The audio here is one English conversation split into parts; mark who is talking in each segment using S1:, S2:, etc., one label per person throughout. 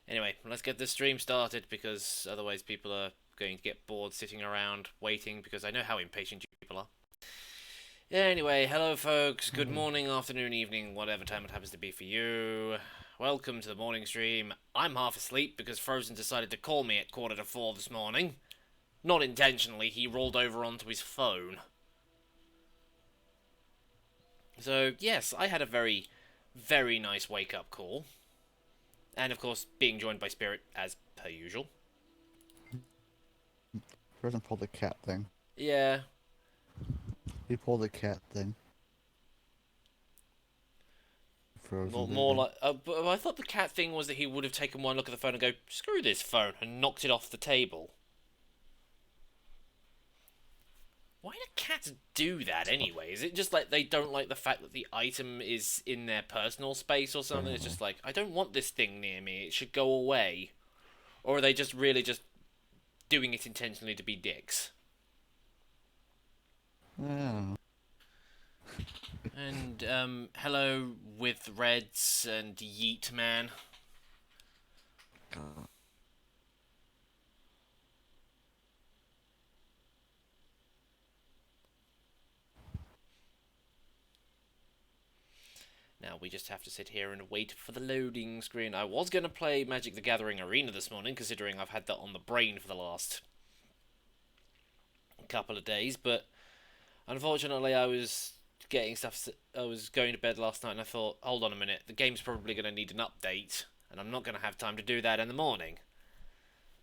S1: Anyway, let's get this stream started because otherwise people are going to get bored sitting around waiting because I know how impatient you people are. Anyway, hello folks, good morning, afternoon, evening, whatever time it happens to be for you. Welcome to the morning stream. I'm half asleep because Frozen decided to call me at 3:45 this morning. Not intentionally, he rolled over onto his phone. So, yes, I had a very, very nice wake-up call. And, of course, being joined by Spirit, as per usual.
S2: Frozen pulled the cat thing.
S1: Yeah.
S2: He pulled the cat thing. Frozen.
S1: More like... but I thought the cat thing was that he would have taken one look at the phone and go, screw this phone, and knocked it off the table. Why do cats do that anyway? Is it just like they don't like the fact that the item is in their personal space or something? It's just like, I don't want this thing near me, it should go away. Or are they just really just doing it intentionally to be dicks?
S2: Yeah.
S1: And, hello with Reds and Yeet Man. Now we just have to sit here and wait for the loading screen. I was going to play Magic the Gathering Arena this morning, considering I've had that on the brain for the last couple of days, but unfortunately I was getting stuff. I was going to bed last night and I thought, hold on a minute, the game's probably going to need an update, and I'm not going to have time to do that in the morning.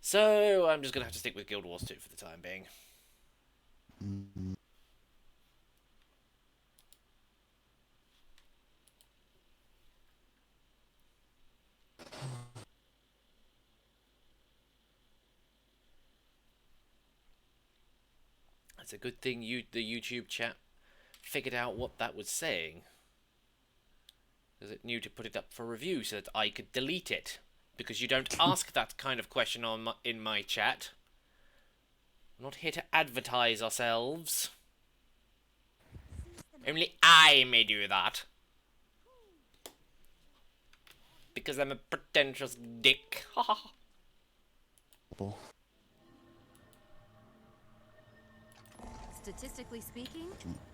S1: So I'm just going to have to stick with Guild Wars 2 for the time being. It's a good thing the YouTube chat figured out what that was saying, because it knew to put it up for review so that I could delete it. Because you don't ask that kind of question in my chat. I'm not here to advertise ourselves. Only I may do that. Because I'm a pretentious dick.
S3: Statistically speaking,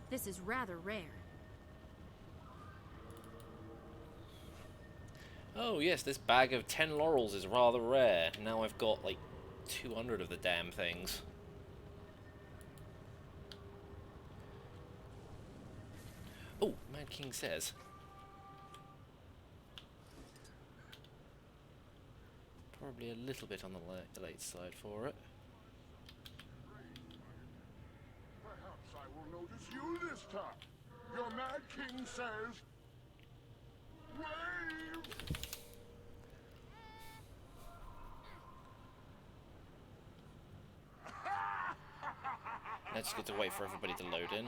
S3: this is rather rare.
S1: Oh yes, this bag of 10 laurels is rather rare. Now I've got like 200 of the damn things. Oh, Mad King says. Probably a little bit on the late side for it.
S4: Perhaps I will notice you this time. Your Mad King says, wave!
S1: Let's just get to wait for everybody to load in.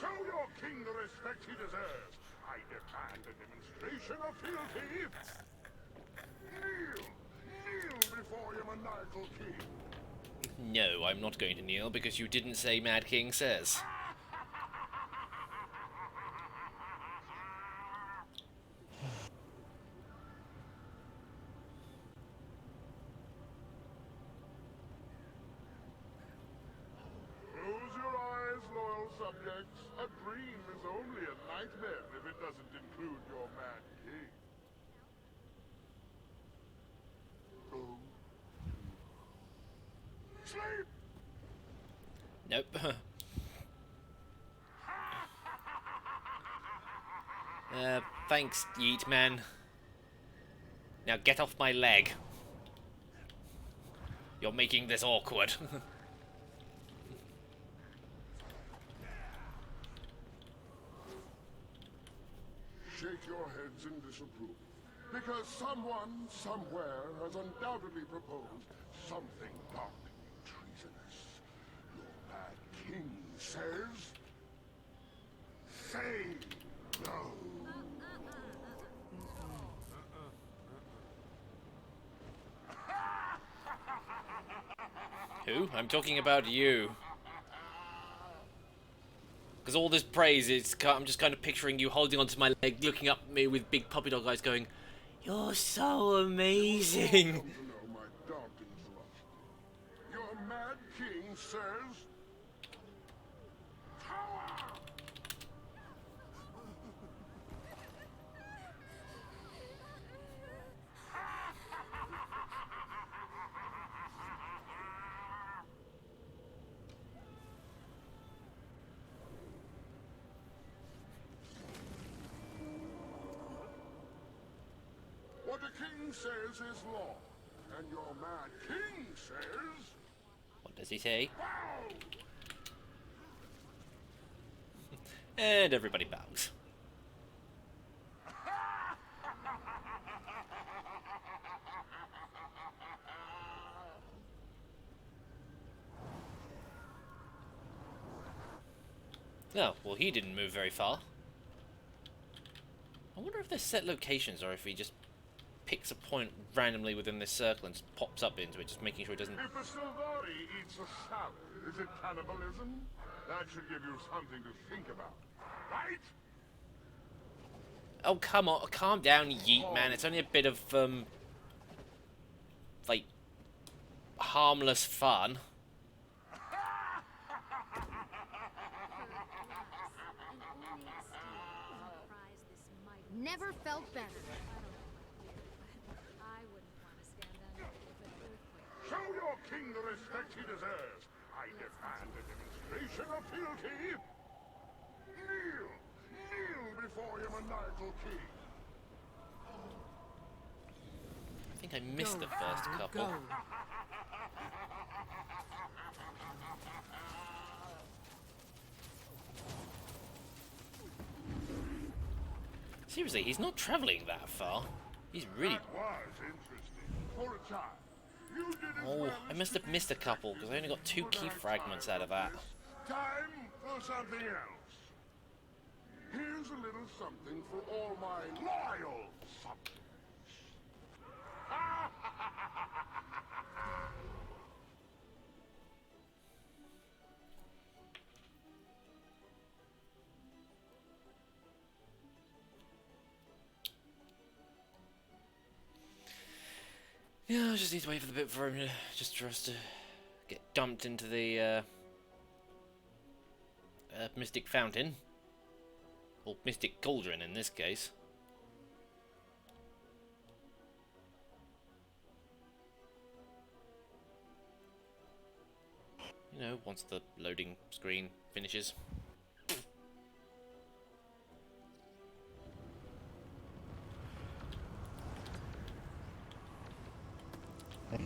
S4: Show your king the respect he deserves. I demand a demonstration of fealty. Kneel! Kneel before your maniacal king.
S1: No, I'm not going to kneel because you didn't say Mad King says.
S4: Close your eyes, loyal subjects. A dream is only a nightmare if it doesn't include your Mad King. Go. Sleep!
S1: Nope. Thanks, Yeet Man. Now get off my leg. You're making this awkward.
S4: Shake your heads in disapproval. Because someone, somewhere, has undoubtedly proposed something dark and treasonous. Your Mad King says... Say no.
S1: Who? I'm talking about you. Because all this praise is, I'm just kind of picturing you holding onto my leg, looking up at me with big puppy dog eyes, going, "You're so amazing."
S4: Come to know my daunting philosophy. Your mad king says, power! What the king says is law, and your mad king says,
S1: What does he say?
S4: bow!
S1: And everybody bows. Oh, well, he didn't move very far. I wonder if there's set locations, or if he just picks a point randomly within this circle and just pops up into it, just making sure it doesn't...
S4: If a Silvari eats a salad, is it cannibalism? That should give you something to think about, right?
S1: Oh, come on, calm down, yeet, man. It's only a bit of, like, harmless fun.
S3: Never felt better.
S4: Show your king the respect he deserves. I demand a demonstration of fealty. Kneel! Kneel before your maniacal king.
S1: I think I missed the first couple. Seriously, he's not travelling that far. He's really...
S4: That was interesting. For a time. You did as
S1: Oh,
S4: well
S1: I
S4: as
S1: must have missed a couple, because I only got 2 key fragments out of that.
S4: Time for something else. Here's a little something for all my loyal subjects.
S1: Yeah, I just need to wait for the bit for him to, just for us to get dumped into the Mystic Fountain. Or Mystic Cauldron in this case. You know, once the loading screen finishes.
S2: Hey.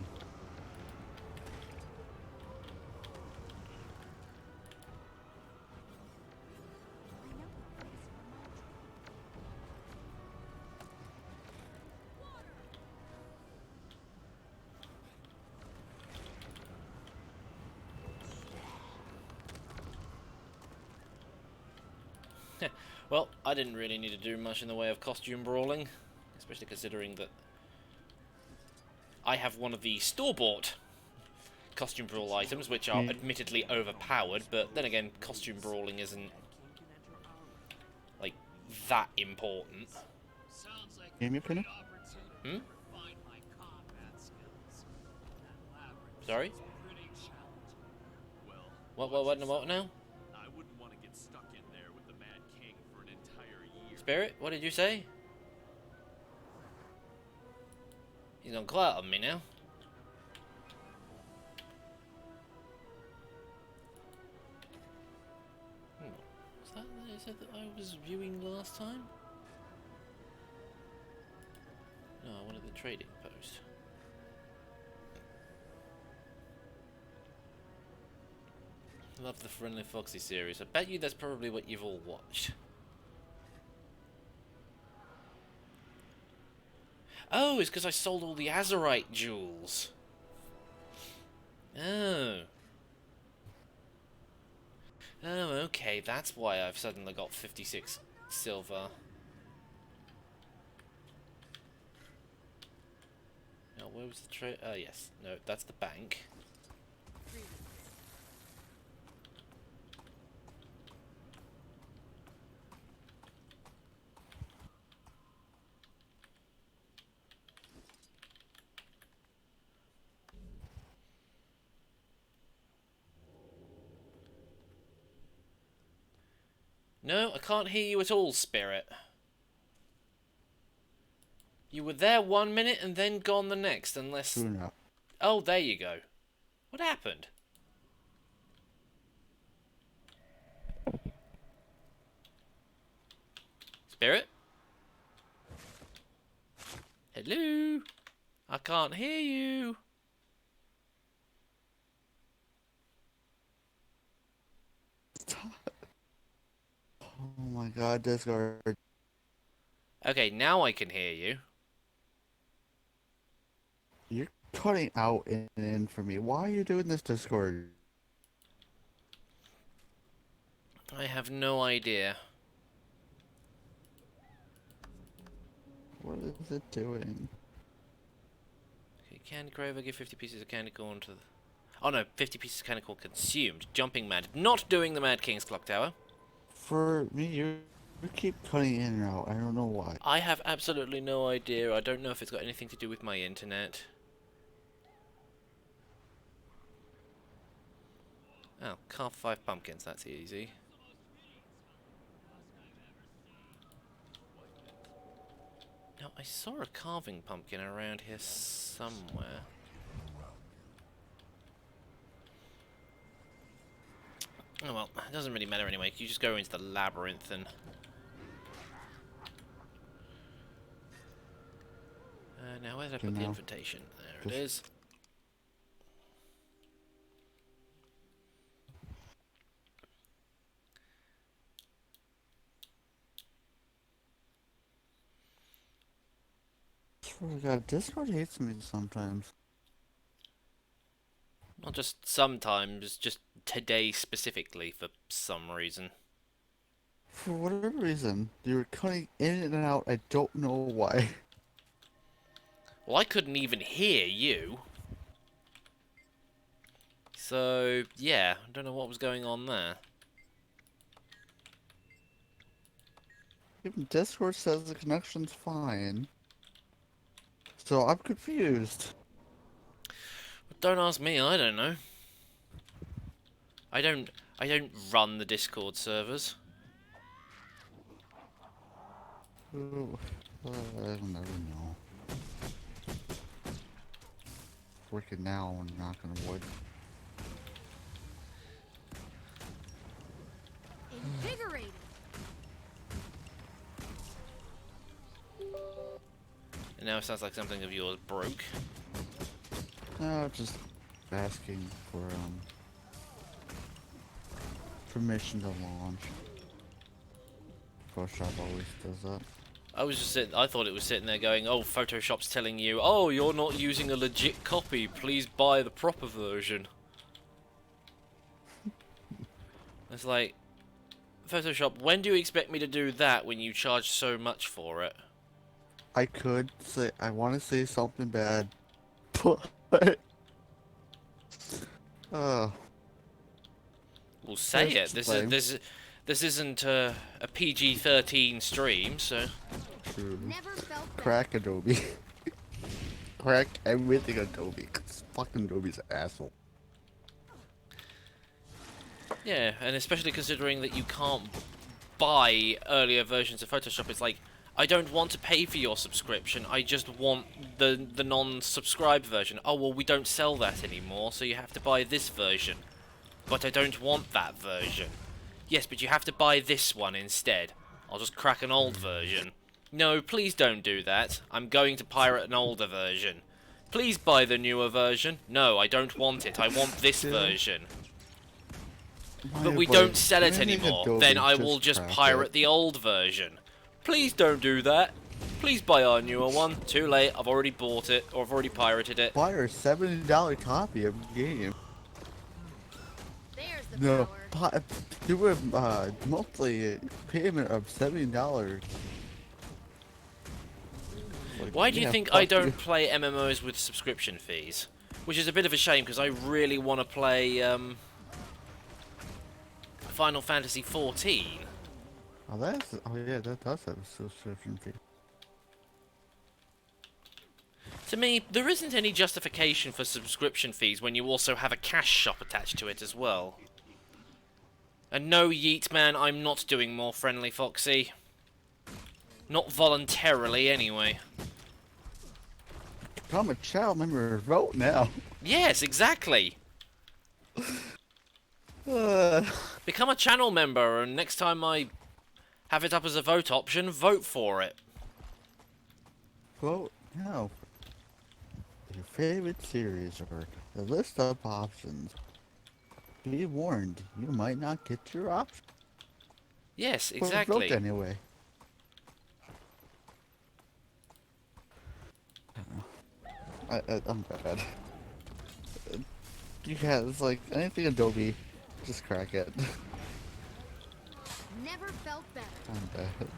S1: Well, I didn't really need to do much in the way of costume brawling, especially considering that I have one of the store-bought costume brawl items, which are admittedly overpowered, but then again, costume brawling isn't, like, that important.
S2: Game opinion?
S1: Hmm? Sorry? What now?
S5: I wouldn't want to get stuck in there with the Mad King for an entire year.
S1: Spirit, what did you say? He's gone quiet on me now. Was that the set that I was viewing last time? No, I wanted the trading post. Love the Friendly Foxy series. I bet you that's probably what you've all watched. Oh, it's because I sold all the Azurite jewels. Oh. Oh, okay. That's why I've suddenly got 56 silver. Now, where was the trade? Yes. No, that's the bank. No, I can't hear you at all, Spirit. You were there 1 minute and then gone the next, unless...
S2: True enough.
S1: Oh, there you go. What happened? Spirit? Hello? I can't hear you.
S2: Oh my god, Discord.
S1: Okay, now I can hear you.
S2: You're cutting out and in for me. Why are you doing this, Discord?
S1: I have no idea.
S2: What is it doing?
S1: Okay, candy Grover, give 50 pieces of candy corn to the... Oh no, 50 pieces of candy corn consumed. Jumping mad. Not doing the Mad King's Clock Tower.
S2: For me, you keep cutting in and out. I don't know why.
S1: I have absolutely no idea. I don't know if it's got anything to do with my internet. Oh, carve 5 pumpkins. That's easy. Now, I saw a carving pumpkin around here somewhere. Oh well, it doesn't really matter anyway. You just go into the labyrinth and... now where did I put the invitation? There it is.
S2: Oh my god, Discord hates me sometimes.
S1: Not just sometimes, just today specifically for some reason.
S2: For whatever reason, you were cutting in and out. I don't know why.
S1: Well, I couldn't even hear you. So, yeah, I don't know what was going on there.
S2: Even Discord says the connection's fine. So I'm confused.
S1: Don't ask me, I don't know. I don't run the Discord servers.
S2: Oh, I'll never know. Working now and not gonna wood.
S3: Invigorating.
S1: And now it sounds like something of yours broke.
S2: No, just asking for permission to launch. Photoshop always does that.
S1: I thought it was sitting there going, oh, Photoshop's telling you, oh, you're not using a legit copy, please buy the proper version. It's like, Photoshop, when do you expect me to do that when you charge so much for it?
S2: I could say, I want to say something bad, but...
S1: Well, say it.
S2: There's
S1: This isn't a PG-13 stream, so...
S2: True.
S3: Never felt better.
S2: Crack Adobe. Crack everything Adobe, 'cause fucking Adobe's an asshole.
S1: Yeah, and especially considering that you can't buy earlier versions of Photoshop, it's like, I don't want to pay for your subscription, I just want the non-subscribed version. Oh, well, we don't sell that anymore, so you have to buy this version. But I don't want that version. Yes, but you have to buy this one instead. I'll just crack an old version. No, please don't do that. I'm going to pirate an older version. Please buy the newer version. No, I don't want it. I want this version. But we don't sell it anymore. Then I will just pirate the old version. Please don't do that. Please buy our newer one. Too late. I've already bought it, or I've already pirated it.
S2: Buy a $70 copy of the game.
S3: There's the
S2: No,
S3: power.
S2: do a monthly payment of $70. Like,
S1: Why do you
S2: yeah,
S1: think
S2: fuck
S1: I don't
S2: you.
S1: play MMOs with subscription fees? Which is a bit of a shame, because I really want to play Final Fantasy XIV.
S2: Oh, oh yeah, that does have a subscription fee.
S1: To me, there isn't any justification for subscription fees when you also have a cash shop attached to it as well. And no, Yeet Man, I'm not doing more Friendly Foxy. Not voluntarily, anyway.
S2: Become a channel member. Vote now.
S1: Yes, exactly.
S2: Uh,
S1: Become a channel member, and next time I have it up as a vote option, vote for it.
S2: vote now. Your favorite series or the list of options. Be warned, you might not get your option.
S1: Yes,
S2: But
S1: exactly.
S2: vote anyway. I'm bad. Yeah, it's like anything Adobe, just crack it.
S3: Never felt better.
S2: I'm bad.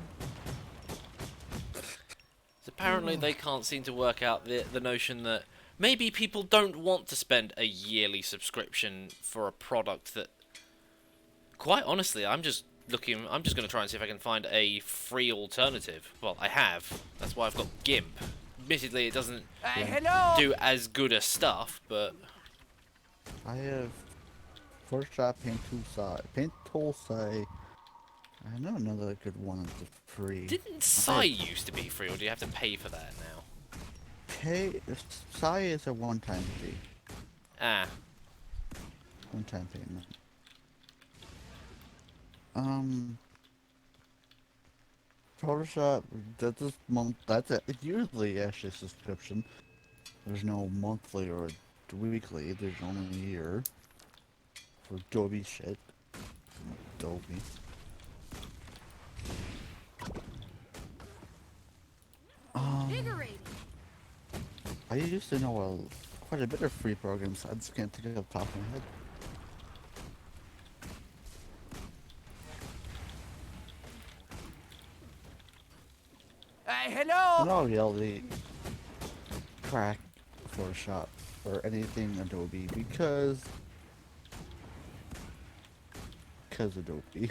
S1: So apparently they can't seem to work out the notion that maybe people don't want to spend a yearly subscription for a product that, quite honestly, I'm just going to try and see if I can find a free alternative. Well, I have. That's why I've got GIMP. Admittedly, it doesn't do as good a stuff, but
S2: I have Photoshop Paint Tool Sai. I know another good one that's free.
S1: didn't Sai used to be free, or do you have to pay for that now?
S2: Sai is a one-time fee.
S1: Ah,
S2: One-time payment. Photoshop, that's this month, it's usually actually a subscription. There's no monthly or weekly, there's only a year. For Adobe shit. Adobe.
S3: Invigorating.
S2: I used to know quite a bit of free programs, I just can't think of the top of my head.
S6: Hello!
S2: No reality crack Photoshop or anything Adobe because Adobe.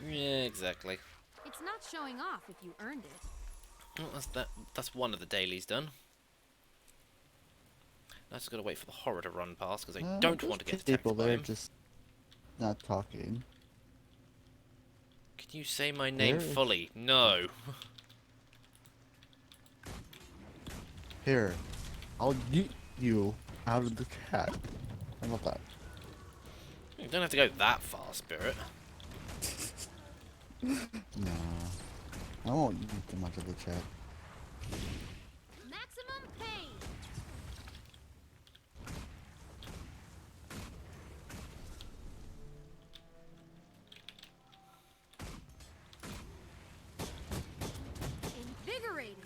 S1: yeah, exactly.
S3: It's not showing off if you earned it.
S1: Well, that's one of the dailies done. Now I just gotta wait for the horror to run past because I don't want to get attacked
S2: people
S1: by
S2: there
S1: him.
S2: just not talking.
S1: Can you say my name
S2: Where is-
S1: fully? No.
S2: Here, I'll yeet you out of the chat. How about that?
S1: You don't have to go that far, Spirit.
S2: Nah, I won't yeet them out of the chat.
S3: Maximum pain. Invigorating.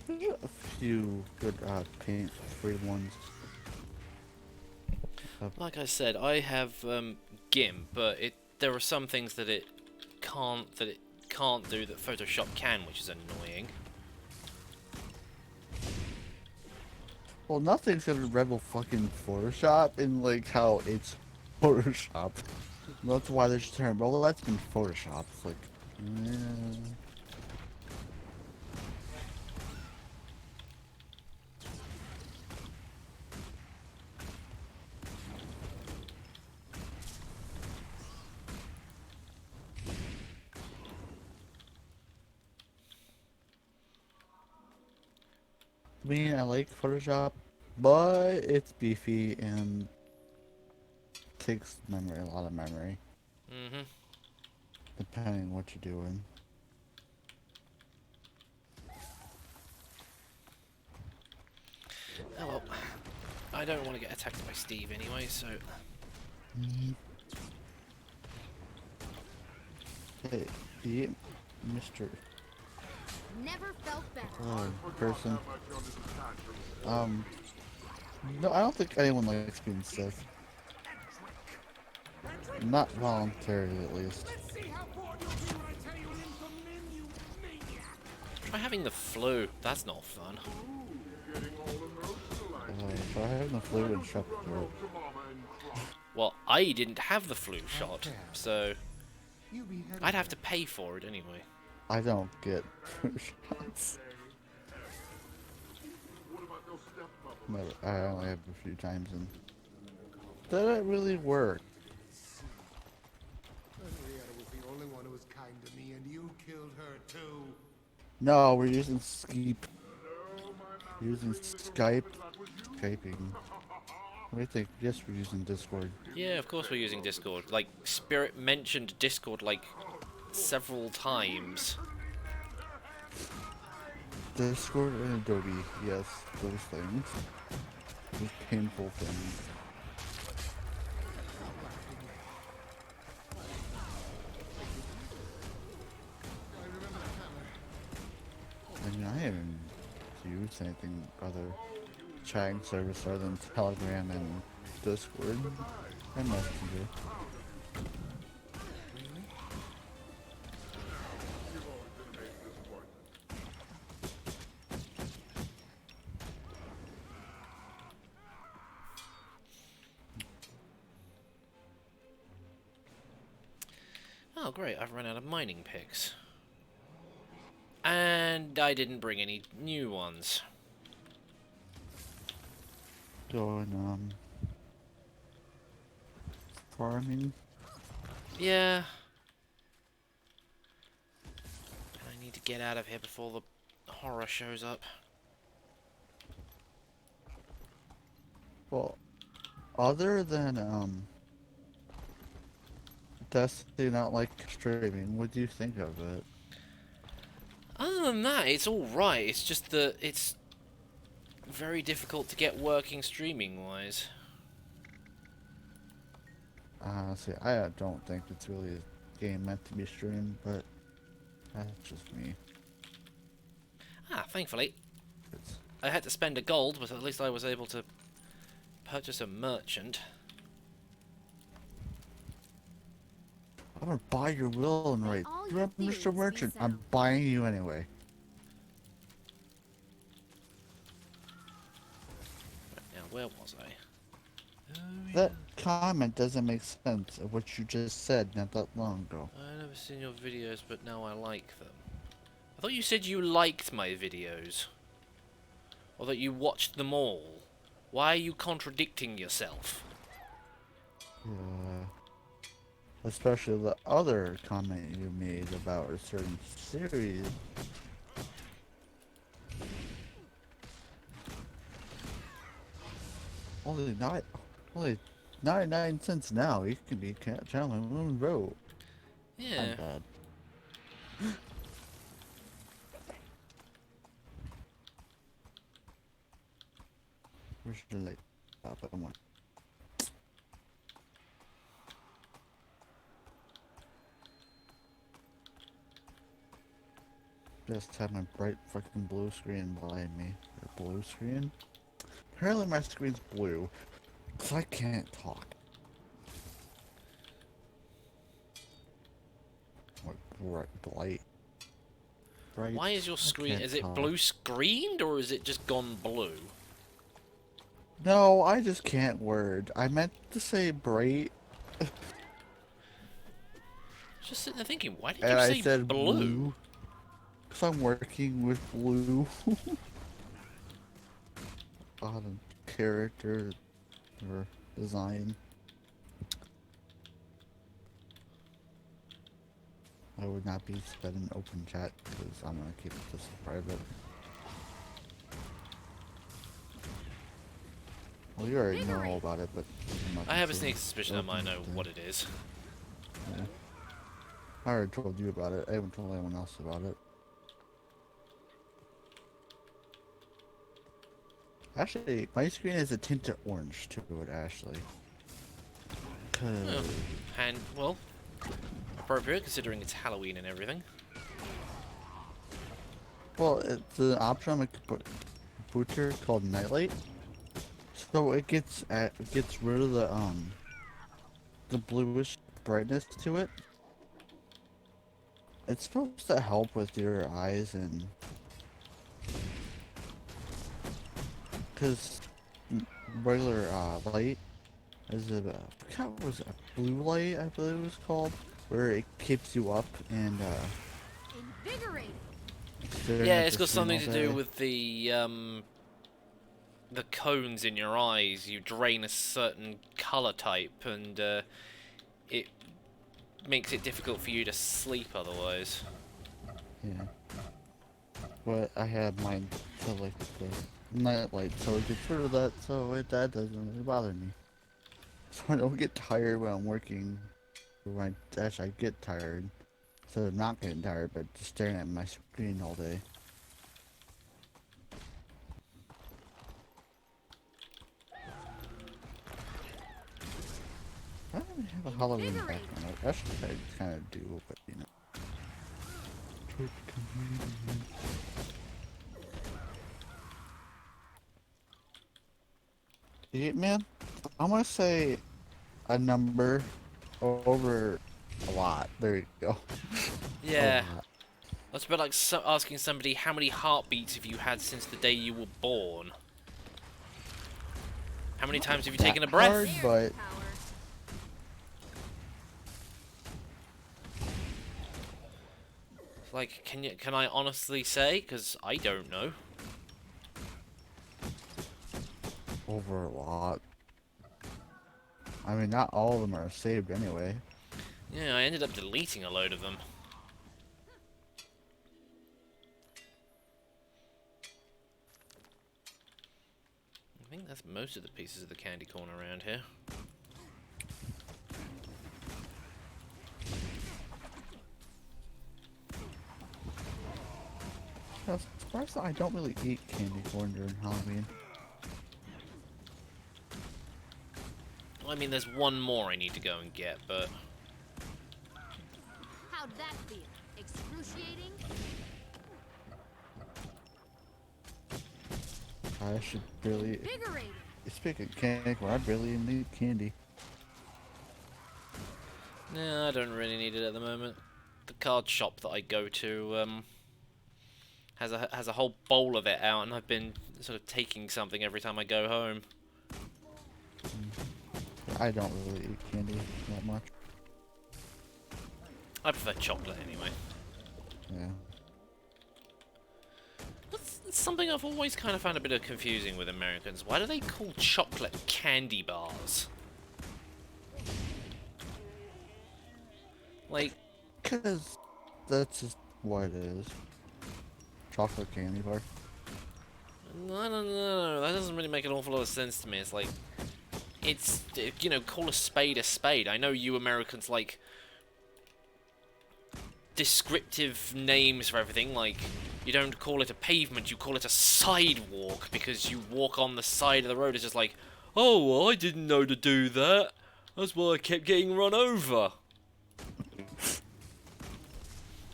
S2: There's a few good paint free ones.
S1: Like I said, I have GIMP, but there are some things that it can't do that Photoshop can, which is annoying.
S2: Well, nothing's gonna rival fucking Photoshop in like how it's Photoshop. That's why there's a term. Well, that's been Photoshop. It's like, yeah. I mean, I like Photoshop, but it's beefy and takes memory, a lot of memory,
S1: Mm-hmm.
S2: depending on what you're doing.
S1: Oh well. I don't want to get attacked by Steve anyway, so...
S2: Hey, yeah, Mr.
S3: Never felt better.
S2: Person. No, I don't think anyone likes being sick. Not voluntarily, at least.
S1: Try having the flu. That's not fun.
S2: If I have the flu and shut the door.
S1: Well, I didn't have the flu shot, so I'd have to pay for it anyway.
S2: I don't get fruit shots. Never. I only have a few times, and did it really work?
S6: Henrietta was the only one who was kind to me, and you killed her too.
S2: No, we're using Skype. Using Skype. Skyping. What do you think? Yes, we're using Discord.
S1: Yeah, of course we're using Discord. Like, Spirit mentioned Discord, like, several times.
S2: Discord and Adobe, yes, those things. Those painful things. I mean, I haven't used anything other chatting service other than Telegram and Discord and Messenger.
S1: Oh, great, I've run out of mining picks. And I didn't bring any new ones.
S2: Going, farming.
S1: Yeah. And I need to get out of here before the horror shows up.
S2: Well, other than, Destiny not like streaming, what do you think of it?
S1: Other than that, it's alright. It's just that it's very difficult to get working streaming-wise.
S2: See, I don't think it's really a game meant to be streamed, but that's just me.
S1: Ah, thankfully.
S2: It's,
S1: I had to spend a gold, but at least I was able to purchase a merchant.
S2: I'm gonna buy your will and right.
S3: all
S2: You're
S3: you
S2: Mr.
S3: thieves
S2: Merchant.
S3: be
S2: I'm
S3: sound.
S2: buying you anyway.
S1: Right, now, where was I?
S2: That comment doesn't make sense of what you just said not that long ago.
S1: I've never seen your videos, but now I like them. I thought you said you liked my videos. Or that you watched them all. Why are you contradicting yourself?
S2: Especially the other comment you made about a certain series. Only 99 cents now. You can be channeling Moon Road.
S1: Yeah.
S2: Not bad. Where's the light? I want. Just have my bright fucking blue screen behind me. A blue screen? Apparently my screen's blue. Cause I can't talk. What bright? Bright.
S1: Why is your
S2: I
S1: screen...
S2: can't
S1: Is it
S2: talk.
S1: blue screened, or is it just gone blue?
S2: No, I just can't word. I meant to say bright,
S1: Just sitting there thinking, why did
S2: and
S1: you
S2: I
S1: say
S2: said
S1: blue?
S2: blue. Cause I'm working with blue. On character or design. I would not be spending open chat because I'm gonna keep this private. Well, you already know all about it, but I'm not
S1: I have a
S2: gonna say
S1: sneaky suspicion I might know
S2: open
S1: what
S2: thing.
S1: it is.
S2: Yeah. I already told you about it. I haven't told anyone else about it. Actually, my screen has a tint of orange to it, Ashley.
S1: Oh. And, well, appropriate considering it's Halloween and everything.
S2: Well, it's an option on my computer called Nightlight. So it gets rid of the bluish brightness to it. It's supposed to help with your eyes and because regular light is what was it, blue light I believe it was called, where it keeps you up and
S3: Invigorating.
S2: staring
S1: Yeah,
S2: at
S1: it's
S2: the
S1: got
S2: screen
S1: something
S2: all
S1: to do
S2: day.
S1: with the cones in your eyes. You drain a certain color type, and it makes it difficult for you to sleep otherwise.
S2: Yeah. But I have mine to like the night light, so it gets rid of that, so that doesn't really bother me. So I don't get tired when I'm working. Or when I get tired. Instead of not getting tired, but just staring at my screen all day. I don't really have a Halloween background. I should kind of do, but you know. Yeah, man, I'm gonna say a number over a lot. There you go.
S1: Yeah,
S2: A lot.
S1: that's about like asking somebody how many heartbeats have you had since the day you were born. How many times have you taken a breath?
S2: Hard,
S3: There's
S2: but
S3: the power.
S1: Like, can I honestly say? Because I don't know.
S2: over a lot. I mean, not all of them are saved anyway.
S1: Yeah, I ended up deleting a load of them. I think that's most of the pieces of the candy corn around here.
S2: I'm surprised that I don't really eat candy corn during Halloween.
S1: Well, I mean, there's one more I need to go and get, but...
S3: How'd that feel? Excruciating?
S2: I should really...
S3: Invigorating.
S2: Speaking of candy corn, I barely even need candy.
S1: No, I don't really need it at the moment. The card shop that I go to has a whole bowl of it out, and I've been sort of taking something every time I go home.
S2: I don't really eat candy that much.
S1: I prefer chocolate anyway.
S2: Yeah.
S1: That's something I've always kind of found a bit of confusing with Americans. Why do they call chocolate candy bars? Like,
S2: Because that's just what it is. Chocolate candy bar.
S1: I don't know. That doesn't really make an awful lot of sense to me. It's like, it's, you know, call a spade a spade. I know you Americans like descriptive names for everything. Like, you don't call it a pavement, you call it a sidewalk because you walk on the side of the road. It's just like, oh, I didn't know to do that. That's why I kept getting run over.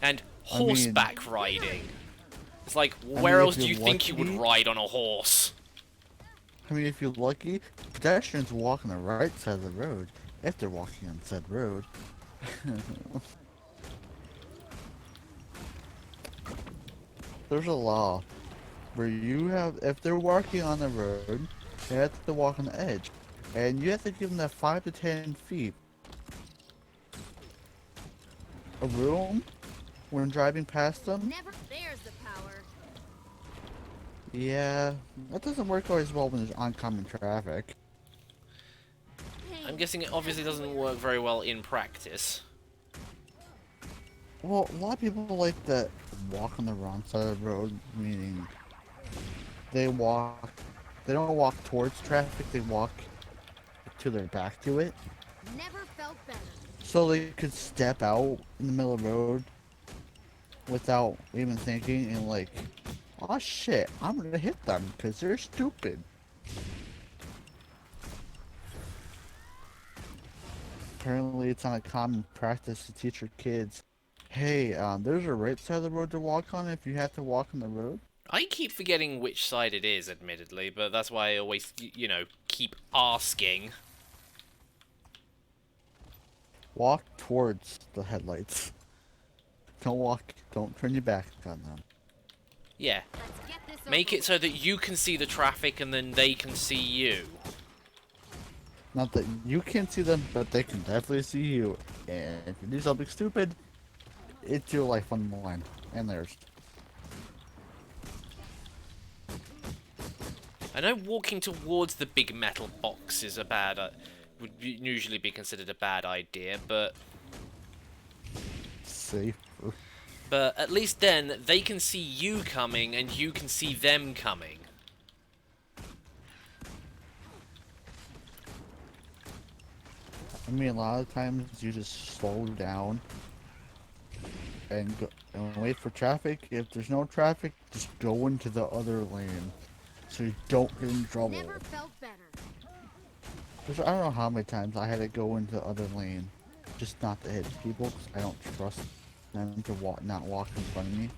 S1: And horseback riding. It's like, where else do you think you would ride on a horse?
S2: I mean, if you're lucky, pedestrians walk on the right side of the road if they're walking on said road. There's a law where you have, if they're walking on the road, they have to walk on the edge. And you have to give them that 5 to 10 feet of room when driving past them.
S3: Never. There's the power.
S2: Yeah, that doesn't work always well when there's oncoming traffic.
S1: I'm guessing it obviously doesn't work very well in practice.
S2: Well, a lot of people like that walk on the wrong side of the road, meaning they don't walk towards traffic, they walk to their back to it.
S3: Never felt better.
S2: So they could step out in the middle of the road without even thinking and like, oh shit, I'm gonna hit them because they're stupid. Apparently it's not a common practice to teach your kids, hey, there's a right side of the road to walk on if you have to walk on the road.
S1: I keep forgetting which side it is, admittedly, but that's why I always, you know, keep asking.
S2: Walk towards the headlights. Don't turn your back on them.
S1: Yeah.
S3: Let's get this
S1: Make
S3: over
S1: it so that you can see the traffic and then they can see you.
S2: Not that you can't see them, but they can definitely see you. And if you do something stupid, it's your life on the line, and theirs.
S1: I know walking towards the big metal box is a bad, usually be considered a bad idea, but
S2: Safer.
S1: at least then they can see you coming and you can see them coming.
S2: I mean, a lot of times you just slow down and go and wait for traffic. If there's no traffic, just go into the other lane so you don't get in trouble.
S3: Never felt better.
S2: Because I don't know how many times I had to go into the other lane just not to hit people because I don't trust them to not walk in front of me.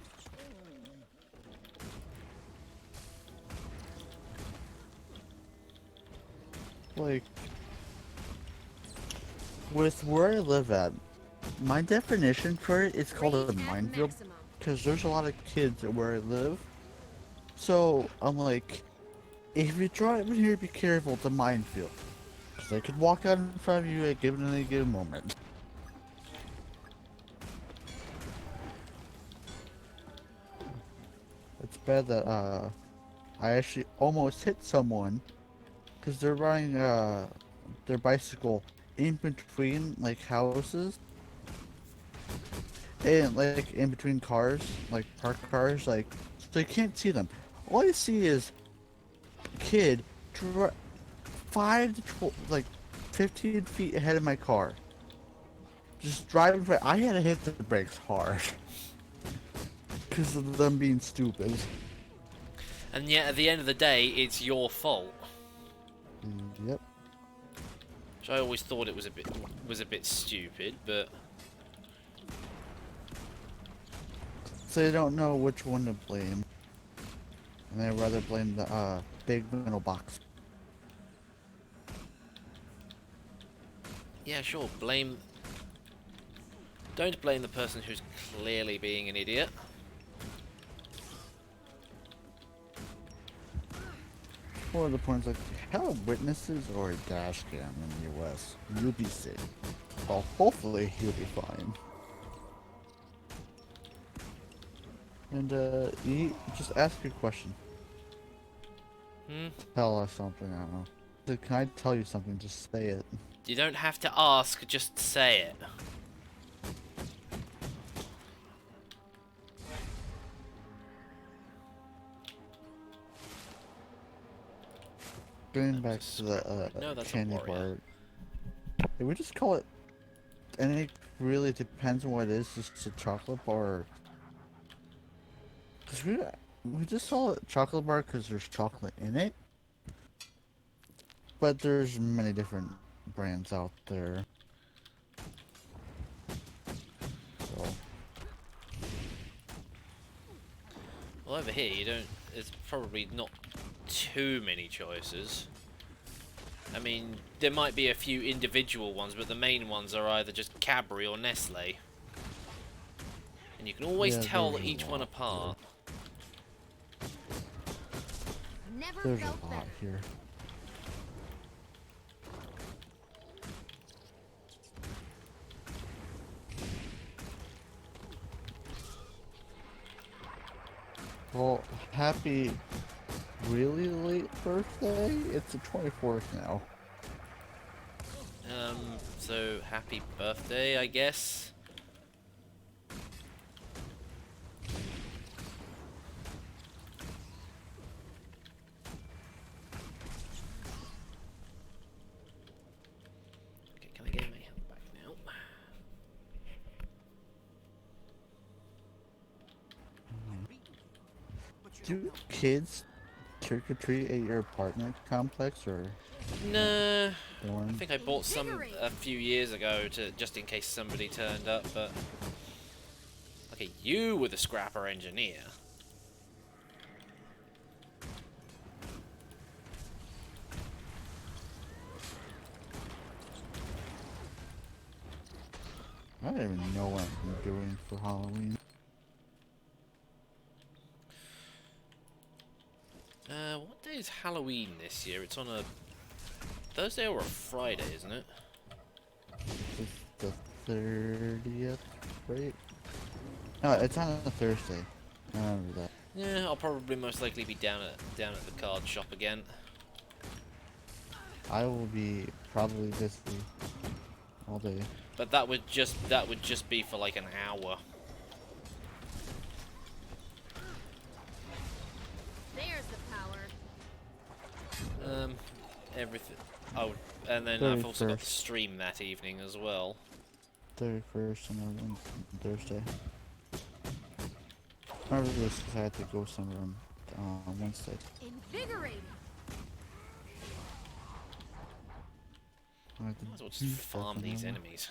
S2: Like, with where I live at, my definition for it is called a
S3: Rate at
S2: minefield
S3: maximum.
S2: because there's a lot of kids where I live. So I'm like, if you drive in here, be careful. It's a minefield because they could walk out in front of you at any given moment. It's bad that I actually almost hit someone because they're riding their bicycle in between like houses and like in between cars, like parked cars, like so you can't see them. All you see is a kid 5 to 12, like 15 feet ahead of my car, just driving. I had to hit the brakes hard because of them being stupid.
S1: And yet at the end of the day, it's your fault.
S2: Yep.
S1: Which I always thought it was a bit stupid, but
S2: So they don't know which one to blame, and they rather blame the big middle box.
S1: yeah, sure, don't blame the person who's clearly being an idiot.
S2: Or the point's like, have witnesses or a dash cam in the US. You'll be safe. Well, hopefully you'll be fine. And you just ask a question. Tell us something, I don't know. So can I tell you something? Just say it.
S1: You don't have to ask, just say it.
S2: Going back to the
S1: No, that's a
S2: candy
S1: warrior.
S2: bar. Did we just call it? And it really depends on what it is. Just a chocolate bar. Cause we just call it chocolate bar because there's chocolate in it. But there's many different brands out there. So
S1: Well, over here, there's probably not too many choices. I mean, there might be a few individual ones, but the main ones are either just Cadbury or Nestle. And you can always
S2: Yeah,
S1: tell
S2: there's a
S1: each one
S2: lot
S1: apart.
S3: Never
S2: there's
S3: felt
S2: a lot
S3: better.
S2: here. Well, happy really late birthday? It's the 24th now.
S1: So happy birthday, I guess. Okay, can I get my health back now?
S2: Do kids trick or treat at your apartment complex or
S1: No, I
S2: dorm?
S1: think I bought some a few years ago to just in case somebody turned up, but okay, you were the scrapper engineer.
S2: I don't even know what I'm doing for Halloween.
S1: What day is Halloween this year? It's on a Thursday or a Friday, isn't it?
S2: It's the 30th, right? No, it's on a Thursday. I remember that.
S1: Yeah, I'll probably most likely be down at the card shop again.
S2: I will be probably busy all day.
S1: But that would just be for like an hour.
S3: There's the power.
S1: Everything. Oh, and then I've also got the
S2: 31st.
S1: stream that evening as well.
S2: 31st and then Thursday. Remember this because I had to go somewhere on Wednesday.
S3: Invigorating.
S2: I had to
S1: Might as well
S2: do
S1: just
S2: stuff
S1: farm
S2: and
S1: these
S2: all.
S1: enemies.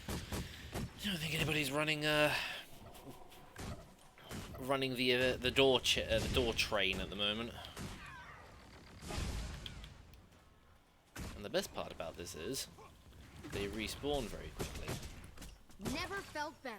S1: I don't think anybody's running the door train at the moment. And the best part about this is they respawn very quickly.
S3: Never felt better.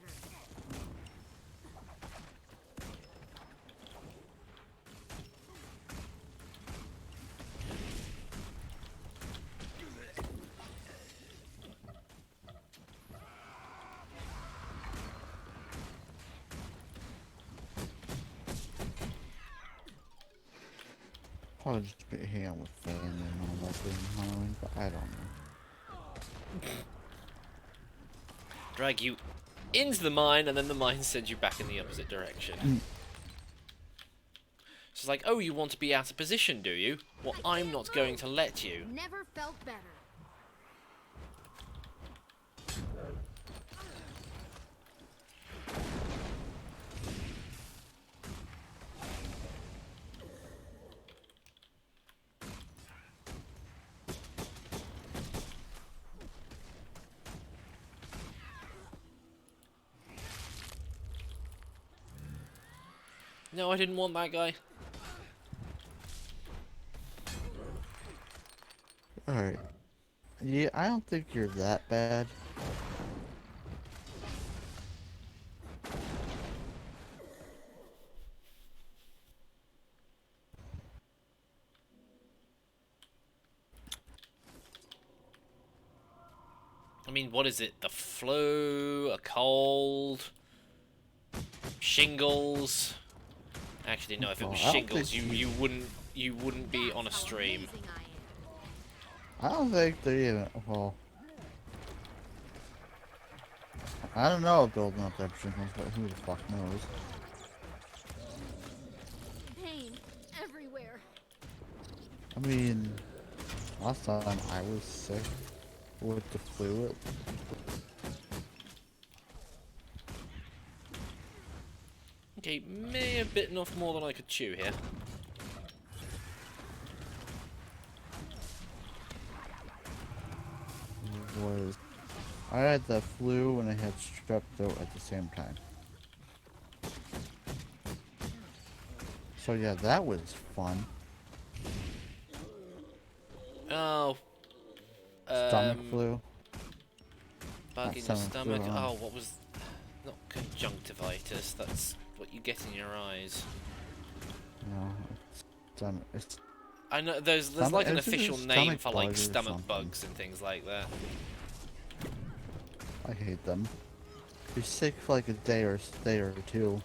S2: Probably just be hanging out with family and all that during Halloween, but I don't know.
S1: Drag you into the mine, and then the mine sends you back in the opposite direction. So it's like, oh, you want to be out of position, do you? Well, I'm not going to let you.
S3: Never felt better.
S1: No, I didn't want that guy.
S2: Alright. Yeah, I don't think you're that bad.
S1: I mean, what is it? The flu, a cold, shingles. Actually, no. If it was
S2: Oh, I don't
S1: shingles,
S2: think
S1: you wouldn't be on a
S3: That's how
S1: stream.
S3: amazing I am.
S2: I don't think they're even. Well, I don't know if building up that shingles, but who the fuck knows?
S3: Pain everywhere.
S2: I mean, last time I was sick with the flu.
S1: Okay, may have bitten off more than I could chew here.
S2: Was I had the flu and I had strep throat at the same time. So yeah, that was fun.
S1: Oh.
S2: Stomach flu.
S1: Bug in your
S2: stomach flu,
S1: stomach.
S2: huh?
S1: Oh, what was... Not conjunctivitis, that's what you get in your eyes.
S2: No, stomach. It's
S1: I know, there's
S2: Stomach-
S1: like an
S2: it's just
S1: official
S2: a
S1: name
S2: stomach
S1: for like
S2: bug or
S1: stomach
S2: something.
S1: bugs and things like that.
S2: I hate them. You're sick for like a day or two.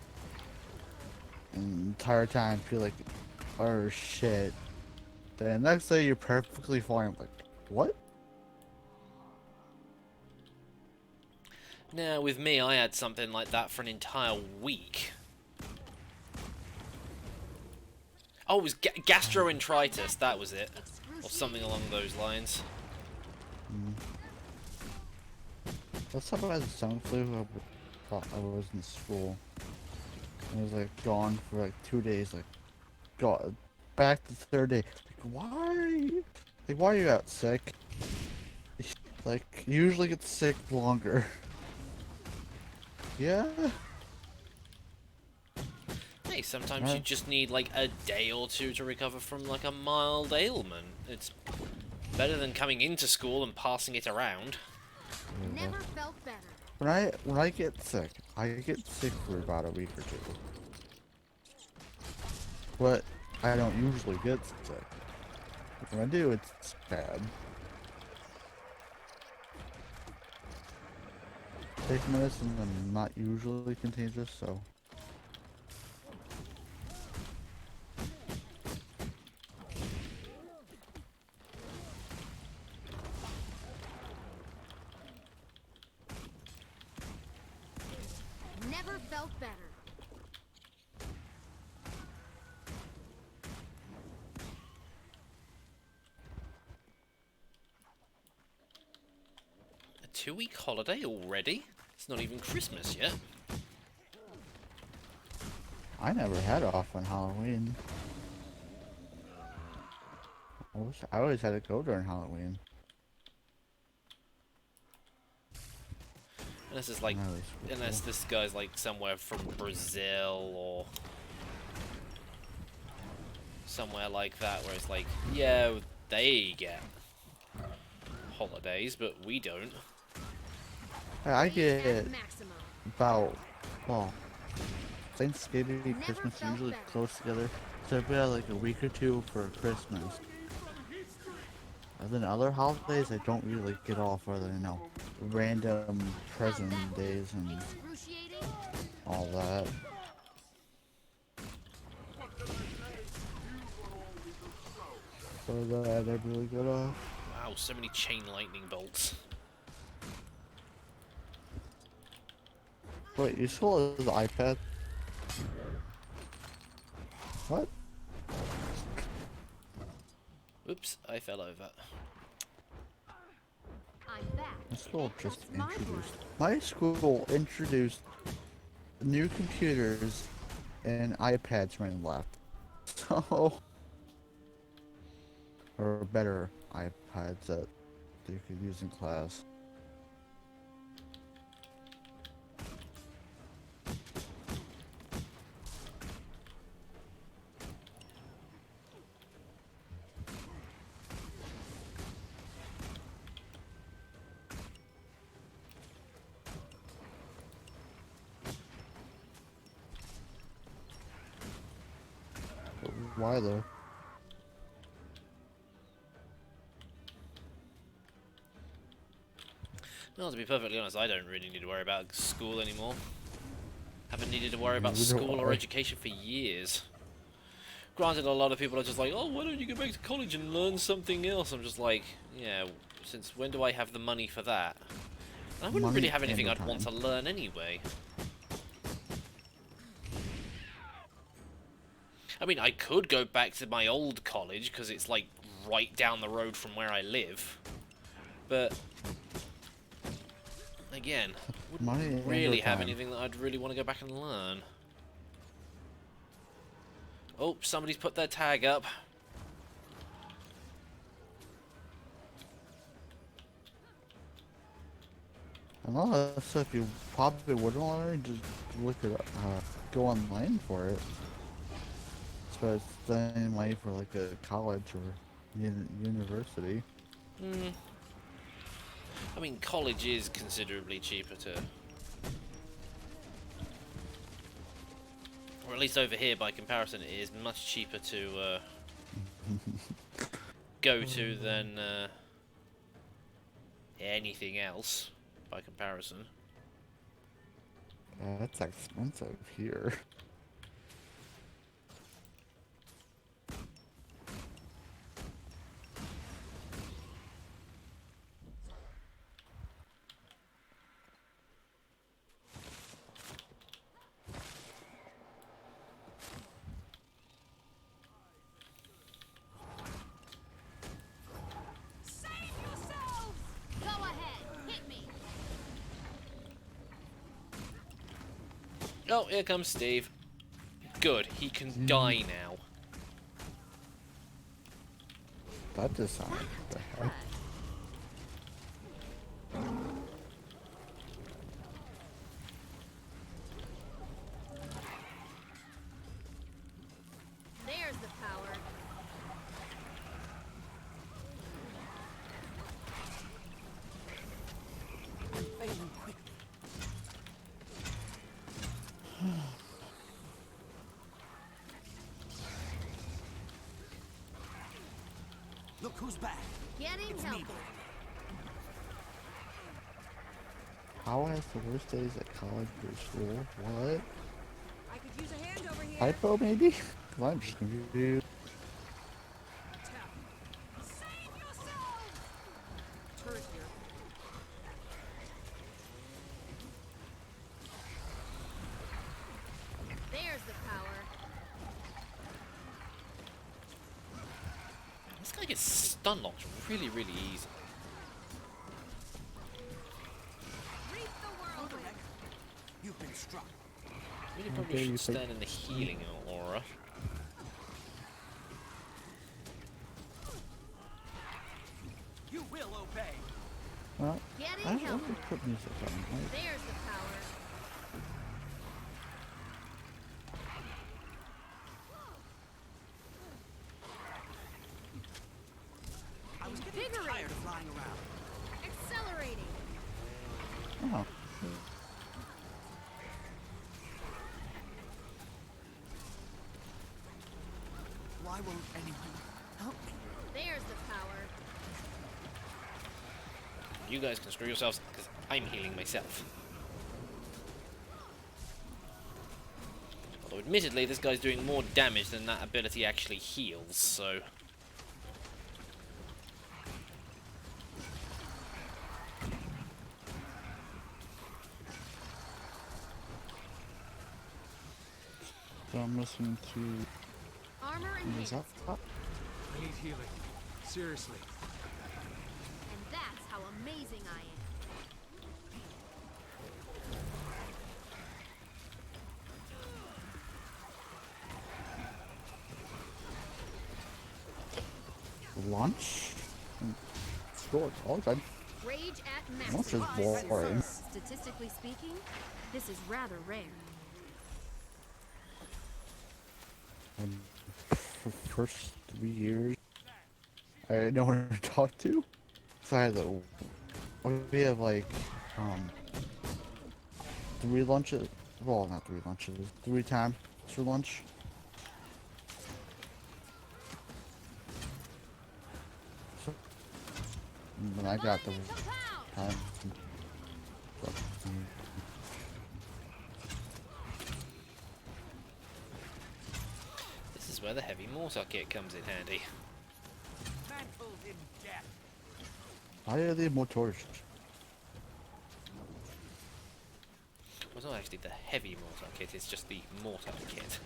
S2: And the entire time feel like, oh shit. Then next day you're perfectly fine. Like, what?
S1: Now, with me, I had something like that for an entire week. Oh, it was gastroenteritis, that was it. Or something along those lines.
S2: Last time I had the stomach flu, I thought I was in school. I was like gone for like 2 days. Like, got back the third day. Like, why are you? Like, why are you out sick? Like, you usually get sick longer. Yeah.
S1: Hey, sometimes you
S2: Right.
S1: just need like a day or two to recover from like a mild ailment. It's better than coming into school and passing it around.
S3: Never felt better.
S2: When I get sick for about a week or two. But I don't usually get sick. But when I do, it's bad. take medicine. I'm not usually contagious, so.
S3: Never felt better.
S1: A 2-week holiday already? It's not even Christmas yet.
S2: I never had off on Halloween. I always had to go during Halloween.
S1: Unless it's like, unless this guy's like somewhere from Brazil or somewhere like that, where it's like, yeah, they get holidays, but we don't.
S2: I
S3: Raise
S2: get
S3: at maximum.
S2: about, well, Thanksgiving,
S3: Never
S2: Christmas are
S3: felt
S2: usually
S3: better.
S2: close together. So I've got like a week or two for Christmas. And then other holidays, I don't really get off other than, random present days and
S3: Excruciating.
S2: all that. For that, I really get off.
S1: Wow, so many chain lightning bolts.
S2: Wait, you still have the iPad? What?
S1: Oops, I fell over.
S3: I'm back.
S2: My school just
S3: That's my
S2: introduced.
S3: blood.
S2: My school introduced new computers and iPads right and left. So, or better iPads that you could use in class. But why though?
S1: Well, to be perfectly honest, I don't really need to worry about school anymore. Haven't needed to worry about
S2: Neither
S1: school
S2: do
S1: or
S2: I.
S1: education for years. Granted, a lot of people are just like, oh, why don't you go back to college and learn something else? I'm just like, yeah, since when do I have the money for that? I wouldn't
S2: Money
S1: really have
S2: and
S1: anything
S2: the
S1: I'd want to
S2: time.
S1: learn anyway. I mean, I could go back to my old college, because it's like right down the road from where I live. But, again,
S2: Money
S1: wouldn't
S2: and
S1: really
S2: your
S1: have
S2: time.
S1: anything that I'd really want to go back and learn. Oh, somebody's put their tag up.
S2: And all that stuff you probably wouldn't learn, just look at go online for it. So it's spending money for like a college or university.
S1: Hmm. I mean, college is considerably cheaper to... Or at least over here, by comparison, it is much cheaper to go to than anything else, by comparison.
S2: That's expensive here.
S3: Save yourselves! Go ahead, hit me.
S1: Oh, here comes Steve. Good, he can die now.
S2: That just sounds like the heck.
S3: There's the power.
S7: Look who's back.
S3: Getting help.
S2: How has the worst days at college or school? What?
S3: I could use a hand over here.
S2: Typo maybe? 'Cause I'm just confused.
S3: Save yourself! Turret here. There's the power.
S1: This guy gets stun locked really, really easy.
S3: Reap the whirlwind.
S6: You've been struck.
S1: Really
S2: Okay,
S1: probably
S2: you
S1: should
S2: think-
S1: stand in the healing aura.
S5: You will obey.
S2: Well,
S3: Getting
S2: I
S3: help.
S2: don't put music on. Right?
S3: There's the power.
S6: I was getting
S3: Invigorate.
S6: tired of flying around.
S3: Accelerating.
S2: Oh.
S6: Why won't anyone help me?
S3: There's the power.
S1: You guys can screw yourselves, because I'm healing myself. Although admittedly, this guy's doing more damage than that ability actually heals, so...
S2: So I'm listening to.
S3: Armor
S2: Is
S3: enhanced.
S2: that up?
S5: I need healing. Seriously.
S3: And that's how amazing I am.
S2: Lunch? School all the time.
S3: Rage at
S2: Lunch
S3: max.
S2: is boring.
S3: Statistically speaking, this is rather rare.
S2: For the first 3 years, I had no one to talk to. So I had to. We have like, 3 lunches. Well, not 3 lunches. 3 times for lunch. So, when I got the
S3: Compound!
S2: time.
S1: This is where the heavy mortar kit comes in handy.
S5: Mantled in death.
S2: Why are they more torches?
S1: Well, it's not actually the heavy mortar kit, it's just the mortar kit.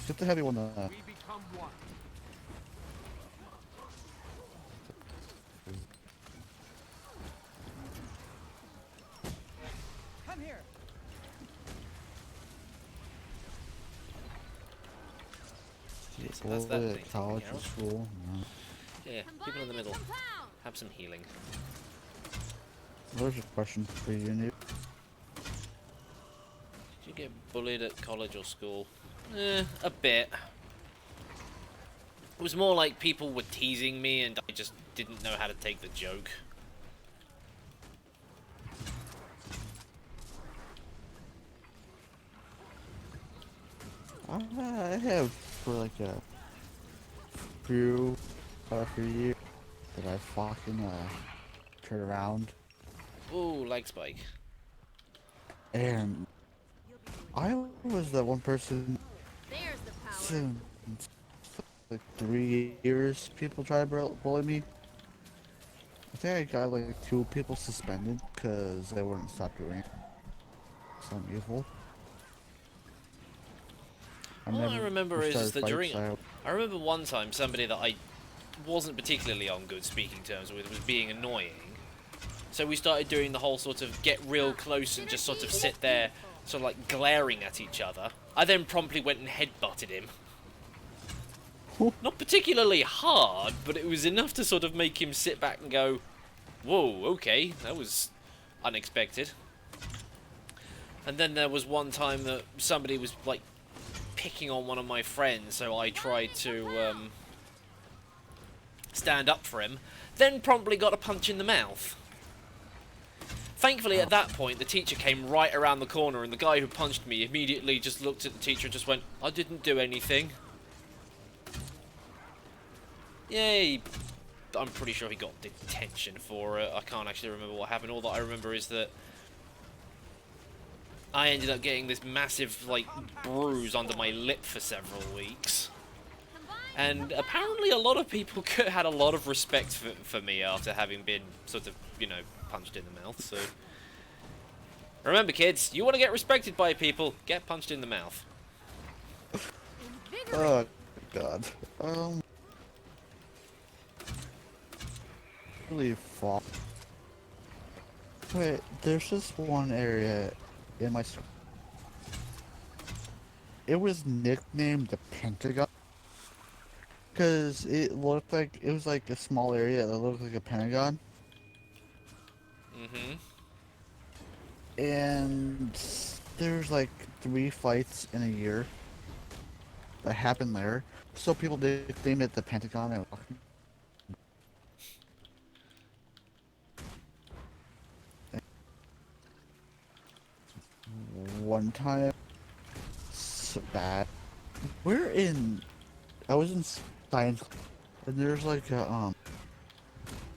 S2: Get the heavy one.
S5: We become one. Come here.
S1: So that's that thing.
S2: College
S1: taken
S2: and
S1: care
S2: school. No.
S1: of. Yeah, people in the middle.
S3: Compound!
S1: Have some healing.
S2: There's a question for you, Noob.
S1: Did you get bullied at college or school? A bit. It was more like people were teasing me and I just didn't know how to take the joke.
S2: I have for like a few years that I fucking turn around
S1: Ooh, leg spike.
S2: and I was that one person
S3: There's the power.
S2: since like 3 years people try to bully me. I think I got like 2 people suspended because they wouldn't stop doing it. Something evil.
S1: All I
S2: never
S1: remember is
S2: started
S1: that
S2: fights,
S1: during...
S2: so
S1: I remember one time somebody that I wasn't particularly on good speaking terms with was being annoying. So we started doing the whole sort of get real close and just sort of sit there, sort of like glaring at each other. I then promptly went and headbutted him. Not particularly hard, but it was enough to sort of make him sit back and go, whoa, okay, that was unexpected. And then there was one time that somebody was like picking on one of my friends, so I tried to stand up for him, then promptly got a punch in the mouth. Thankfully, at that point, the teacher came right around the corner, and the guy who punched me immediately just looked at the teacher and just went, I didn't do anything. Yay! I'm pretty sure he got detention for it. I can't actually remember what happened. All that I remember is that I ended up getting this massive, like, bruise under my lip for several weeks. And apparently a lot of people had a lot of respect for me after having been sort of, you know, punched in the mouth, so... Remember, kids, you want to get respected by people, get punched in the mouth.
S2: Oh, God. Really far. Wait, there's just one area in my... It was nicknamed the Pentagon. Because it looked like, it was like a small area that looked like a pentagon.
S1: Mm-hmm.
S2: And there's like 3 fights in a year that happened there. So people nicknamed it the Pentagon. And one time, so bad. I was in science, and there's like a,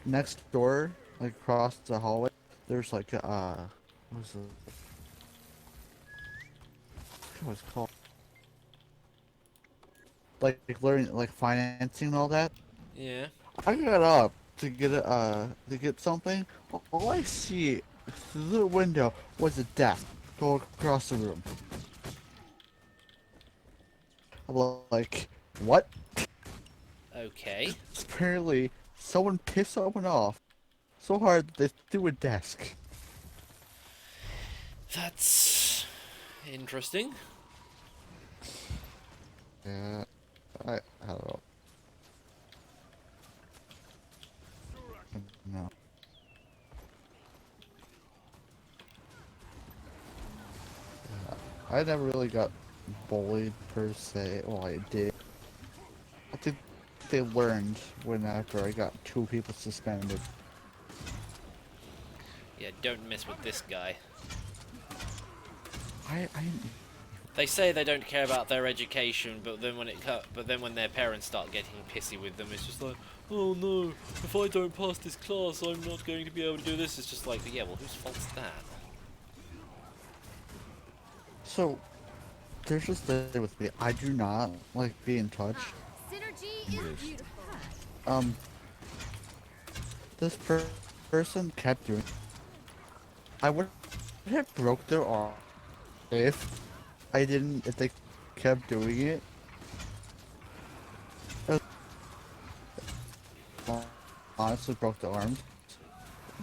S2: next door, like across the hallway, there's like a, what's it? What's it called? Like learning, like financing and all that.
S1: Yeah.
S2: I got up to get something. All I see through the window was a desk go across the room. I'm like, what?
S1: Okay.
S2: Apparently, someone pissed someone off so hard that they threw a desk.
S1: That's... interesting.
S2: Yeah, I don't know. No. I never really got bullied per se. Well, I did. I think they learned when after I got 2 people suspended.
S1: Yeah, don't mess with this guy.
S2: I
S1: They say they don't care about their education, but then when their parents start getting pissy with them, it's just like, oh no, if I don't pass this class, I'm not going to be able to do this. It's just like, yeah, well, whose fault's that?
S2: So, there's just that with me. I do not like being touched.
S3: Synergy is beautiful.
S2: This person kept doing. I would have broke their arm if if they kept doing it. Honestly, broke the arms.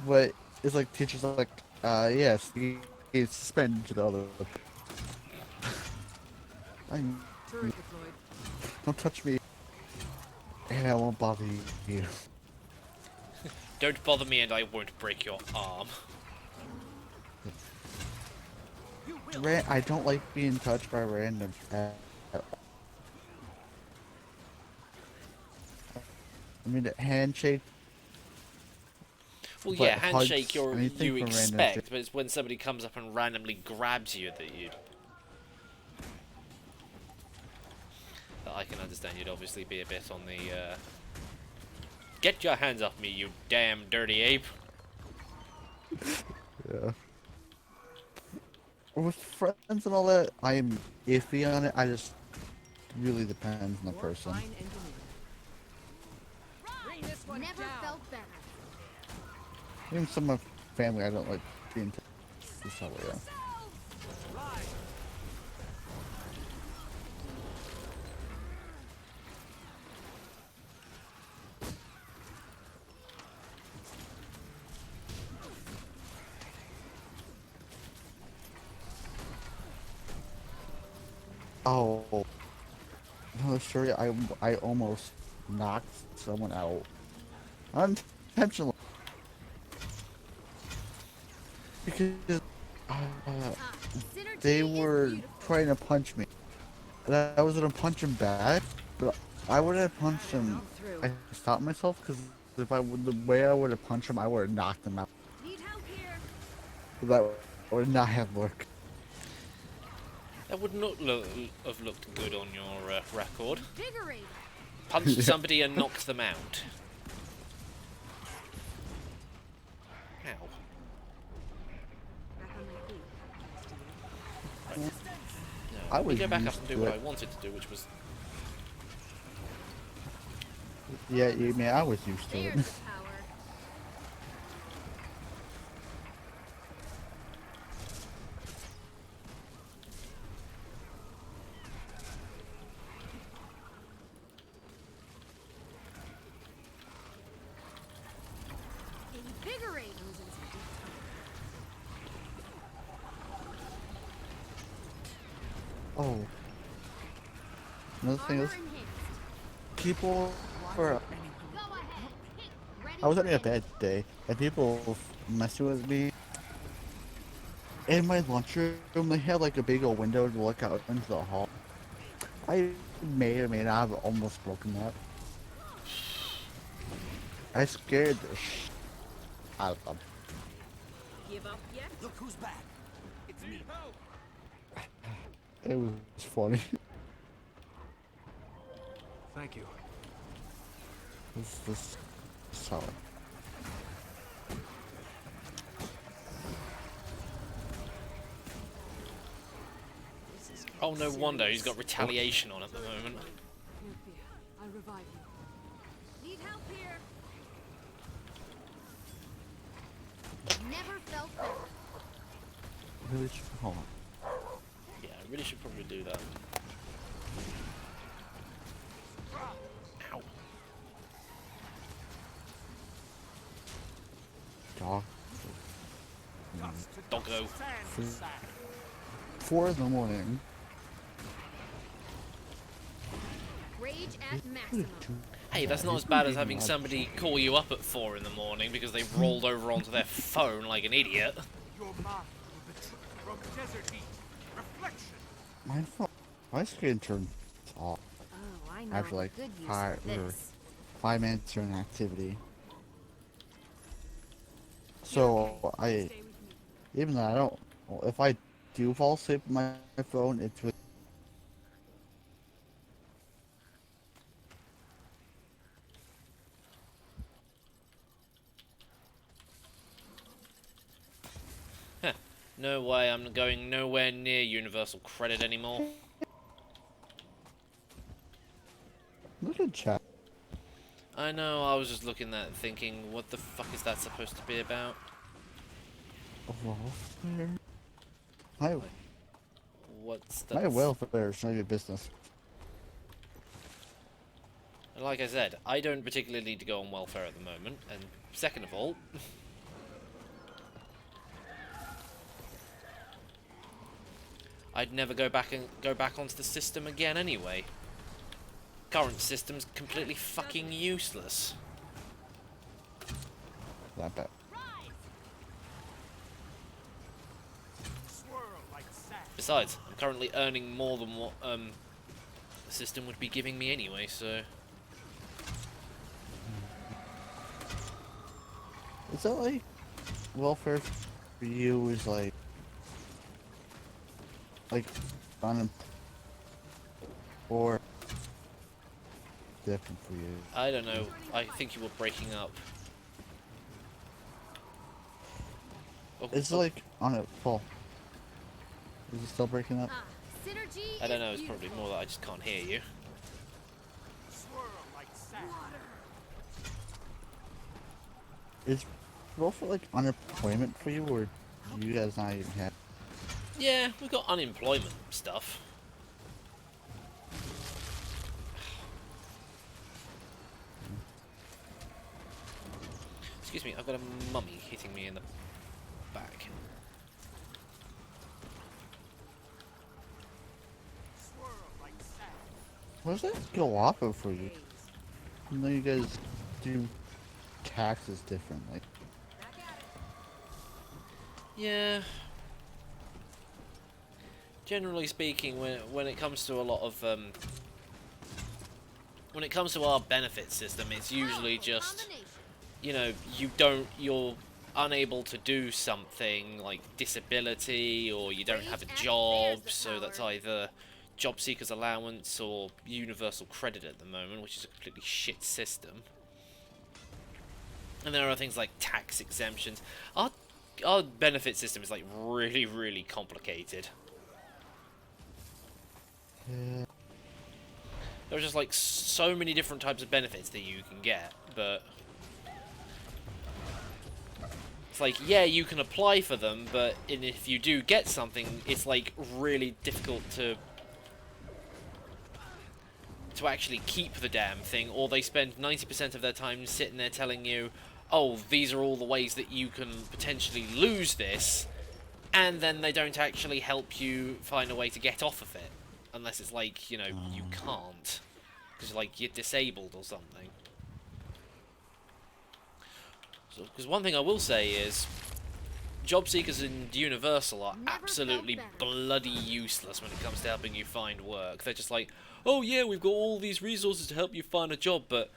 S2: But it's like teachers are like, yes, he's suspended to the other. Don't touch me, and I won't bother you.
S1: Don't bother me and I won't break your arm.
S2: I don't like being touched by random. I mean, a handshake.
S1: Well,
S2: But
S1: yeah, handshake
S2: hugs, anything
S1: you
S2: from random
S1: expect,
S2: shit.
S1: but it's when somebody comes up and randomly grabs you that I can understand you'd obviously be a bit on the, get your hands off me, you damn dirty ape.
S2: Yeah. With friends and all that, I'm iffy on it. I just really depends on the person.
S3: Never felt better.
S2: Even some of my family, I don't like being touched. This how I am. Oh, no, sorry. I almost knocked someone out unintentionally because
S3: Synergy
S2: they
S3: is
S2: were
S3: beautiful.
S2: trying to punch me, and I was gonna punch him back, but I would have punched him. I stopped myself because if the way I would have punched him, I would have knocked him out.
S3: Need help here.
S2: That would not have worked.
S1: That would not have looked good on your record.
S3: Invigorating.
S1: Punch somebody and knock them out. How?
S3: Back on my feet. Thanks to you.
S1: No,
S2: I
S1: let me
S2: was
S1: go back up
S2: used
S1: and do
S2: to
S1: what
S2: it.
S1: I wanted to do, which was...
S2: Yeah, you mean I was used to it.
S3: There's the power. Invigorate.
S2: Oh. Another thing
S3: Armor
S2: is,
S3: enhanced.
S2: people were.
S3: Go ahead. Ready
S2: I was
S3: for
S2: having a
S3: any.
S2: bad day, and people messing with me. In my lunchroom, they had like a big old window to look out into the hall. I may or may not have almost broken that. I scared the out of them.
S3: Give up yet?
S7: Look who's back. It's me.
S2: It was funny.
S7: Thank you.
S2: This solid.
S1: Oh, no wonder he's got retaliation on at the moment.
S3: No fear. I'll revive you. Need help here. Never felt better.
S2: Really should hold on.
S1: Yeah, I really should probably do that. Ow.
S2: Dog.
S1: Doggo.
S2: 4 in the morning.
S3: Rage at maximum.
S1: Hey, that's not as bad as having somebody call you up at 4 in the morning because they've rolled over onto their phone like an idiot.
S7: Your mind will betray from desert heat. Reflection.
S2: My phone. My screen turned off
S3: Oh, I know
S2: after
S3: a
S2: like
S3: good use
S2: 5
S3: for
S2: or
S3: this.
S2: 5 minutes during activity. So even though I don't, well, if I do fall asleep on my phone, it's with.
S1: No way, I'm going nowhere near Universal Credit anymore.
S2: Look at chat.
S1: I know, I was just looking at it thinking, what the fuck is that supposed to be about?
S2: Welfare. My
S1: What's that?
S2: my welfare is none of your business.
S1: Like I said, I don't particularly need to go on welfare at the moment, and second of all, I'd never go back onto the system again anyway. Current system's completely fucking useless.
S2: That bad.
S7: Swirl like sand.
S1: Besides, I'm currently earning more than what the system would be giving me anyway, so
S2: Is that like welfare for you is like unemployment or different for you?
S1: I don't know. I think you were breaking up. Oh,
S2: It's
S1: oh,
S2: like on a fall. Is it still breaking up?
S3: Ah, synergy
S1: I don't know.
S3: is
S1: It's probably
S3: beautiful.
S1: more that I just can't hear you.
S7: Swirl like sand.
S2: Is welfare like unemployment for you, or do you guys not even have?
S1: Yeah, we've got unemployment stuff. Excuse me, I've got a mummy hitting me in the back.
S7: Swirl like sand.
S2: What does that go off of for you? I know you guys do taxes differently.
S1: Yeah. Generally speaking, when it comes to a lot of when it comes to our benefit system, it's usually just,
S3: Combination.
S1: you know, you're unable to do something like disability, or you don't have a job, so that's either job seekers allowance or universal credit at the moment, which is a completely shit system. And there are things like tax exemptions. Our benefit system is like really, really complicated.
S2: Yeah.
S1: There's just like so many different types of benefits that you can get, but it's like, yeah, you can apply for them, but if you do get something, it's like really difficult to actually keep the damn thing, or they spend 90% of their time sitting there telling you, oh, these are all the ways that you can potentially lose this, and then they don't actually help you find a way to get off of it. Unless it's like, you know, you can't. Because, like, you're disabled or something. Because one thing I will say is, job seekers in Universal are absolutely bloody useless when it comes to helping you find work. They're just like, oh yeah, we've got all these resources to help you find a job, but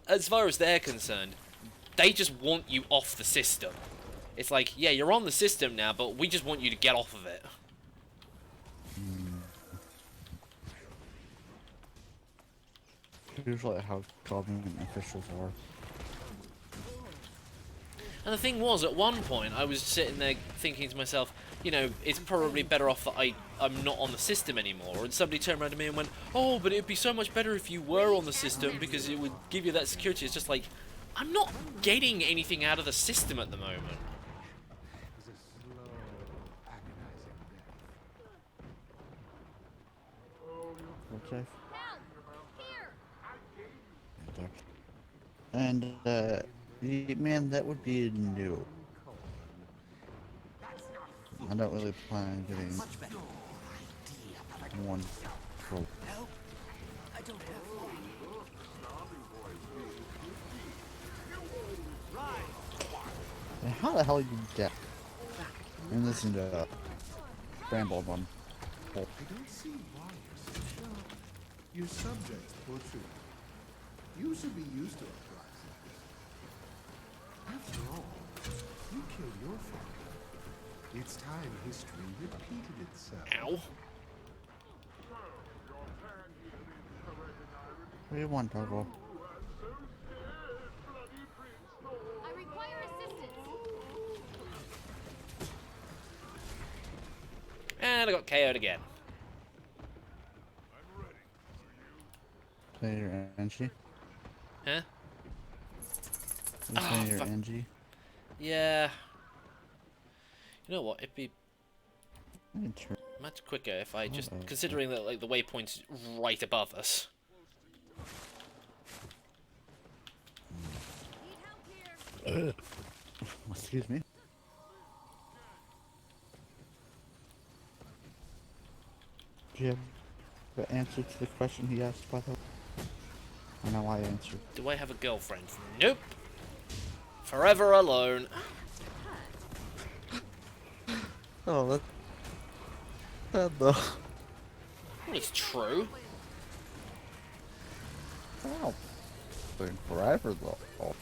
S1: as far as they're concerned, they just want you off the system. It's like, yeah, you're on the system now, but we just want you to get off of it.
S2: Usually how government officials are.
S1: And the thing was, at one point, I was sitting there thinking to myself, you know, it's probably better off that I'm not on the system anymore. And somebody turned around to me and went, oh, but it'd be so much better if you were on the system because it would give you that security. It's just like, I'm not getting anything out of the system at the moment.
S6: It was a slow, agonizing death.
S2: Okay. And, man, that would be new. I don't really plan on getting one trope.
S7: I don't have
S2: And how the hell you get? And listen to Bramble one.
S6: I don't see why you're so sharp. Your subjects, poor you should be used to a prize like this. After all, you killed your father. It's time history repeated itself.
S1: Ow.
S2: What do you want, Doggo?
S8: I require assistance.
S1: And I got KO'd again.
S2: Say your Angie.
S1: Huh?
S2: You say your
S1: fuck.
S2: Angie.
S1: Yeah. You know what? It'd be
S2: Turn.
S1: much quicker if I just, considering that like the waypoint's right above us.
S8: Need help here.
S2: Excuse me. Do you have the answer to the question he asked, by the way? I know I answered.
S1: Do I have a girlfriend? Nope. Forever alone.
S2: Oh, that though.
S1: Well, it's true.
S2: Oh, been forever though. Oh.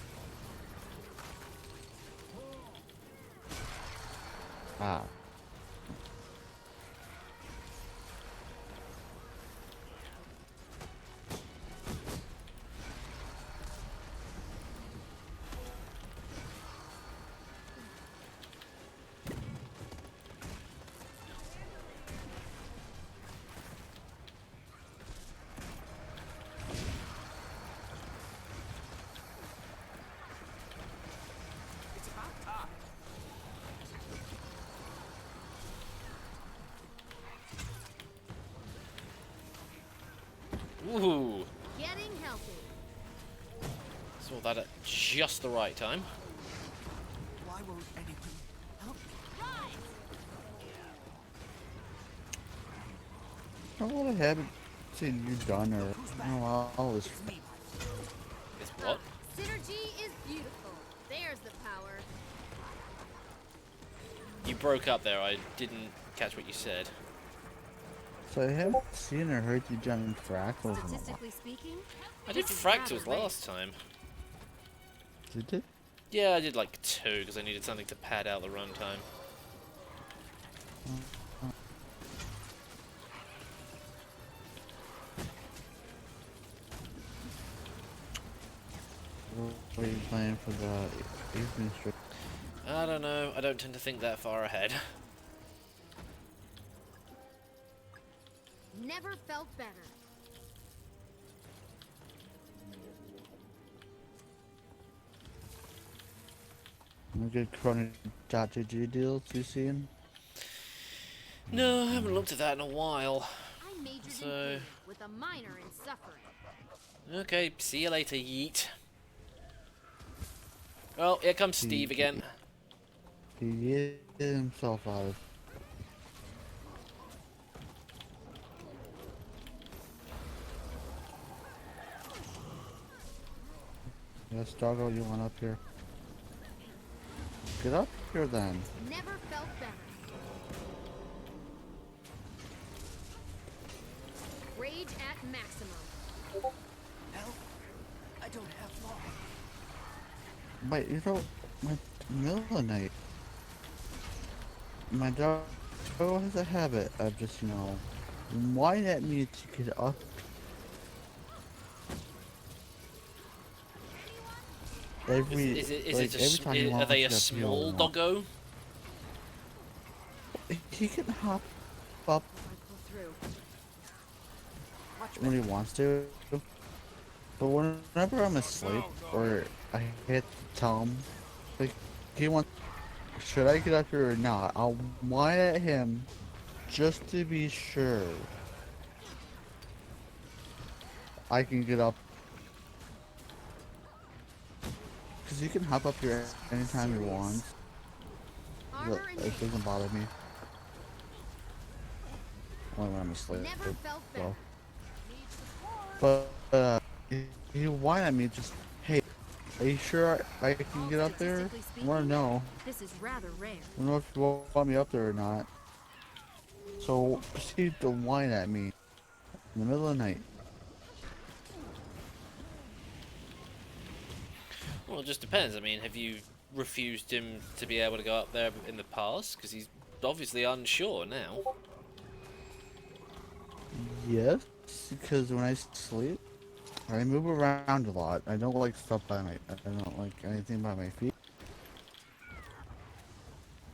S2: Ah.
S7: It's about time.
S1: Ooh.
S8: Getting healthy.
S1: Saw that at just the right time.
S7: Why won't anyone help me?
S8: Rise.
S2: Oh, I haven't seen you done or all this.
S1: It's what?
S8: Synergy is beautiful. There's the power.
S1: You broke up there. I didn't catch what you said.
S2: So I haven't seen or heard you done fractals in a while.
S8: Statistically speaking,
S1: I did
S8: this is
S1: fractals
S8: rather
S1: last time.
S2: Did it?
S1: Yeah, I did like 2 because I needed something to pad out the runtime.
S2: what are you playing for the evening stream?
S1: I don't know. I don't tend to think that far ahead.
S8: Never felt better.
S2: Any good Chrono.gg deals you seen?
S1: No, I haven't looked at that in a while.
S8: I majored
S1: So-
S8: in pain with a minor in suffering.
S1: Okay, see you later, yeet. Oh, here comes Steve again.
S2: He get himself out of. Yes, doggo, you want up here? Get up here then.
S8: Never felt better. Rage at maximum.
S7: Help! I don't have long.
S2: Wait, you know, my middle of the night, my dog has a habit of just, you know, whining at me to get up. Every,
S1: Is it
S2: like,
S1: a
S2: every time he
S1: are
S2: wants
S1: they
S2: to
S1: a
S2: get up,
S1: small
S2: he'll-
S1: doggo?
S2: He can hop up
S3: I pull through. Watch
S2: when he wants to, but whenever I'm asleep or I hit tell him, like, he wants, should I get up here or not? I'll whine at him just to be sure I can get up. Because he can hop up here anytime he wants.
S8: Armor and
S2: It doesn't bother me. Only when I'm asleep.
S8: never felt better.
S2: So. But, he whine at me just, hey, are you sure I can get up there? I want to know.
S3: This is rather rare.
S2: I don't know if you want me up there or not. So, proceed to whine at me in the middle of the night.
S1: Well, it just depends. I mean, have you refused him to be able to go up there in the past? Because he's obviously unsure now.
S2: Yes, because when I sleep, I move around a lot. I don't like stuff by my. I don't like anything by my feet.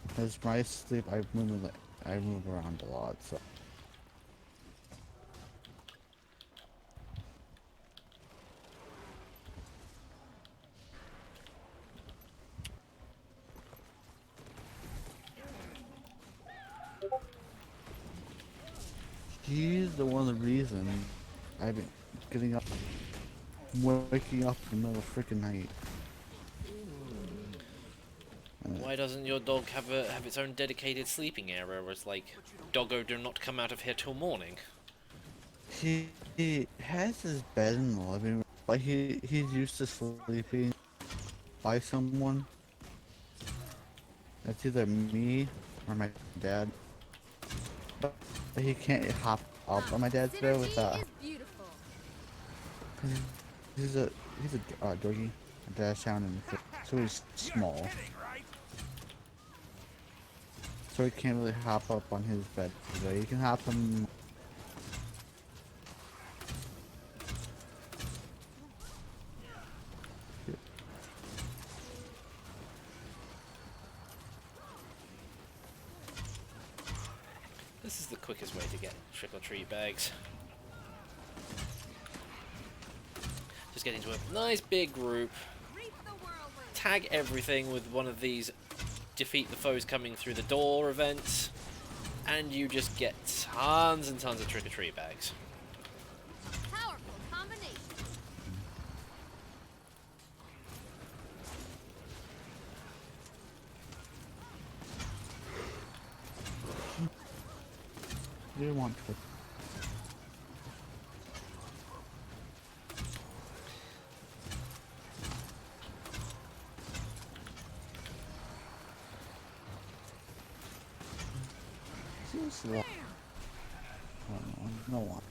S2: Because when I sleep, I move around a lot. So. He's the one of the reason I've been getting up, waking up in the middle of freaking night.
S1: Why doesn't your dog have its own dedicated sleeping area where it's like, doggo do not come out of here till morning?
S2: He has his bed in the living room, but he's used to sleeping by someone. It's either me or my dad. But he can't hop up on my dad's bed with
S8: Synergy is beautiful.
S2: he's a doggy, a dash hound, and so he's small. So he can't really hop up on his bed. But he can hop on.
S1: This is the quickest way to get trick-or-treat bags. Just get into a nice big group, tag everything with one of these defeat the foes coming through the door events, and you just get tons and tons of trick-or-treat bags.
S8: Powerful combination.
S2: You want to. Seriously. No one.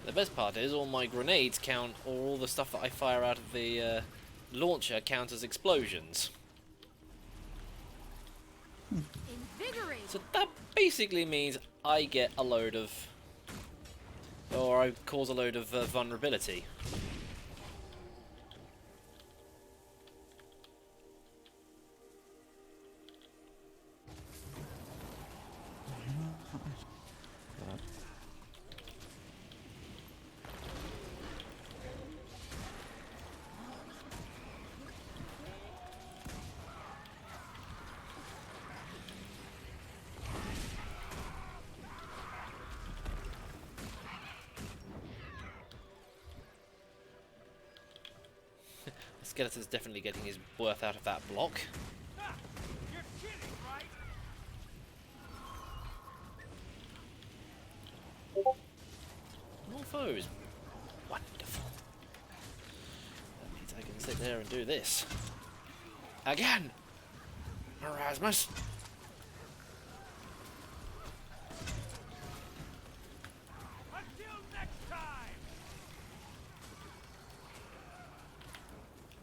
S1: The best part is all my grenades count, or all the stuff that I fire out of the launcher count as explosions.
S8: Invigorating.
S1: So that basically means I get a load of... Or I cause a load of vulnerability. Skeleton's definitely getting his worth out of that block.
S7: Ah, you're kidding, right?
S1: More foes. Wonderful. That means I can sit there and do this. Again! Erasmus!
S7: Until next time!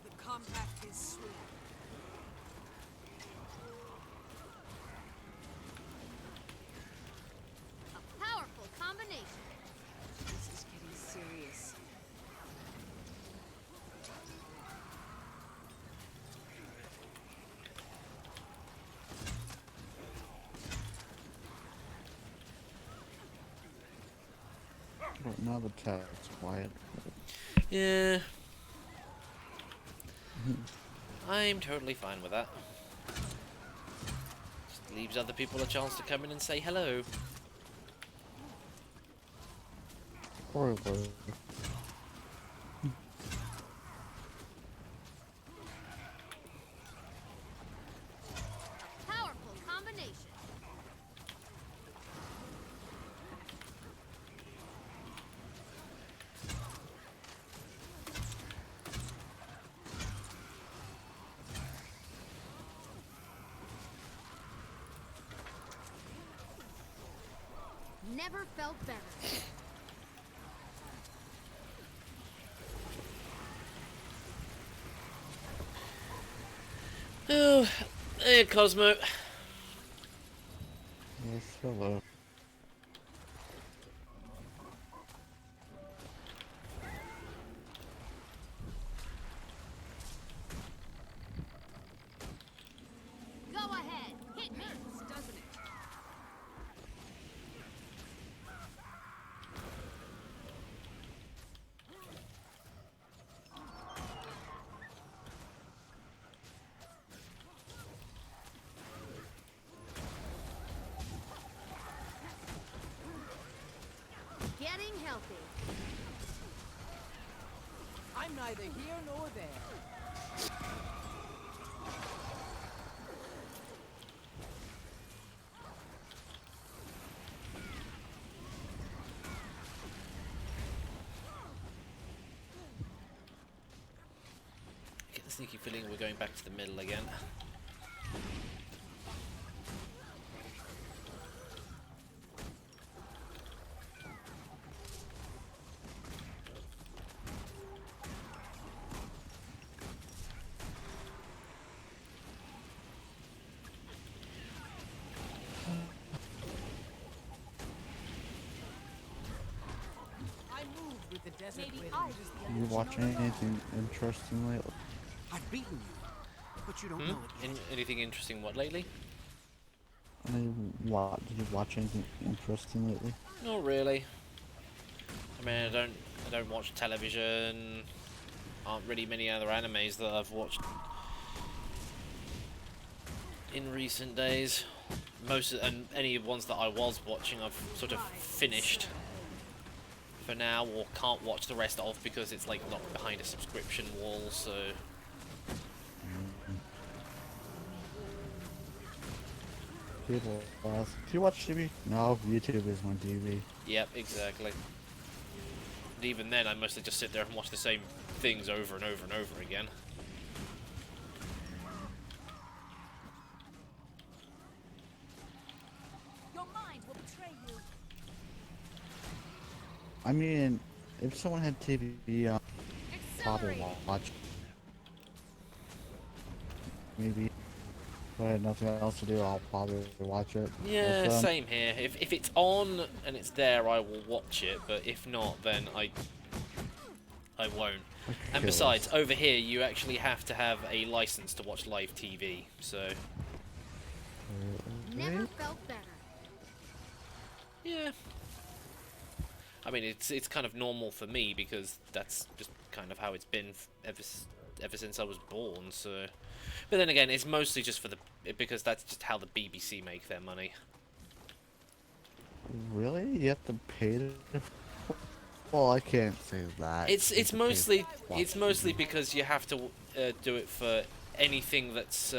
S3: The compact is sweet.
S8: A powerful combination.
S3: This is getting serious.
S2: But now the chat's quiet.
S1: Yeah. I'm totally fine with that. Just leaves other people a chance to come in and say hello.
S2: Or the
S8: Powerful combination. Never felt better.
S1: Oh, hey Cosmo.
S2: yes, hello.
S8: Go ahead, hit me.
S3: Doesn't it?
S8: Getting healthy.
S3: I'm neither here nor there.
S1: I get the sneaky feeling we're going back to the middle again.
S3: I moved with the desert wind.
S2: You watching anything interesting lately?
S3: I've beaten you, but you don't know it yet.
S1: Anything interesting what lately?
S2: Did you watch anything interesting lately?
S1: Not really. I mean, I don't watch television. Aren't really many other animes that I've watched in recent days. And any ones that I was watching, I've sort of finished for now, or can't watch the rest of because it's like not behind a subscription wall. So
S2: People ask, do you watch TV? No, YouTube is my TV.
S1: yep, exactly. And even then, I mostly just sit there and watch the same things over and over and over again.
S3: Your mind will betray you.
S2: I mean, if someone had TV on, probably
S8: Accelerate.
S2: watch. Maybe. I had nothing else to do, I'll probably watch it.
S1: Yeah,
S2: With,
S1: same here. If it's on and it's there, I will watch it. But if not, then I won't. And besides, over here you actually have to have a license to watch live TV. So
S8: Never felt better.
S1: yeah. I mean, it's kind of normal for me because that's just kind of how it's been ever since I was born. So, but then again, it's mostly just for because that's just how the BBC make their money.
S2: Really? You have to pay to... Well, I can't say that.
S1: It's mostly because you have to do it for anything that's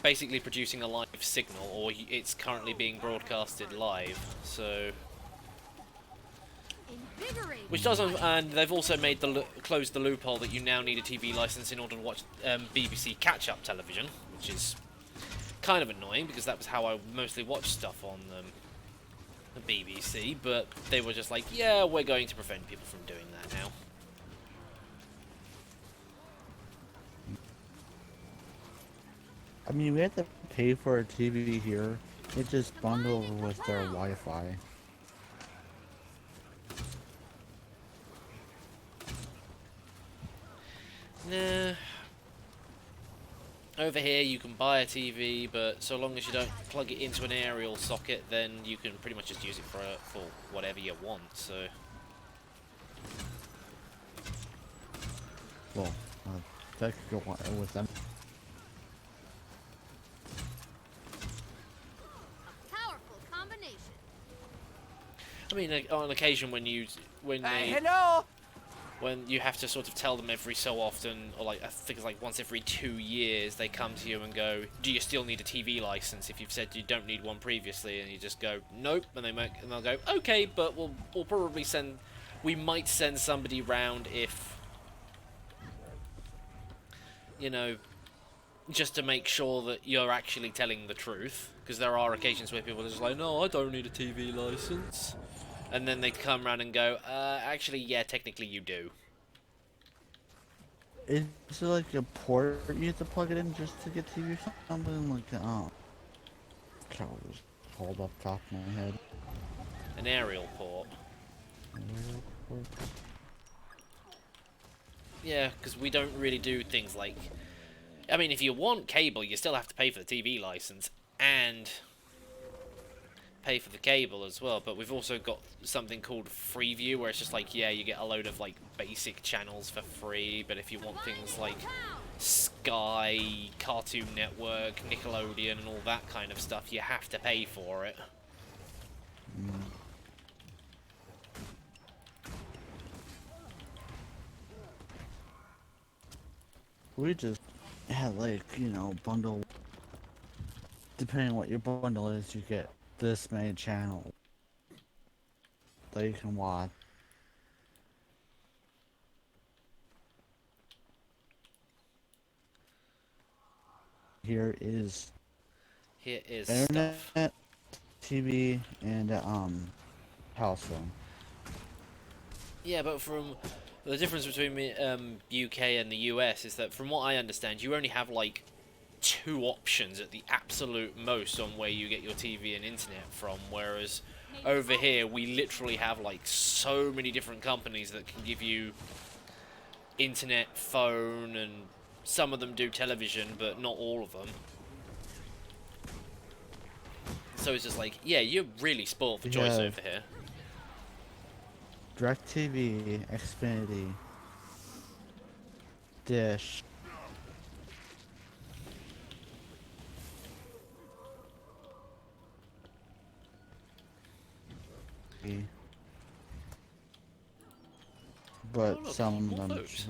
S1: basically producing a live signal, or it's currently being broadcasted live. So,
S8: Invigorating.
S1: which doesn't, and they've also made closed the loophole that you now need a TV license in order to watch BBC catch-up television, which is kind of annoying because that was how I mostly watched stuff on the BBC. But they were just like, yeah, we're going to prevent people from doing that now.
S2: I mean, we have to pay for a TV here. It just bundles with their Wi-Fi.
S1: Nah. Over here you can buy a TV, but so long as you don't plug it into an aerial socket, then you can pretty much just use it for whatever you want. So
S2: Well, that could go on with them.
S8: A powerful combination.
S1: I mean, on occasion when
S7: Hello!
S1: when you have to sort of tell them every so often, or like I think it's like once every 2 years, they come to you and go, "Do you still need a TV license?" If you've said you don't need one previously, and you just go, "Nope," and they'll go, "Okay, but we'll probably we might send somebody round if, you know, just to make sure that you're actually telling the truth." Because there are occasions where people are just like, "No, I don't need a TV license." And then they come around and go, actually, yeah, technically you do.
S2: Is it like a port you have to plug it in just to get TV or something like that? Oh. Can't just hold up top of my head.
S1: An aerial port. Yeah, because we don't really do things like... I mean, if you want cable, you still have to pay for the TV license and pay for the cable as well, but we've also got something called Freeview, where it's just like, yeah, you get a load of like basic channels for free, but if you want things like Sky, Cartoon Network, Nickelodeon and all that kind of stuff, you have to pay for it.
S2: We just had like, you know, bundle. Depending on what your bundle is, you get this many channels that you can watch. Here is internet,
S1: Stuff.
S2: TV, and house phone.
S1: Yeah, but from the difference between UK and the US is that, from what I understand, you only have like 2 options at the absolute most on where you get your TV and internet from, whereas over here we literally have like so many different companies that can give you internet, phone, and some of them do television, but not all of them. So it's just like, yeah, you're really spoiled for choice over here.
S2: DirecTV, Xfinity, Dish. But
S1: Oh, look,
S2: some of
S1: more
S2: them
S1: votes.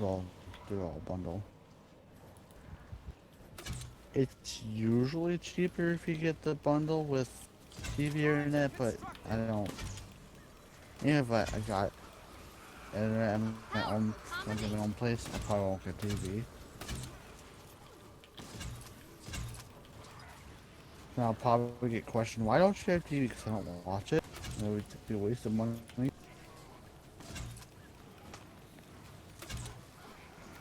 S2: they're all bundle. It's usually cheaper if you get the bundle with TV or internet, but I don't. Even if I got internet in my own place, I probably won't get TV. Now I'll probably get questioned, why don't you have TV? Because I don't watch it. It would be a waste of money.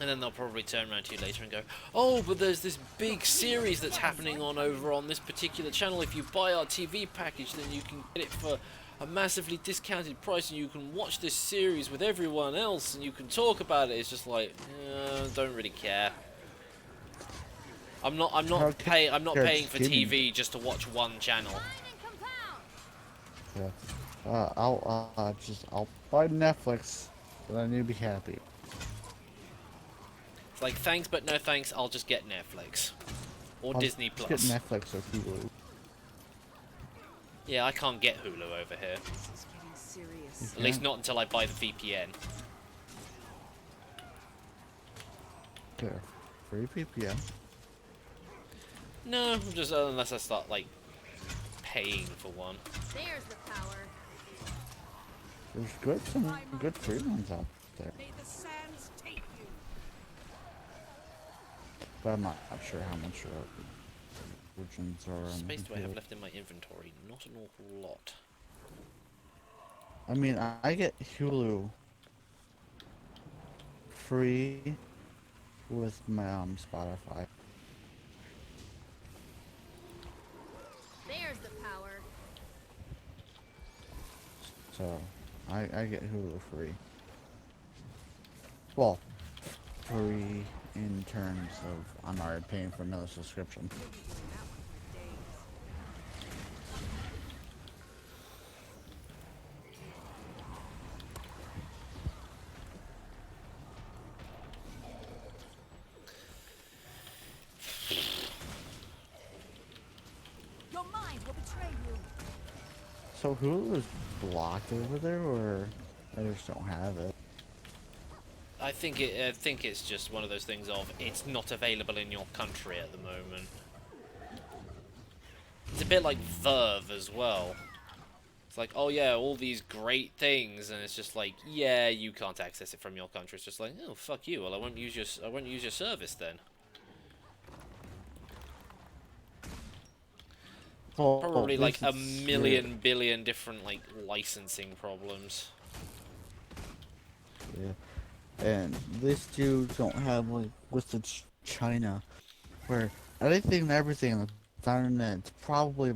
S1: And then they'll probably turn around to you later and go, oh, but there's this big series that's happening over on this particular channel. If you buy our TV package, then you can get it for a massively discounted price, and you can watch this series with everyone else, and you can talk about it. It's just like, don't really care. I'm not paying for TV just to watch one channel.
S2: Yeah. I'll buy Netflix, and then you'll be happy.
S1: It's like, thanks, but no thanks. I'll just get Netflix or Disney Plus.
S2: Get Netflix or Hulu.
S1: Yeah, I can't get Hulu over here.
S3: This is getting serious.
S1: At least not until I buy the VPN.
S2: There. Free VPN.
S1: No, just unless I start like paying for one.
S8: There's the power.
S2: There's some good free ones out there.
S7: May the sands take you.
S2: But I'm not sure how much originals are.
S1: Space do I have left in my inventory? Not an awful lot.
S2: I mean, I get Hulu free with my Spotify.
S8: There's the power.
S2: So I get Hulu free. Well, free in terms of I'm already paying for another subscription.
S3: Your mind will betray you.
S2: So Hulu is blocked over there, or I just don't have it?
S1: I think it's just one of those things of it's not available in your country at the moment. It's a bit like Verve as well. It's like, oh yeah, all these great things, and it's just like, yeah, you can't access it from your country. It's just like, oh fuck you. Well, I won't use your service then.
S2: Oh,
S1: Probably like a
S2: this is
S1: million billion different like licensing problems.
S2: Yeah. And this dude don't have like with its China, where anything and everything on the internet's probably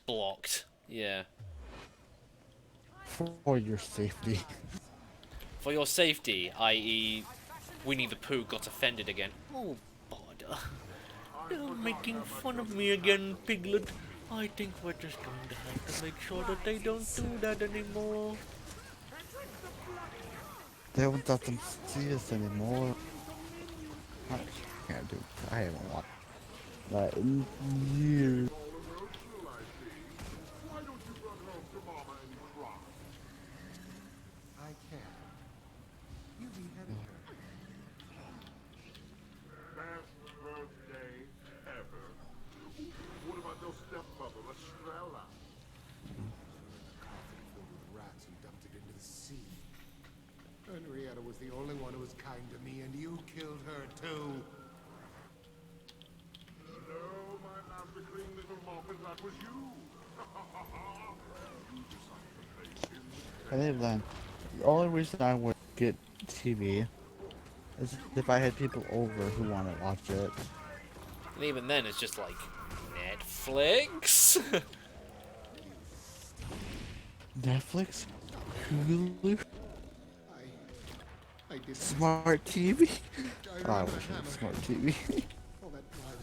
S1: Blocked. Yeah.
S2: for your safety.
S1: For your safety, i.e. Winnie the Pooh got offended again. Oh, bother. They're making fun of me again, Piglet. I think we're just going to have to make sure that they don't do that anymore.
S2: They won't let them see us anymore. I can't do. I haven't watched that in years.
S4: Why don't you run home to Mama and cry?
S6: I can. You beheaded her.
S4: Best birthday ever. What about your stepmother, Estrella?
S6: Coffin filled with rats and dumped it into the sea. Henrietta was the only one who was kind to me, and you killed her too.
S4: No, my master clean little muffin, that was you. You decided to play him.
S2: I think then the only reason I would get TV is if I had people over who want to watch it.
S1: And even then, it's just like, Netflix?
S2: Netflix, Hulu,
S6: I did
S2: smart TV.
S6: I
S2: I
S6: ran
S2: wish
S6: a
S2: I had
S6: hammer.
S2: smart TV.
S6: All that blood.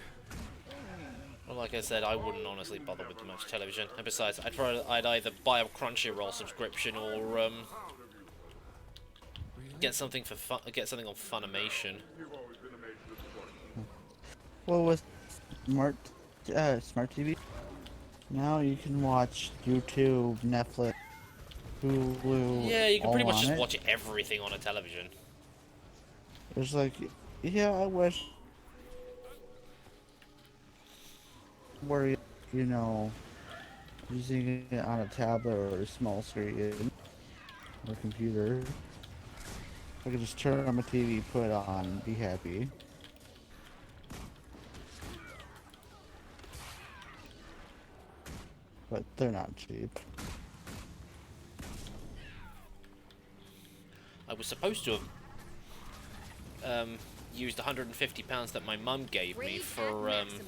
S1: Well, like I said, I wouldn't honestly bother with much television. And besides, I'd either buy a Crunchyroll subscription or get something for fun, get something on Funimation.
S2: Well, with smart TV, now you can watch YouTube, Netflix, Hulu.
S1: Yeah, you can
S2: all
S1: pretty much
S2: on
S1: just
S2: it.
S1: watch everything on a television.
S2: It's like, yeah, I wish where you know using it on a tablet or a small screen or computer. I could just turn on my TV, put it on, be happy. But they're not cheap.
S1: I was supposed to have used £150 that my mum gave me
S8: Brave at maximum.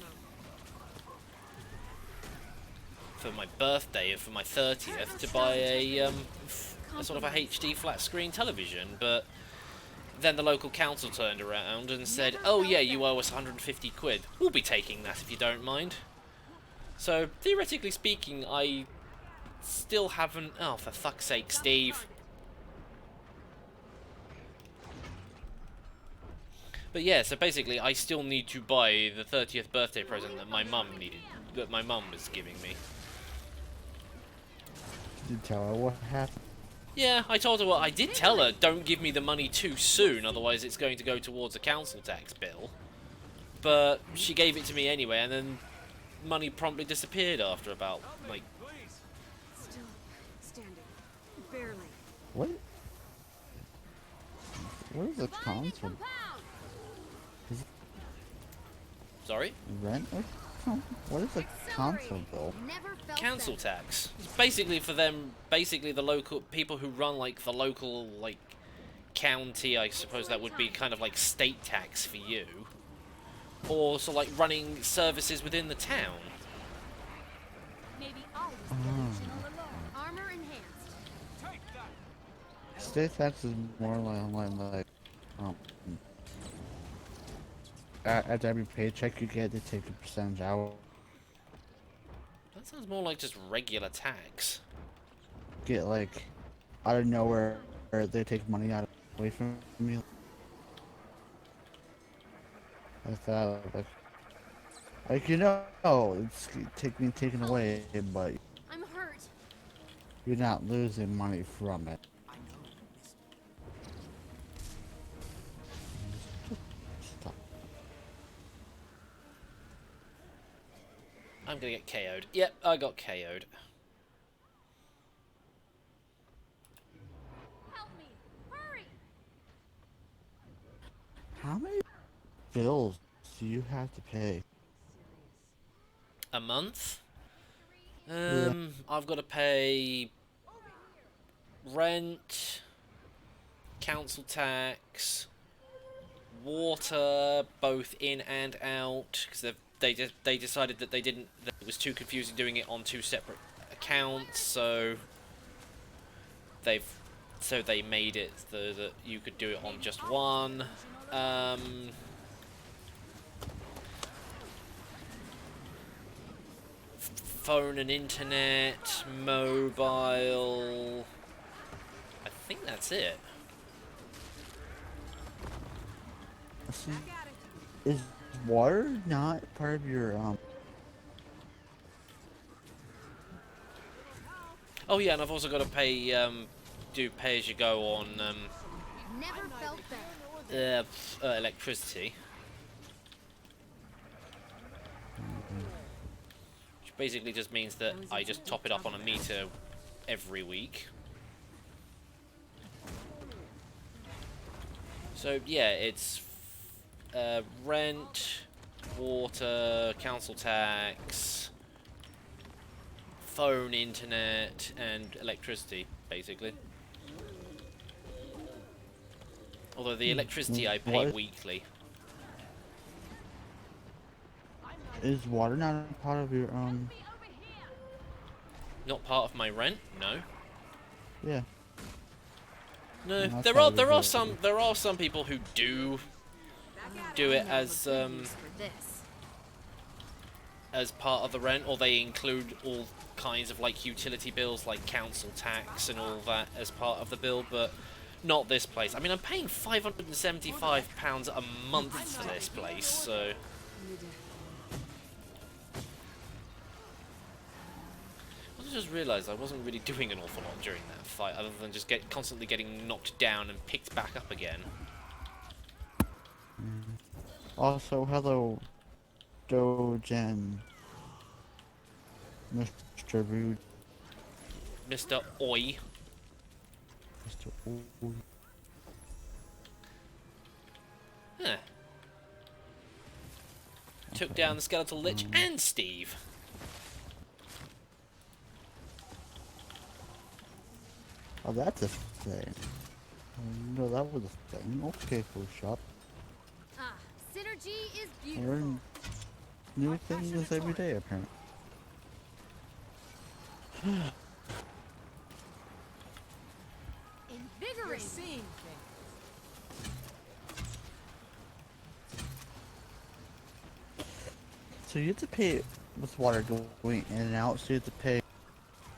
S1: for my birthday, for my 30th, to buy a sort of a HD flat screen television, but then the local council turned around and said, "Oh yeah, you owe us 150 quid. We'll be taking that if you don't mind." So, theoretically speaking, I still haven't... Oh, for fuck's sake, Steve. But yeah, so basically, I still need to buy the 30th birthday present that my mum was giving me.
S2: Did you tell her what happened?
S1: Yeah, I told her I did tell her, don't give me the money too soon, otherwise it's going to go towards a council tax bill. But she gave it to me anyway, and then money promptly disappeared after about, like...
S3: Still standing. Barely.
S2: What? What is a council?
S1: Sorry?
S2: Rent or something? What is a council bill?
S8: Never felt
S1: Council
S8: better.
S1: tax. It's basically for them, basically the local people who run like the local like county, I suppose that would be kind of like state tax for you. Or so like running services within the town.
S8: Maybe always dimensional alone. Armor enhanced.
S5: Take that!
S2: State tax is more like um, at every paycheck you get, they take a percentage out.
S1: That sounds more like just regular tax.
S2: Get like out of nowhere, or they take money out away from you. Like that, like you know, it's taken away, but
S8: I'm hurt.
S2: you're not losing money from it. Stop.
S1: I'm gonna get KO'd. Yep, I got KO'd.
S8: Help me. Hurry.
S2: How many bills do you have to pay?
S1: A month? I've got to pay rent, council tax, water, both in and out, because they decided that that it was too confusing doing it on two separate accounts, so they made it that you could do it on just one. Phone and internet, mobile. I think that's it.
S2: Is water not part of your
S1: Oh yeah, and I've also got to pay do pay as you go on
S8: Never felt better.
S1: electricity. Which basically just means that I just top it up on a meter every week. So yeah, it's rent, water, council tax, phone, internet, and electricity, basically. Although the electricity I pay
S2: What?
S1: weekly.
S2: Is water not a part of your
S1: Not part of my rent? No.
S2: Yeah.
S1: No,
S2: No, I
S1: there
S2: thought it
S1: are
S2: was,
S1: some people who do it as
S8: For this.
S1: as part of the rent, or they include all kinds of like utility bills like council tax and all that as part of the bill, but not this place. I mean, I'm paying £575 a month for this place, so I just realised I wasn't really doing an awful lot during that fight, other than just constantly getting knocked down and picked back up again.
S2: Also, hello, Doge and Mr. Rude.
S1: Mr. Oi.
S2: Mr. Ooh.
S1: Huh. Took down the Skeletal Lich and Steve.
S2: Oh, that's a thing. No, that was a thing. Okay, full shop.
S8: energy is
S2: Learn
S8: beautiful.
S2: new things every day, apparently.
S8: Invigorating.
S3: You're seeing things.
S2: So you have to pay with water going in and out, so you have to pay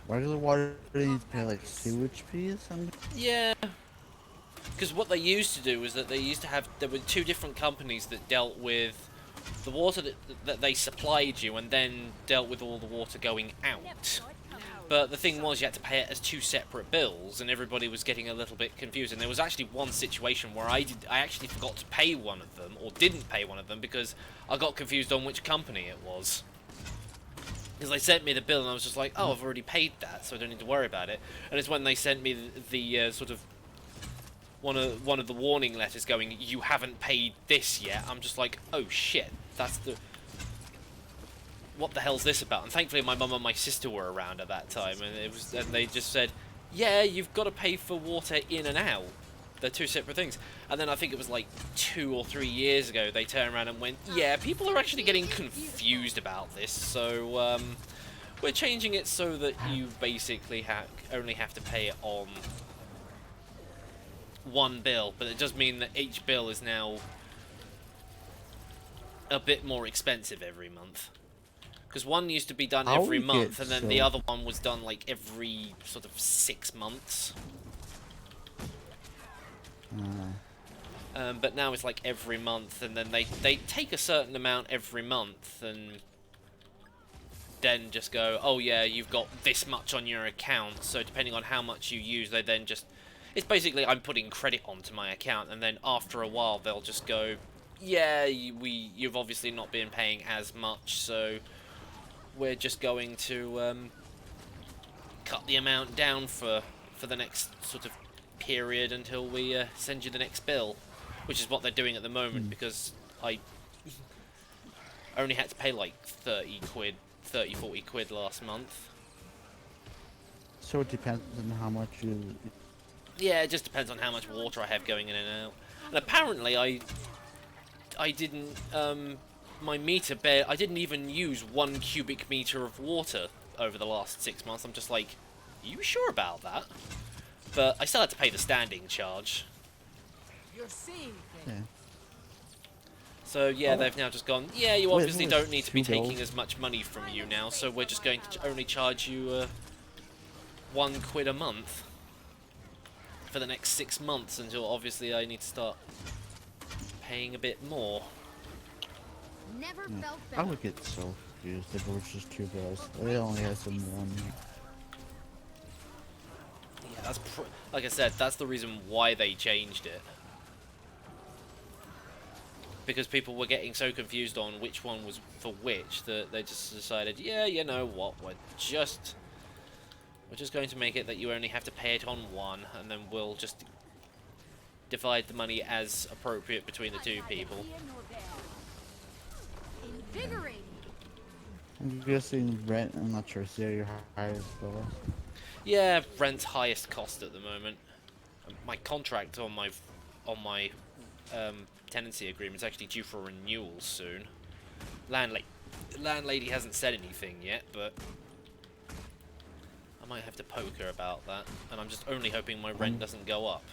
S2: regular water, then you have to pay like sewage fees?
S1: Yeah. Because what they used to do was that they used to have, there were two different companies that dealt with the water that they supplied you and then dealt with all the water going out. But the thing was, you had to pay it as two separate bills, and everybody was getting a little bit confused. And there was actually one situation where I actually forgot to pay one of them, or didn't pay one of them, because I got confused on which company it was. Because they sent me the bill, and I was just like, oh, I've already paid that, so I don't need to worry about it. And it's when they sent me the sort of one of the warning letters going, you haven't paid this yet. I'm just like, oh shit, that's the... what the hell's this about? And thankfully my mum and my sister were around at that time, and they just said, yeah, you've got to pay for water in and out. They're two separate things. And then I think it was like 2 or 3 years ago, they turned around and went, yeah, people are actually getting confused about this, so we're changing it so that you basically only have to pay it on one bill, but it does mean that each bill is now a bit more expensive every month. Because one used to be done every month, and then the other one was done like every sort of 6 months. But now it's like every month, and then they take a certain amount every month, and then just go, oh yeah, you've got this much on your account, so depending on how much you use, they then just... It's basically I'm putting credit onto my account, and then after a while they'll just go, yeah, you've obviously not been paying as much, so we're just going to cut the amount down for the next sort of period until we send you the next bill, which is what they're doing at the moment, because I only had to pay like 30 quid, 40 quid last month.
S2: So it depends on how much you...
S1: Yeah, it just depends on how much water I have going in and out. And apparently I didn't, my meter I didn't even use 1 cubic meter of water over the last 6 months. I'm just like, are you sure about that? But I still had to pay the standing charge.
S3: You're seeing things.
S2: Yeah.
S1: So yeah, they've now just gone, yeah, you obviously don't need to be
S2: $2 bills.
S1: taking as much money from you now, so we're just going to only charge you 1 quid a month for the next 6 months, until obviously I need to start paying a bit more.
S8: Never felt
S2: I
S8: better.
S2: would get so confused if it was just 2 bills. They only had some one.
S1: Yeah, that's like I said, that's the reason why they changed it. Because people were getting so confused on which one was for which that they just decided, yeah, you know what, we're just going to make it that you only have to pay it on one, and then we'll just divide the money as appropriate between the two people.
S8: Invigorating.
S2: I'm guessing rent, I'm not sure, is your highest bill?
S1: Yeah, rent's highest cost at the moment. My contract on my tenancy agreement is actually due for renewal soon. Landlady hasn't said anything yet, but I might have to poke her about that. And I'm just only hoping my rent doesn't go up.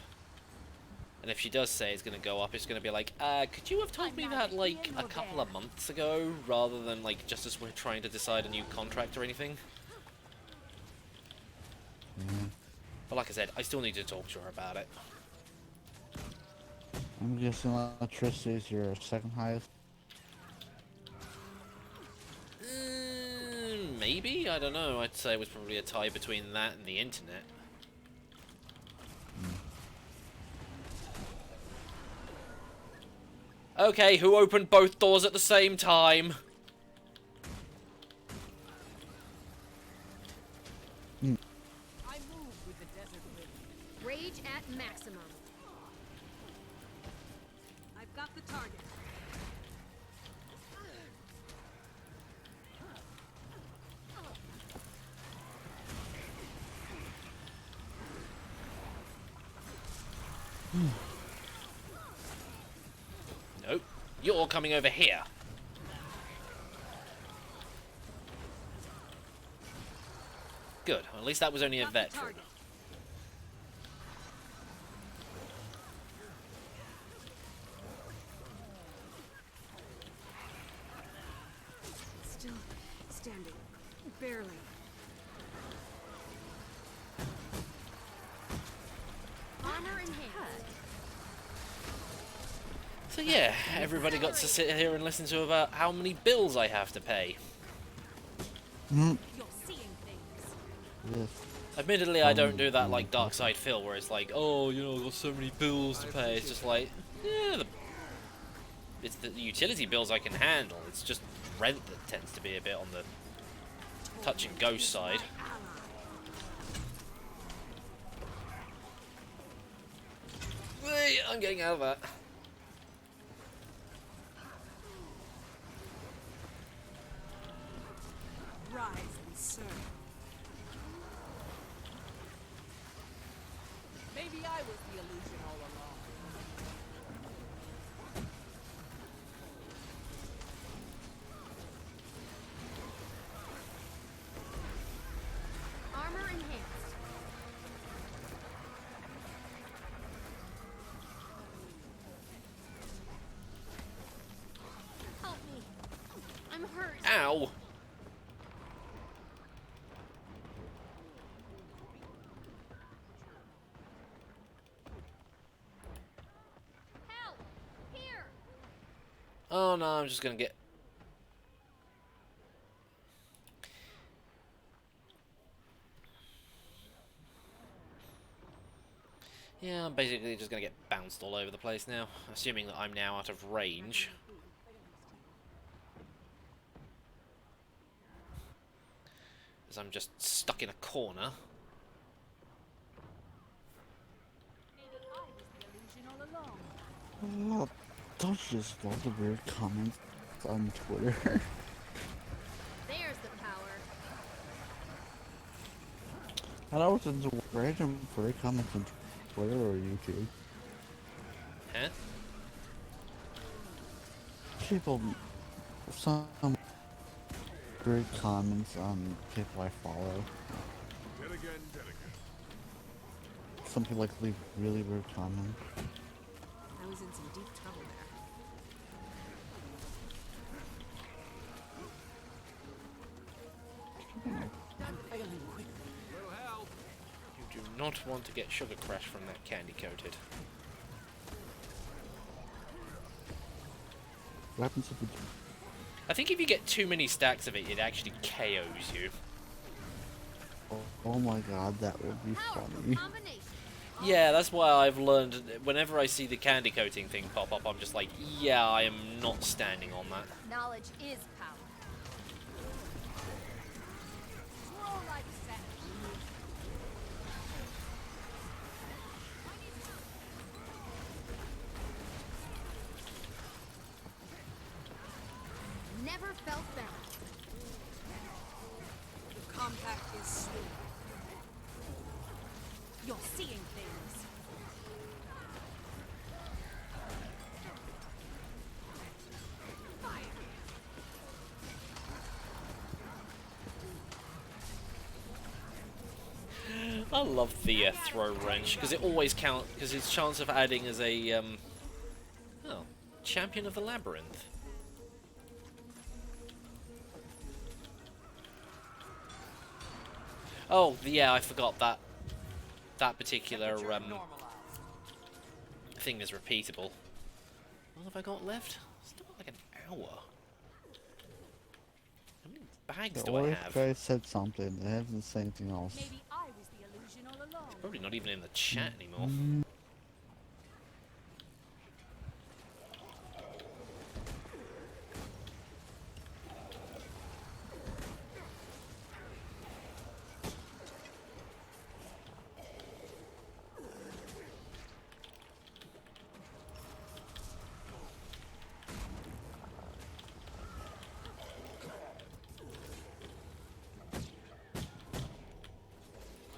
S1: And if she does say it's going to go up, it's going to be like, could you have told me that like a couple of months ago, rather than like just as we're trying to decide a new contract or anything? But like I said, I still need to talk to her about it.
S2: I'm guessing electricity is your second highest.
S1: Maybe? I don't know. I'd say it was probably a tie between that and the internet. Okay, who opened both doors at the same time?
S3: I move with the desert wind.
S8: Rage at maximum.
S3: I've got the target.
S1: Nope. You're coming over here. Good. Well, at least that was only a
S3: Got the
S1: veteran.
S3: target. Still standing. Barely.
S8: Armor in hand.
S1: So yeah, everybody got to sit here and listen to about how many bills I have to pay.
S2: Mm,
S8: You're seeing things.
S2: yes.
S1: Admittedly, I don't do that like Dark Side Phil, where it's like, oh, you know, I've got so many bills to pay. It's just like, yeah, it's the utility bills I can handle. It's just rent that tends to be a bit on the touch and go side. Wait, I'm getting out of that.
S3: Rise and serve.
S7: Maybe I was the illusion all along.
S8: Armor enhanced. Help me. I'm hurt.
S1: Ow!
S8: Help! Here!
S1: Oh no, I'm just gonna get... Yeah, I'm basically just gonna get bounced all over the place now, assuming that I'm now out of range. As I'm just stuck in a corner.
S7: Maybe I was the illusion all along.
S2: Oh, don't you just love the weird comments on Twitter?
S8: There's the power.
S2: I know it's into random weird comments on Twitter or YouTube.
S1: Huh?
S2: People, some weird comments on people I follow.
S4: Dead again, dead again.
S2: Some people like leave really weird comments.
S3: I was in some deep trouble there.
S1: You do not want to get sugar crash from that candy coated.
S2: What happens if we
S1: I think if you get too many stacks of it, it actually KOs you.
S2: oh my god, that would be
S8: Powerful
S2: funny.
S8: combination.
S1: Yeah, that's why I've learned, whenever I see the candy coating thing pop up, I'm just like, yeah, I am not standing on that.
S8: Knowledge is power.
S7: Swirl like sand.
S8: Never felt better.
S3: The compact is sweet.
S8: You're seeing things.
S1: I love the throw wrench, because it always counts, because its chance of adding as a, oh, champion of the labyrinth. Oh, yeah, I forgot that. That particular thing is repeatable. What have I got left? Still got like an hour. How many bags do I
S2: Or
S1: have?
S2: if I said something, they haven't said anything else.
S7: Maybe I was the illusion all along.
S1: Probably not even in the chat anymore.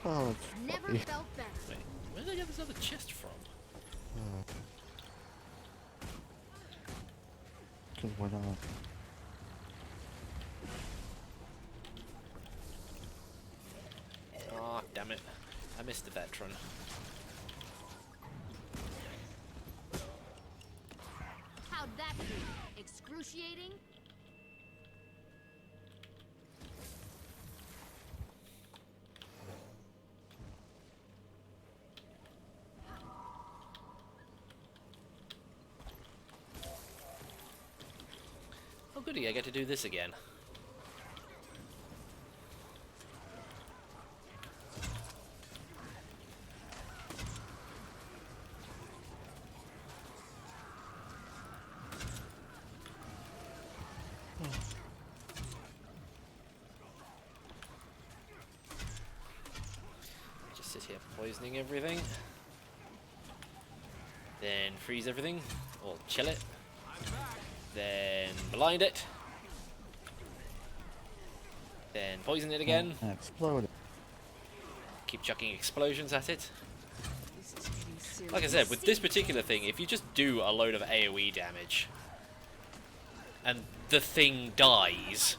S2: Oh, it's
S8: Never
S2: funny.
S8: felt better.
S1: Wait, where did I get this other chest from?
S2: 'Cause why not?
S1: Ah, damn it. I missed the veteran.
S8: How'd that be? Excruciating?
S1: Oh goody, I get to do this again. Just sit here poisoning everything. Then freeze everything, or chill it. Then blind it. Then poison it again.
S2: And explode it.
S1: Keep chucking explosions at it.
S3: This is getting serious.
S1: Like I said, with this particular thing, if you just do a load of AoE damage and the thing dies,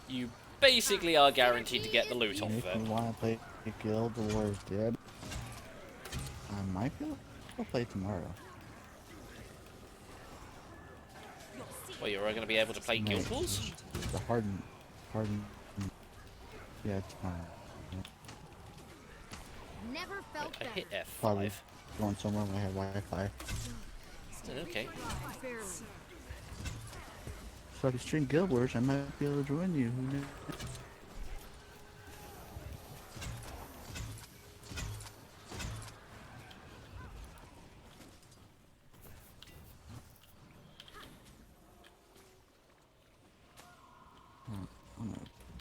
S1: you basically are guaranteed to get the loot off
S2: If
S1: of
S2: you
S1: it.
S2: want to play Guild Wars Dead, I might be able to play tomorrow.
S1: Well, you're going to be able to play Guild Wars?
S2: The hardened, yeah, tomorrow.
S8: Never felt
S1: I
S8: better.
S1: hit
S2: Probably
S1: F5.
S2: going somewhere where I have Wi-Fi.
S1: Okay.
S3: Barely.
S2: So if you stream Guild Wars, I might be able to join you. Who knows? I'm gonna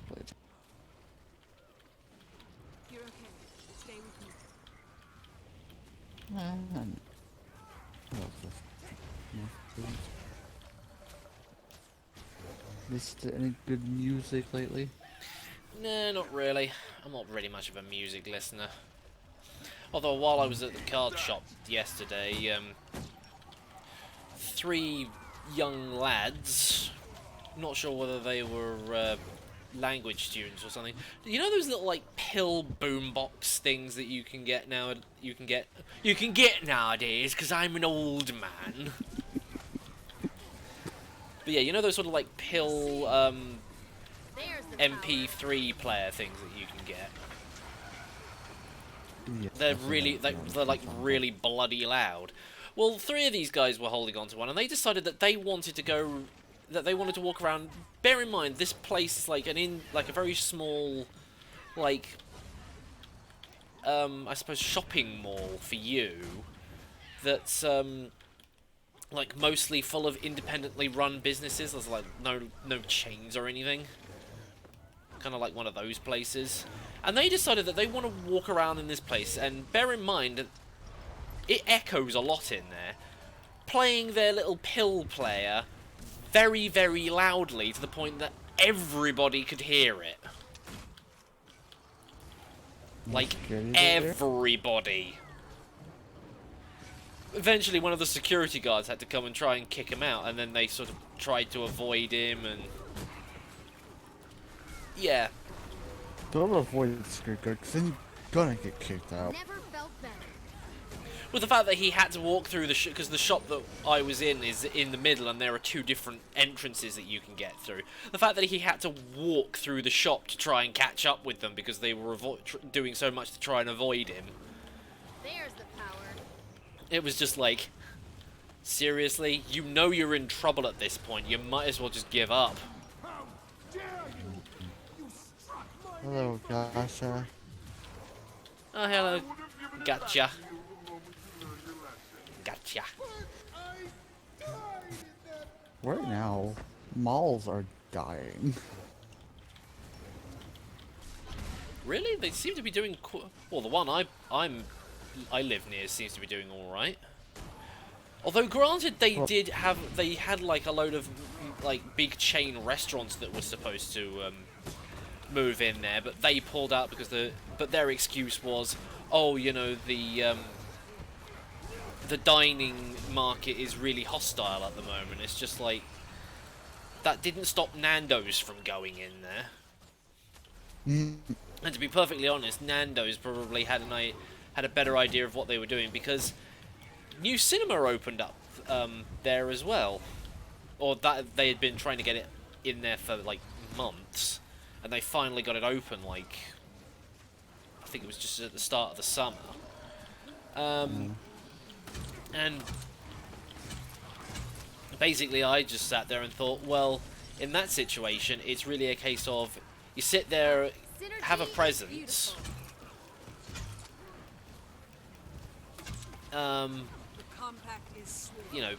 S2: play it.
S3: You're okay. Stay with me.
S2: What else is- yeah, please. Listened to any good music lately?
S1: Nah, not really. I'm not really much of a music listener. Although while I was at the card shop yesterday, 3 young lads, not sure whether they were language students or something. You know those little like pill boombox things that you can get now? You can get nowadays because I'm an old man. But yeah, you know those sort of like pill
S8: There's the
S1: MP3 player things that you can get.
S2: Yeah,
S1: They're
S2: that's
S1: really,
S2: another
S1: they're like
S2: song.
S1: really bloody loud. Well, 3 of these guys were holding on to one, and they decided that they wanted to walk around. Bear in mind, this place is like a very small, like, I suppose shopping mall for you. That's like mostly full of independently run businesses. There's like no chains or anything. Kind of like one of those places. And they decided that they want to walk around in this place, and bear in mind, it echoes a lot in there, playing their little pill player very, very loudly to the point that everybody could hear it. Like,
S2: security there?
S1: everybody. Eventually, one of the security guards had to come and try and kick him out, and then they sort of tried to avoid him, and... yeah.
S2: Don't avoid the security guard, because then you're gonna get kicked out.
S8: Never felt better.
S1: With the fact that he had to walk through the because the shop that I was in is in the middle, and there are 2 different entrances that you can get through. The fact that he had to walk through the shop to try and catch up with them because they were doing so much to try and avoid him.
S8: There's the power.
S1: It was just like, seriously, you know you're in trouble at this point. You might as well just give up.
S2: Hello, Gasha.
S1: Oh, hello. Gotcha. Gotcha.
S2: Right now, malls are dying.
S1: Really? They seem to be doing well. The one I live near seems to be doing all right. Although, granted, they had like a load of like big chain restaurants that were supposed to move in there, but they pulled out because their excuse was, oh, you know, the dining market is really hostile at the moment. It's just like that didn't stop Nando's from going in there.
S2: Mm,
S1: And to be perfectly honest, Nando's probably had a better idea of what they were doing, because new cinema opened up there as well, or that they had been trying to get it in there for like months, and they finally got it open. Like, I think it was just at the start of the summer, and basically I just sat there and thought, well, in that situation, it's really a case of you sit there, have a
S8: Synergy is
S1: presence.
S8: beautiful.
S3: The compact is swift.
S1: You know,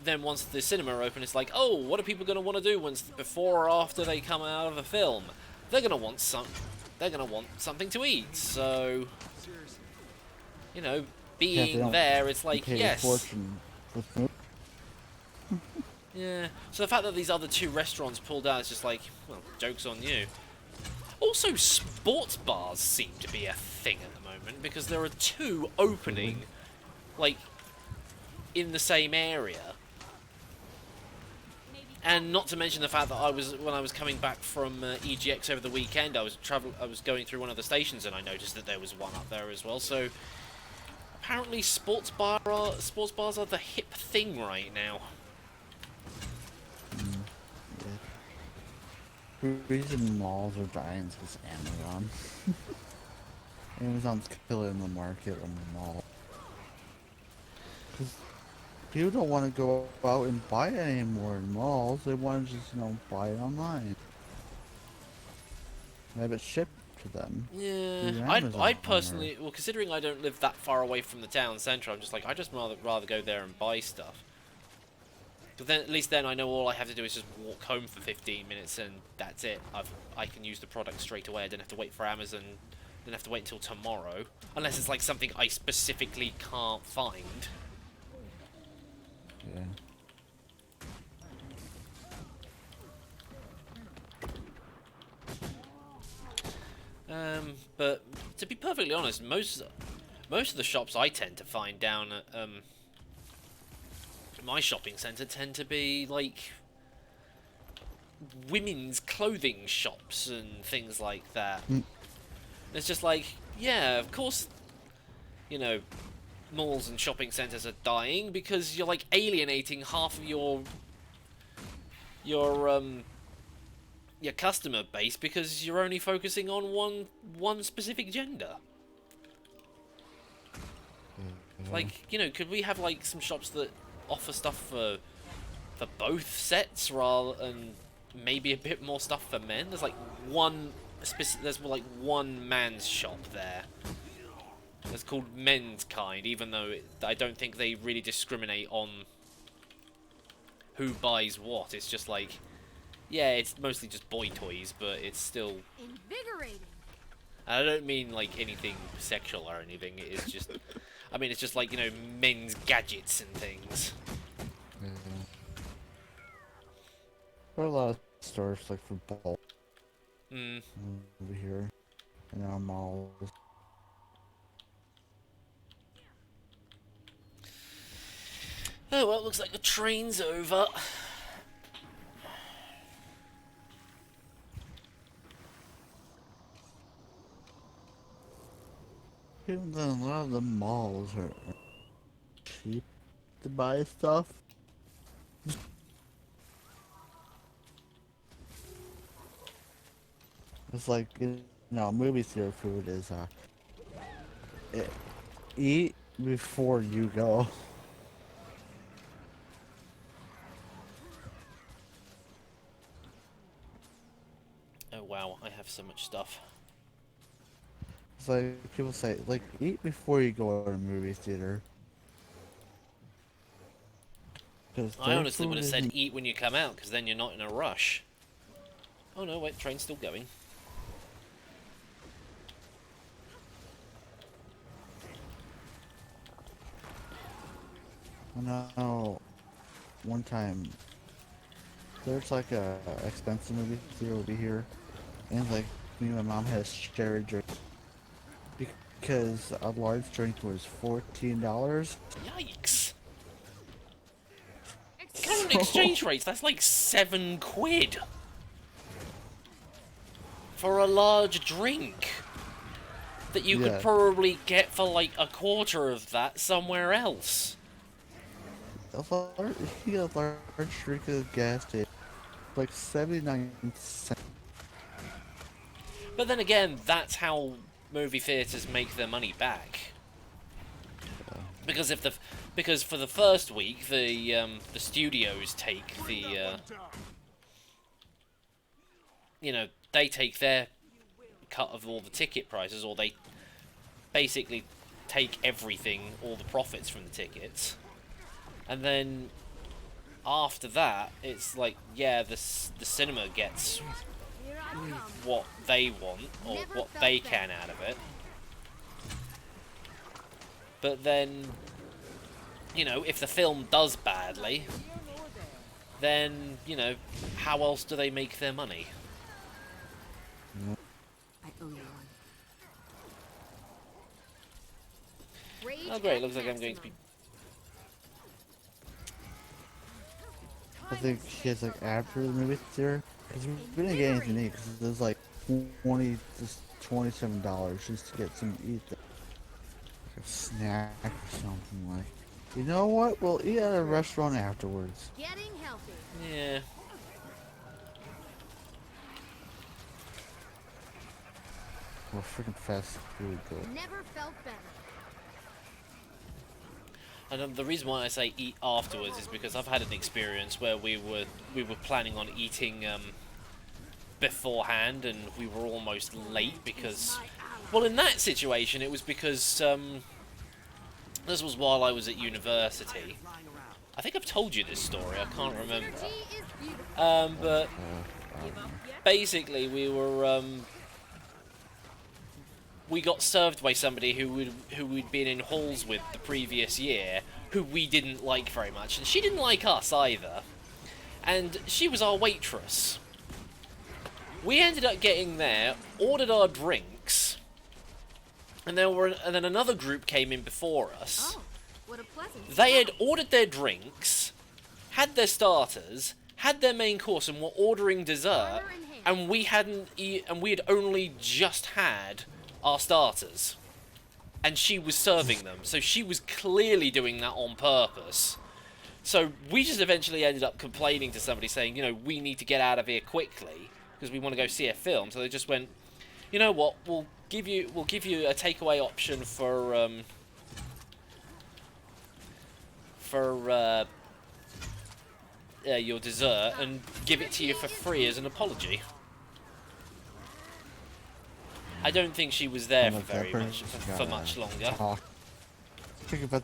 S1: then once the cinema open, it's like, oh, what are people going to want to do once before or after they come out of a film? They're going to want something to eat. So, you know,
S2: yeah,
S1: being
S2: they don't
S1: there, it's like,
S2: pay a
S1: yes,
S2: fortune for food.
S1: yeah. So the fact that these other two restaurants pulled out is just like, well, joke's on you. Also, sports bars seem to be a thing at the moment, because there are two opening, like, in the same area. And not to mention the fact that when I was coming back from EGX over the weekend, I was going through one of the stations, and I noticed that there was one up there as well. So apparently, sports bars are the hip thing right now.
S2: The reason malls are dying is because Amazon. Amazon's killing the market on the mall. Because people don't want to go out and buy it anymore in malls. They want to just, buy it online. And have it shipped to them.
S1: Yeah,
S2: through
S1: I'd
S2: Amazon
S1: personally, well, considering I don't live that far away from the town centre, I'm just like, I'd just rather go there and buy stuff. But then, at least then I know all I have to do is just walk home for 15 minutes and that's it. I can use the product straight away. I don't have to wait for Amazon. Don't have to wait until tomorrow. Unless it's like something I specifically can't find.
S2: Yeah.
S1: But to be perfectly honest, most of the shops I tend to find down at my shopping centre tend to be like women's clothing shops and things like that. It's just like, yeah, of course, malls and shopping centres are dying because you're like alienating half of your customer base because you're only focusing on one specific gender. Like, could we have like some shops that offer stuff for both sets and maybe a bit more stuff for men? There's like one man's shop there. It's called Men's Kind, even though I don't think they really discriminate on who buys what. It's just like, yeah, it's mostly just boy toys, but it's still...
S8: Invigorating.
S1: I don't mean like anything sexual or anything. It's just, I mean, it's just like, men's gadgets and things.
S2: Yeah. There are a lot of stores like for bulk over here in our malls.
S1: Oh, well, it looks like the train's over.
S2: Even though a lot of the malls are cheap to buy stuff. It's like, movie theater food is, eat before you go.
S1: Oh, wow, I have so much stuff.
S2: It's like, people say, like, eat before you go to a movie theater.
S1: I honestly would have said eat when you come out, because then you're not in a rush. Oh no, wait, train's still going.
S2: No, one time, there's like a expensive movie theater over here, and like, me and my mom had a shared drink, because a large drink was $14.
S1: Yikes! Can't exchange rates, that's like £7 for a large drink that you could
S2: Yeah.
S1: probably get for like a quarter of that somewhere else.
S2: You get a large drink at a gas station, like 79 cents.
S1: But then again, that's how movie theaters make their money back. Because because for the first week, the studios take the they take their cut of all the ticket prices, or they basically take everything, all the profits from the tickets, and then after that, it's like, yeah, the cinema gets
S8: Here I come.
S1: what they want, or
S8: Never
S1: what
S8: felt
S1: they
S8: better.
S1: can out of it. But then, if the film does badly, then, how else do they make their money?
S3: I owe you one.
S8: Rage
S1: Oh great,
S8: at
S1: looks like I'm going to be...
S2: I think she has like after the movie theater, because we didn't get anything to eat, because it was like $27 just to get some eat, like a snack or something. Like, you know what? We'll eat at a restaurant afterwards.
S8: Getting healthy.
S1: Yeah.
S2: We're freaking fast food go.
S8: Never felt better.
S1: And the reason why I say eat afterwards is because I've had an experience where we were planning on eating beforehand, and we were almost late because, well, in that situation it was because this was while I was at university. I think I've told you this story. I can't remember.
S8: Synergy is beautiful.
S1: But basically we got served by somebody who we'd been in halls with the previous year, who we didn't like very much, and she didn't like us either. And she was our waitress. We ended up getting there, ordered our drinks, and then another group came in before us.
S8: Oh, what a pleasant
S1: They had
S8: surprise.
S1: ordered their drinks, had their starters, had their main course, and were ordering dessert,
S8: Burner in hand.
S1: and we had only just had our starters, and she was serving them, so she was clearly doing that on purpose. So we just eventually ended up complaining to somebody, saying, we need to get out of here quickly because we want to go see a film. So they just went, you know what, we'll give you a takeaway option for your dessert, and give it to you for free as an apology. I don't think she was there for much longer.
S2: Think about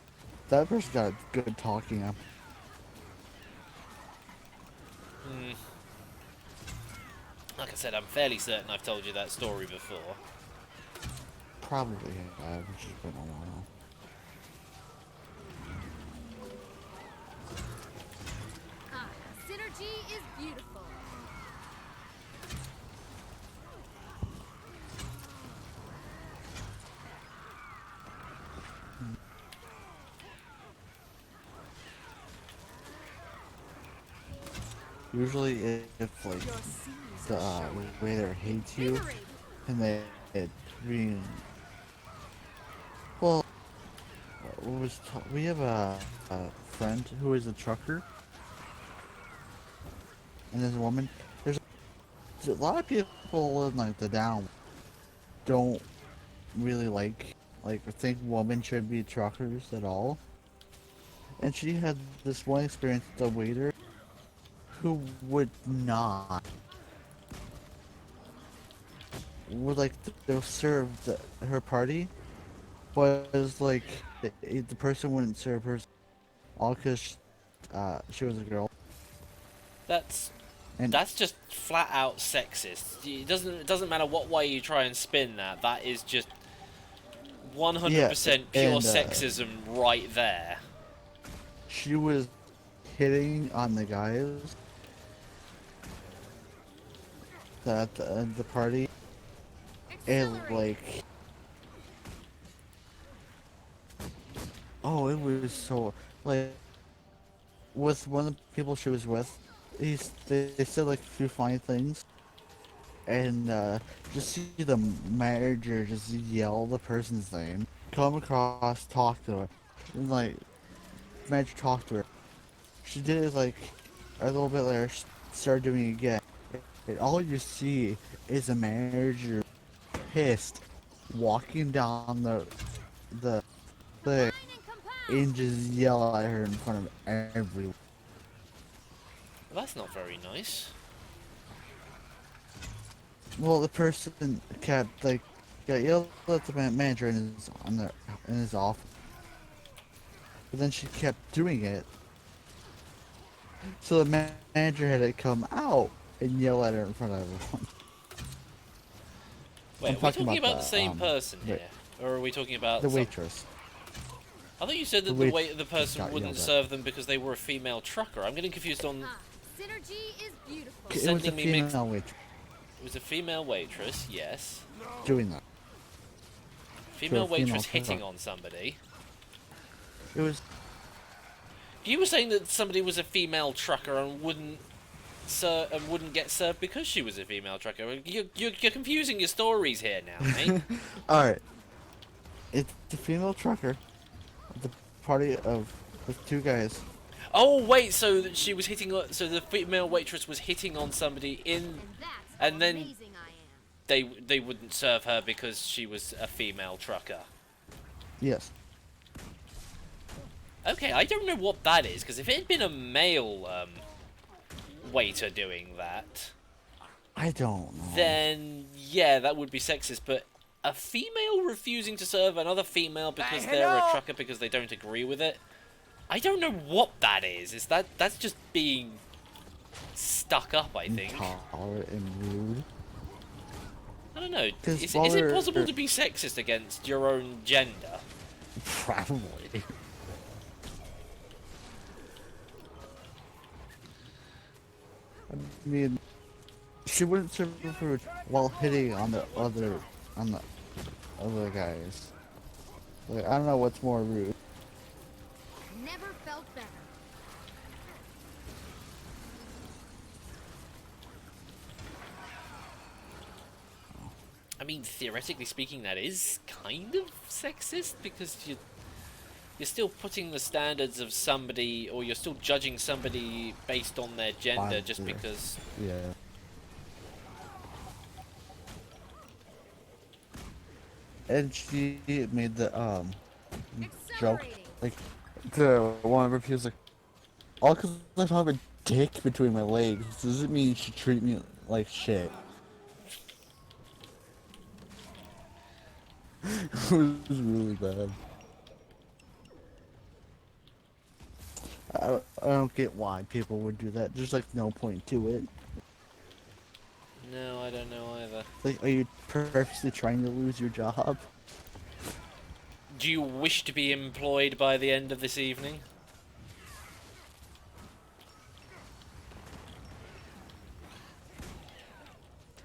S2: that person got a good talking up.
S1: Like I said, I'm fairly certain I've told you that story before.
S2: Probably have. It's just been a while.
S8: Ah, synergy is beautiful.
S2: Usually, if like the waiter hates you,
S8: Liberated.
S2: and they being well, we have a friend who is a trucker, and there's a woman. There's a lot of people in like the down don't really like or think women should be truckers at all. And she had this one experience with the waiter who would not they'll serve her party, but it was like the person wouldn't serve her all because she was a girl.
S1: That's
S2: And
S1: just flat out sexist. It doesn't matter what way you try and spin that. That is just 100% pure sexism right there.
S2: she was hitting on the guys at the party, and like, oh, it was so like with one of the people she was with, they said like a few funny things, and just see the manager just yell the person's name, come across, talk to her, and like manager talk to her. She did it like a little bit later, started doing it again, and all you see is a manager pissed, walking down the thing,
S8: Combine and compound.
S2: and just yell at her in front of everyone.
S1: Well, that's not very nice.
S2: Well, the person kept like got yelled at the manager in his office, but then she kept doing it. So the manager had to come out and yell at her in front of everyone.
S1: Wait,
S2: I'm
S1: are we
S2: talking
S1: talking about
S2: about
S1: the same
S2: the,
S1: person here? Or are we talking about
S2: The
S1: some-
S2: waitress.
S1: I thought you said that
S2: the
S1: the person
S2: got
S1: wouldn't
S2: yelled at.
S1: serve them because they were a female trucker. I'm getting confused on...
S8: Ah, synergy is beautiful.
S2: It was a
S1: Sending me mixed-
S2: female waitress
S1: It was a female waitress, yes.
S2: doing that.
S1: Female
S2: female
S1: waitress
S2: trucker.
S1: hitting on somebody.
S2: It was
S1: You were saying that somebody was a female trucker and wouldn't get served because she was a female trucker. You're confusing your stories here now, mate.
S2: alright. It's the female trucker, the party of with two guys.
S1: Oh wait, so that she was hitting. So the female waitress was hitting on somebody in.
S8: And that's
S1: And
S8: how
S1: then-
S8: amazing I am.
S1: They wouldn't serve her because she was a female trucker.
S2: Yes.
S1: Okay, I don't know what that is because if it had been a male waiter doing that,
S2: I don't know.
S1: then yeah, that would be sexist. But a female refusing to serve another female because they're a trucker because they don't agree with it, I don't know what that is. That's just being stuck up? I think.
S2: Intolerant and rude.
S1: I don't know.
S2: 'Cause
S1: Is
S2: while
S1: it
S2: we're-
S1: possible to be sexist against your own gender?
S2: Probably. I mean, she wouldn't serve food while hitting on the other guys. Like, I don't know what's more rude.
S8: Never felt better.
S1: I mean, theoretically speaking, that is kind of sexist because you're still putting the standards of somebody, or you're still judging somebody based on their gender
S2: By
S1: just
S2: their-
S1: because.
S2: Yeah. And she made the joke,
S8: Accelerating.
S2: like to one of her peers, like, all because I have a dick between my legs doesn't mean you should treat me like shit. It was really bad. I don't get why people would do that. There's like no point to it.
S1: No, I don't know either.
S2: Like, are you purposely trying to lose your job?
S1: Do you wish to be employed by the end of this evening?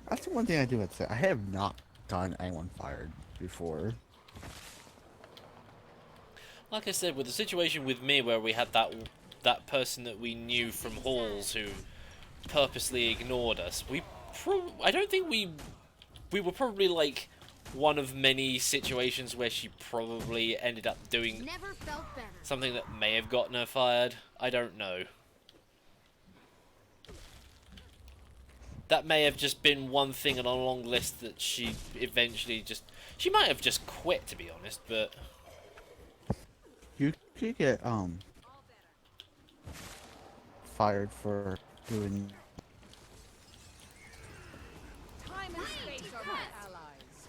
S2: That's the one thing I do have to say. I have not gotten anyone fired before.
S1: Like I said, with the situation with me where we had that person that we knew from halls who purposely ignored us, I don't think we were probably like one of many situations where she probably ended up doing
S8: Never felt better.
S1: something that may have gotten her fired. I don't know. That may have just been one thing on a long list that she eventually just... She might have just quit, to be honest, but...
S2: You could get fired for doing.
S7: Time and space are my allies.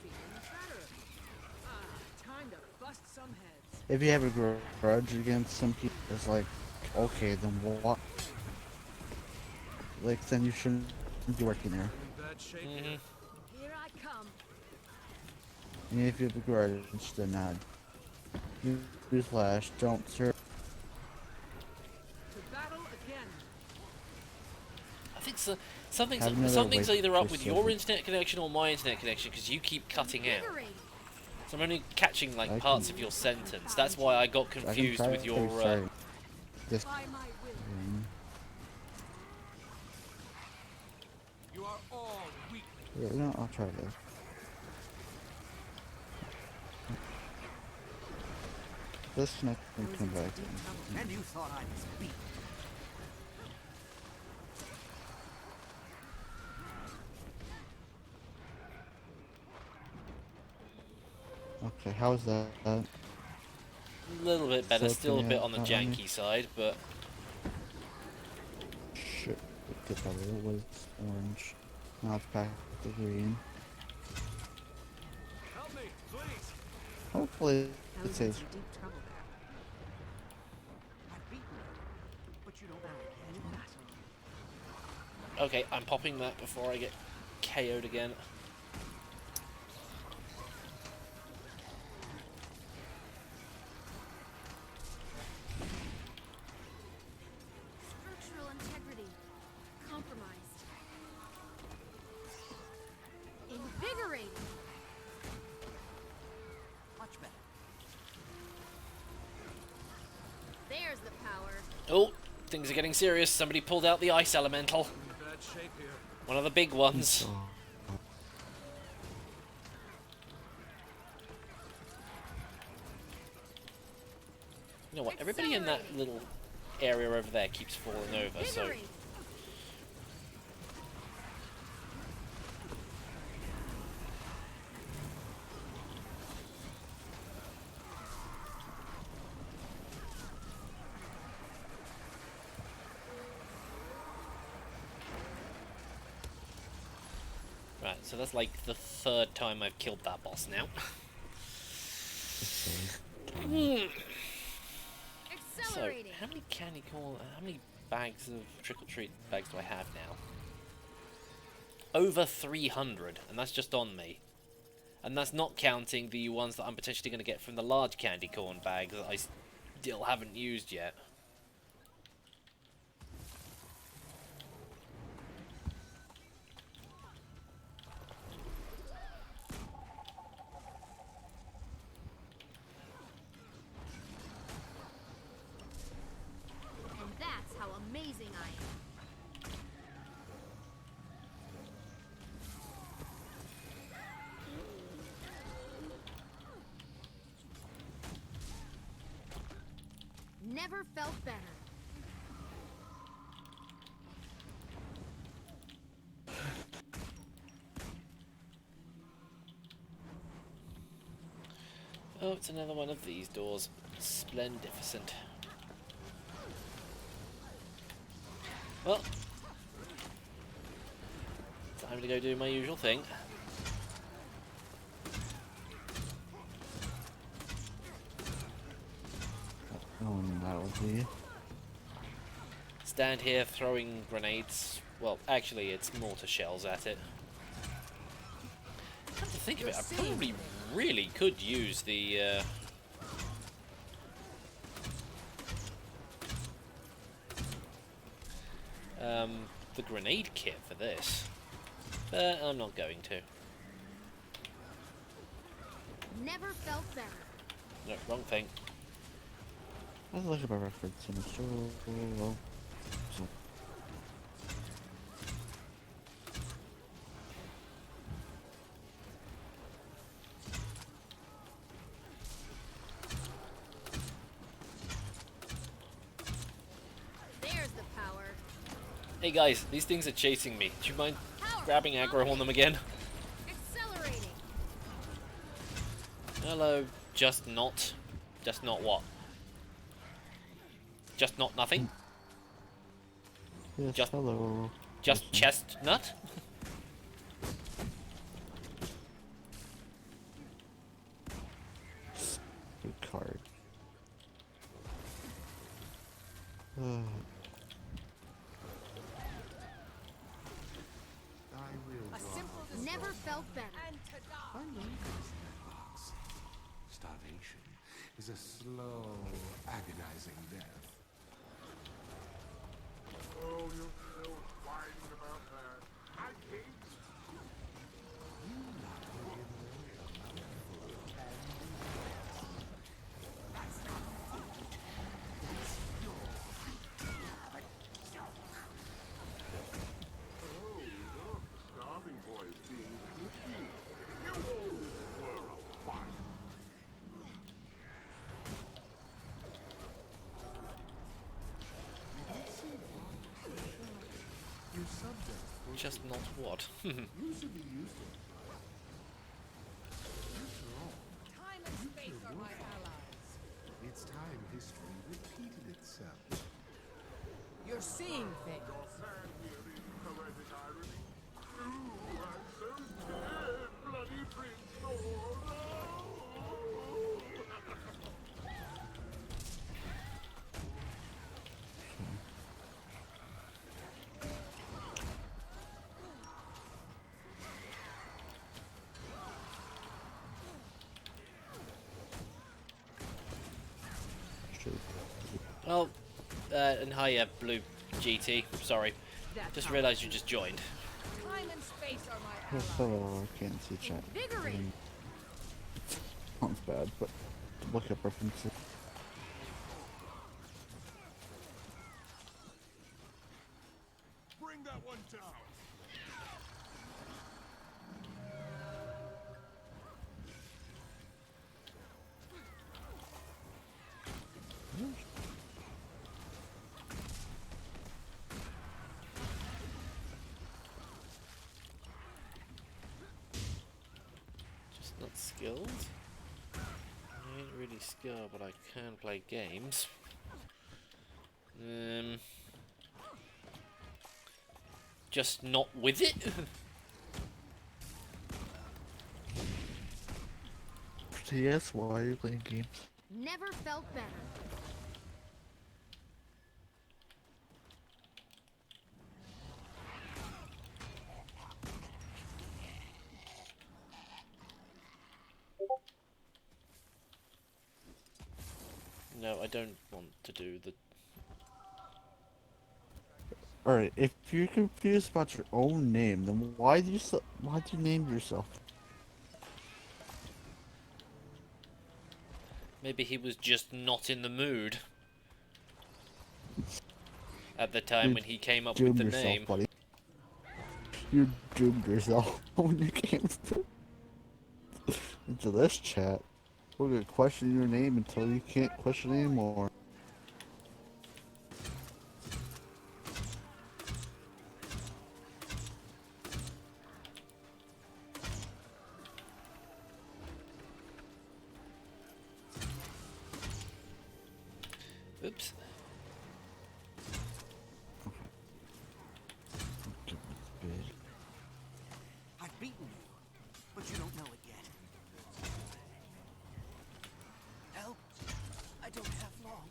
S7: Feeling better. Time to bust some heads.
S2: If you have a grudge against some people, it's like, okay, then what? Like, then you shouldn't be working there.
S5: In bad shape.
S1: Mhm.
S8: Here I come.
S2: And if you have a grudge, then newsflash, don't serve.
S7: To battle again.
S1: I think so, something's
S2: Have another
S1: either up
S2: way
S1: with
S2: for
S1: your
S2: service.
S1: internet connection or my internet connection, because you keep cutting out.
S8: Invigorating.
S1: So I'm only catching like
S2: I
S1: parts
S2: can-
S1: of your sentence. That's why I got
S2: I can
S1: confused
S2: try
S1: with
S2: to
S1: your.
S2: start this.
S3: By my will.
S5: You are all weak.
S2: Yeah, no, I'll try this. Disconnect and
S3: Goes
S2: come
S3: into
S2: back.
S3: deep trouble.
S9: And you thought I was beat.
S2: Okay, how's that?
S1: A little bit better,
S2: So
S1: still a
S2: can
S1: bit
S2: you-
S1: on the
S2: I mean-
S1: janky side, but
S2: Shit, get that it was orange. Now it's back to green.
S5: Help me, please.
S2: Hopefully it
S3: Goes in
S2: says
S3: some deep trouble there.
S9: I've beaten you, but you don't know
S3: In
S9: yet.
S3: battle.
S1: okay, I'm popping that before I get KO'd again.
S8: Structural integrity compromised. Invigorating.
S9: Much better.
S8: There's the power.
S1: Oh, things are getting serious. Somebody pulled out the ice elemental.
S5: In bad shape here.
S1: One of the big ones. You know what? Everybody in that little area over there keeps falling over, so
S8: Invigorating.
S1: right. So that's like the third time I've killed that boss now. So,
S8: Accelerating.
S1: how many candy corn? How many bags of trick or treat bags do I have now? Over 300, and that's just on me. And that's not counting the ones that I'm potentially going to get from the large candy corn bags that I still haven't used yet.
S8: And that's how amazing I am. Never felt better.
S1: Oh, it's another one of these doors. Splendificent. Well, time to go do my usual thing.
S2: oh, that'll be.
S1: Stand here throwing grenades. Well, actually, it's mortar shells at it. Come to think of it, I probably really could use the grenade kit for this, but I'm not going to.
S8: Never felt better.
S1: No, wrong thing.
S2: I was looking at my reference and it's so low. So,
S8: There's the power.
S1: Hey guys, these things are chasing me. Do you mind
S8: Power.
S1: grabbing aggro on them again?
S8: Accelerating.
S1: Hello, just not what? Just not nothing?
S2: yes,
S1: Just-
S2: hello.
S1: Just chestnut?
S2: Good card.
S6: I will draw.
S8: Never felt better.
S6: I know this box. Starvation is a slow, agonizing death.
S4: Oh, you're still whining about that. I hate
S6: You not only annoy a mouthful and
S1: Just not what?
S6: You should be used to it. After all,
S9: Time and space are my allies.
S6: it's time history repeated itself.
S9: You're seeing things.
S4: Your plan here is poetic irony. Ooh, I'm so scared, bloody Prince Lord.
S2: Shoot.
S1: Well, and hiya, Blue GT. Sorry. Just realised you just joined.
S9: Time and space are my
S2: Just
S9: allies.
S2: so I can't see chat.
S8: Invigorate.
S2: Sounds bad, but look up references.
S5: Bring that one down.
S1: Just not skilled. I ain't really skilled, but I can play games. Just not with it.
S2: Yes, why are you playing games?
S8: Never felt better.
S1: No, I don't want to do the.
S2: Alright, if you're confused about your own name, then why do you name yourself?
S1: Maybe he was just not in the mood at the time
S2: You
S1: when he came up with
S2: Doomed
S1: the
S2: yourself,
S1: name.
S2: buddy. You doomed yourself when you came into this chat. We're gonna question your name until you can't question anymore.
S1: Oops.
S9: I've beaten you, but you don't know it yet. Help! I don't have long.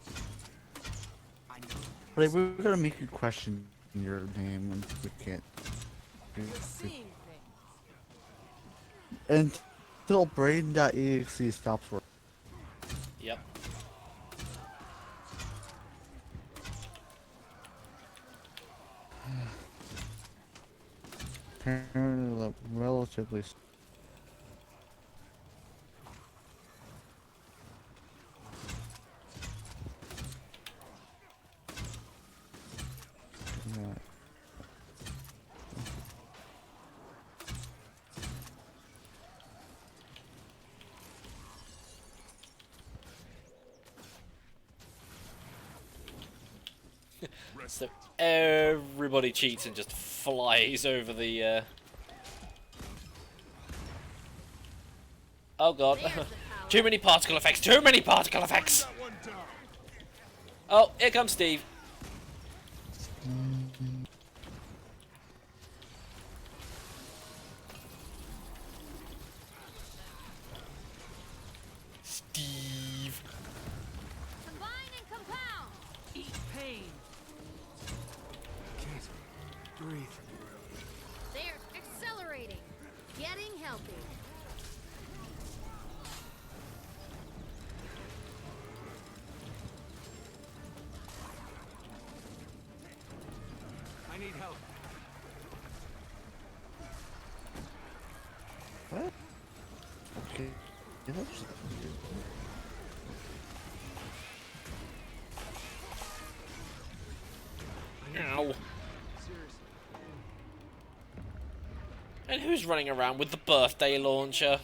S9: I know.
S2: But we're gonna make you question your name and we can't.
S9: You're seeing things.
S2: Until brain.exe stops working.
S1: Yep.
S2: Apparently, relatively. Yeah.
S1: So everybody cheats and just flies over the. Oh god.
S8: There's the power.
S1: Too many particle effects. Too many particle effects.
S5: That one down.
S1: Oh, here comes Steve. Steve.
S8: Combine and compound.
S9: Eat pain.
S6: Breathe.
S8: They're accelerating. Getting healthy.
S9: I need help.
S2: What? Okay. Yeah, that's weird.
S1: Ow. And who's running around with the birthday launcher?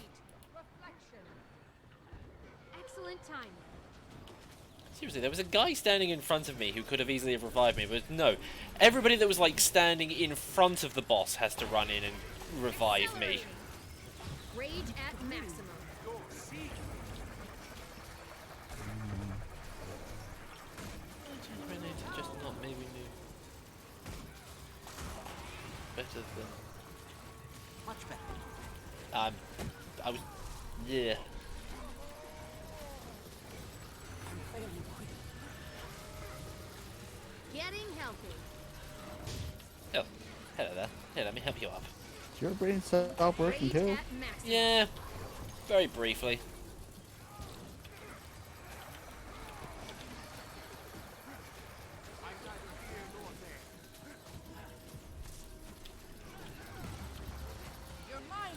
S8: Excellent timing.
S1: Seriously, There was a guy standing in front of me who could have easily have revived me, but no. Everybody that was like standing in front of the boss has to run in and revive me.
S8: Rage at maximum.
S1: Just not maybe new. Better than.
S9: Much better.
S1: I was. Yeah.
S8: Getting healthy.
S1: Oh, hello there. Here, let me help you up.
S2: Does your brain stop working
S8: Rage
S2: too?
S8: at maximum.
S1: Yeah, very briefly.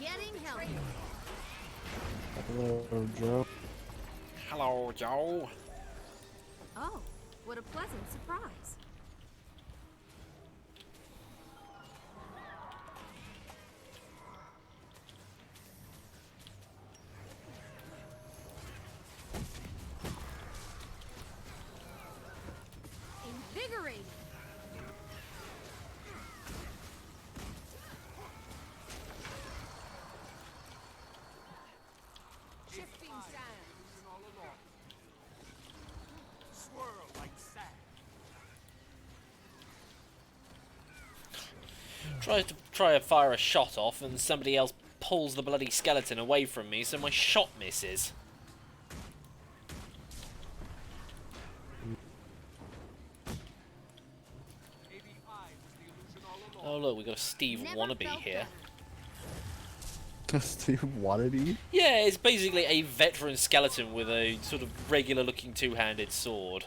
S8: Getting healthy.
S2: Hello, Joe.
S1: Hello, Joe.
S8: Oh, what a pleasant surprise. Invigorating.
S9: Shifting sands and all along. Swirl like sand.
S1: Try to fire a shot off, and somebody else pulls the bloody skeleton away from me, so my shot misses.
S9: Maybe I was the illusion all along.
S1: Oh look, we got a Steve
S8: Never
S1: wannabe
S8: felt
S1: here.
S8: better.
S2: Steve Wannabe?
S1: Yeah, it's basically a veteran skeleton with a sort of regular-looking two-handed sword.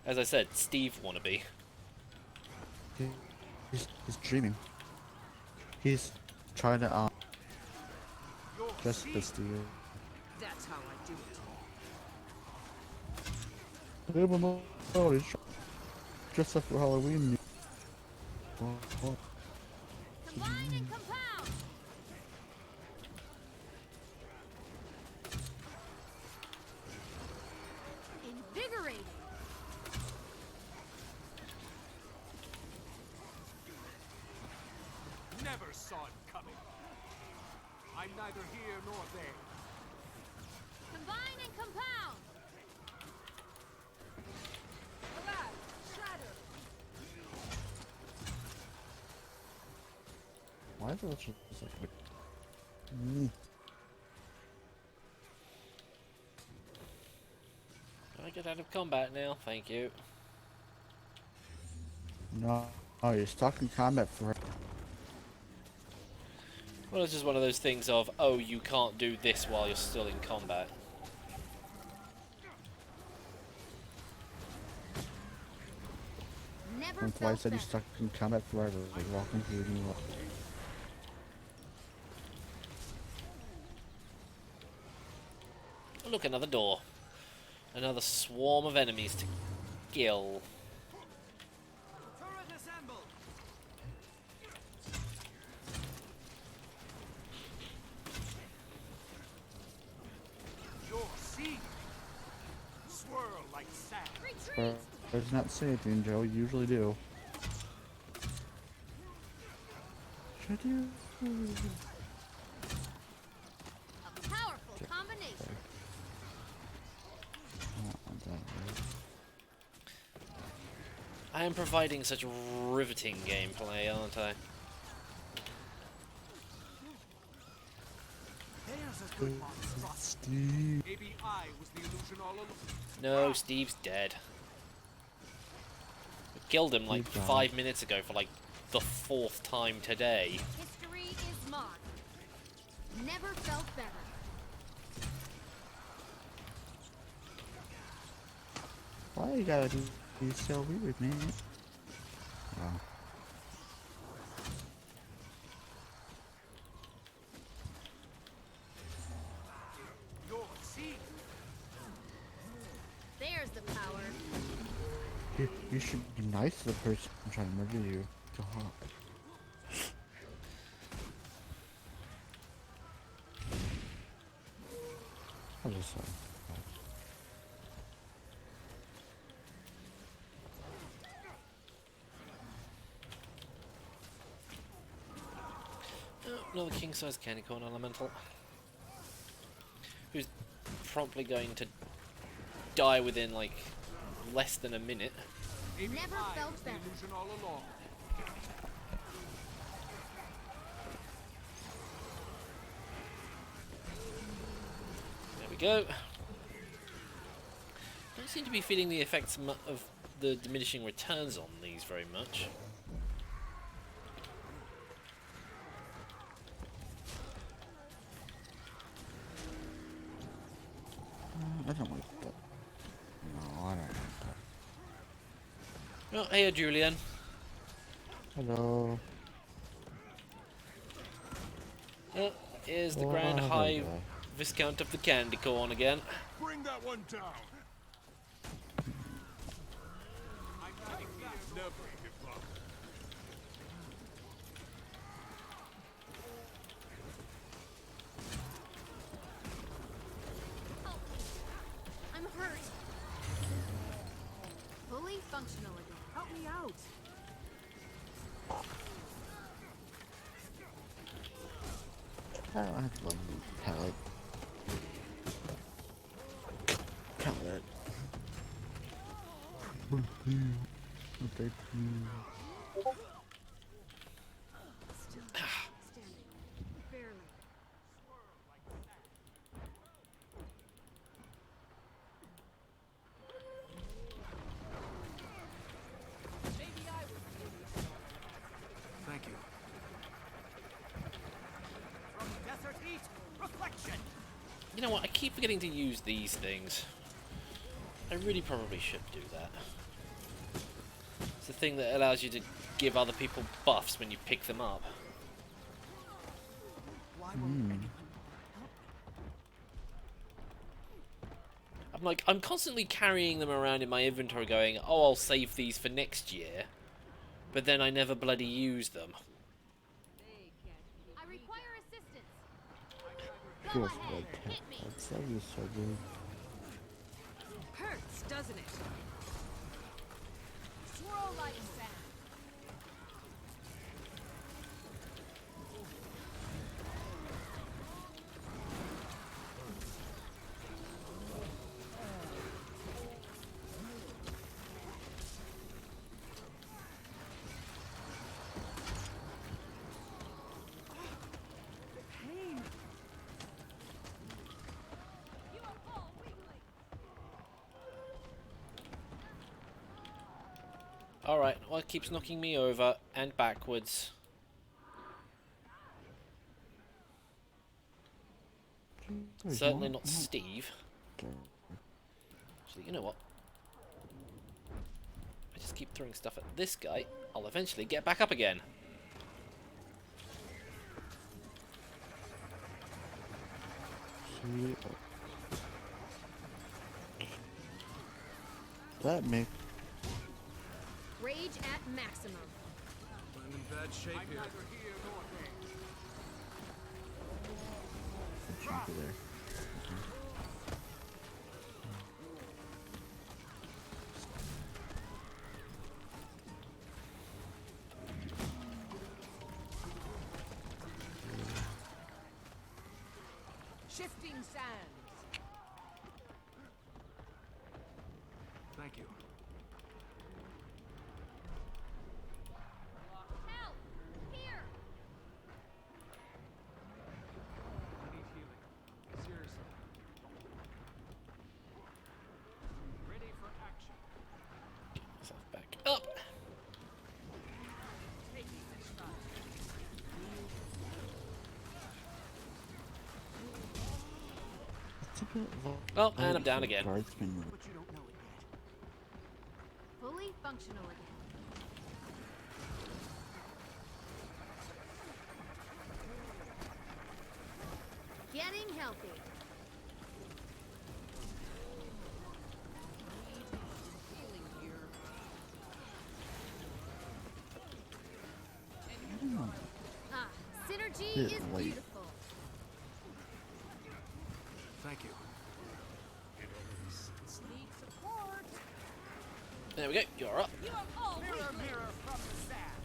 S1: As I said, Steve wannabe.
S2: He's dreaming. He's trying to just this to you.
S9: That's how I do it.
S2: Even though he's dressed up for Halloween.
S8: Combine and compound. Invigorating.
S9: Never saw it coming. I'm neither here nor there.
S8: Combine and compound. Collapse. Shatter.
S2: Why is it just like...
S1: I get out of combat now, thank you.
S2: No, oh, you're stuck in combat for...
S1: Well, it's just one of those things of, oh, you can't do this while you're still in combat.
S8: Never
S2: That's why I
S8: felt
S2: said you're
S8: better.
S2: stuck in combat forever. Like, welcome to the new world.
S1: Oh, look, another door. Another swarm of enemies to kill.
S9: Turret assembled. You're seeing. Swirl like sand.
S8: Retreat.
S2: I did not say anything, Joe. You usually do. Should you?
S8: A powerful combination.
S1: I am providing such riveting gameplay, aren't I?
S9: There's a good monstrosity.
S2: Steve.
S9: Maybe I was the illusion all along.
S1: No, Steve's dead. I killed him like
S2: Steve died.
S1: 5 minutes ago for like the 4th time today.
S8: History is marked. Never felt better.
S2: Why you gotta be so weird, man? Wow.
S9: You're seeing.
S8: There's the power.
S2: You should be nice to the person trying to murder you. God. I just
S1: Another king-size candy corn elemental. Who's promptly going to die within, like, less than a minute.
S8: Never felt better.
S5: All along.
S1: There we go. Don't seem to be feeling the effects of the diminishing returns on these very much.
S2: I don't like that. No, I don't like that.
S1: Oh, hey, Julian.
S2: Hello.
S1: Oh, here's the
S2: Oh,
S1: Grand High
S2: hello.
S1: Viscount of the Candy Corn again.
S5: Bring that one down. Never give up.
S8: I'm hurt. Fully functional again.
S3: Help me out.
S2: I don't have to pallet. Pallet. Okay,
S3: Still standing. Barely.
S9: Thank you. From desert heat, reflection.
S1: You know what? I keep forgetting to use these things. I really probably should do that. It's the thing that allows you to give other people buffs when you pick them up.
S9: Why won't anyone help?
S1: I'm constantly carrying them around in my inventory going, oh, I'll save these for next year. But then I never bloody use them.
S8: I require assistance. Go
S2: feels
S8: ahead,
S2: like
S8: hit me.
S2: That's so good.
S3: Hurts, doesn't it?
S8: Swirl like sand.
S3: Pain.
S8: You are all weakling.
S1: Alright, well, it keeps knocking me over and backwards. Certainly not Steve. Actually, you know what? I just keep throwing stuff at this guy. I'll eventually get back up again.
S2: That makes
S8: Rage at maximum.
S9: I'm in bad shape here.
S2: there.
S3: Shifting sands.
S9: Thank you.
S8: Help! Here!
S5: I need healing. Seriously. Ready for action.
S1: Get myself back up. Oh, and I'm down again.
S2: Guardsman.
S9: But you don't know it yet.
S8: Fully functional again. Getting healthy. Ah, synergy
S2: Bit
S8: is
S2: late.
S8: beautiful.
S9: Thank you.
S3: Need support.
S1: There we go, you're up.
S8: You are all
S9: Mirror,
S8: weakling.
S9: mirror from the sand.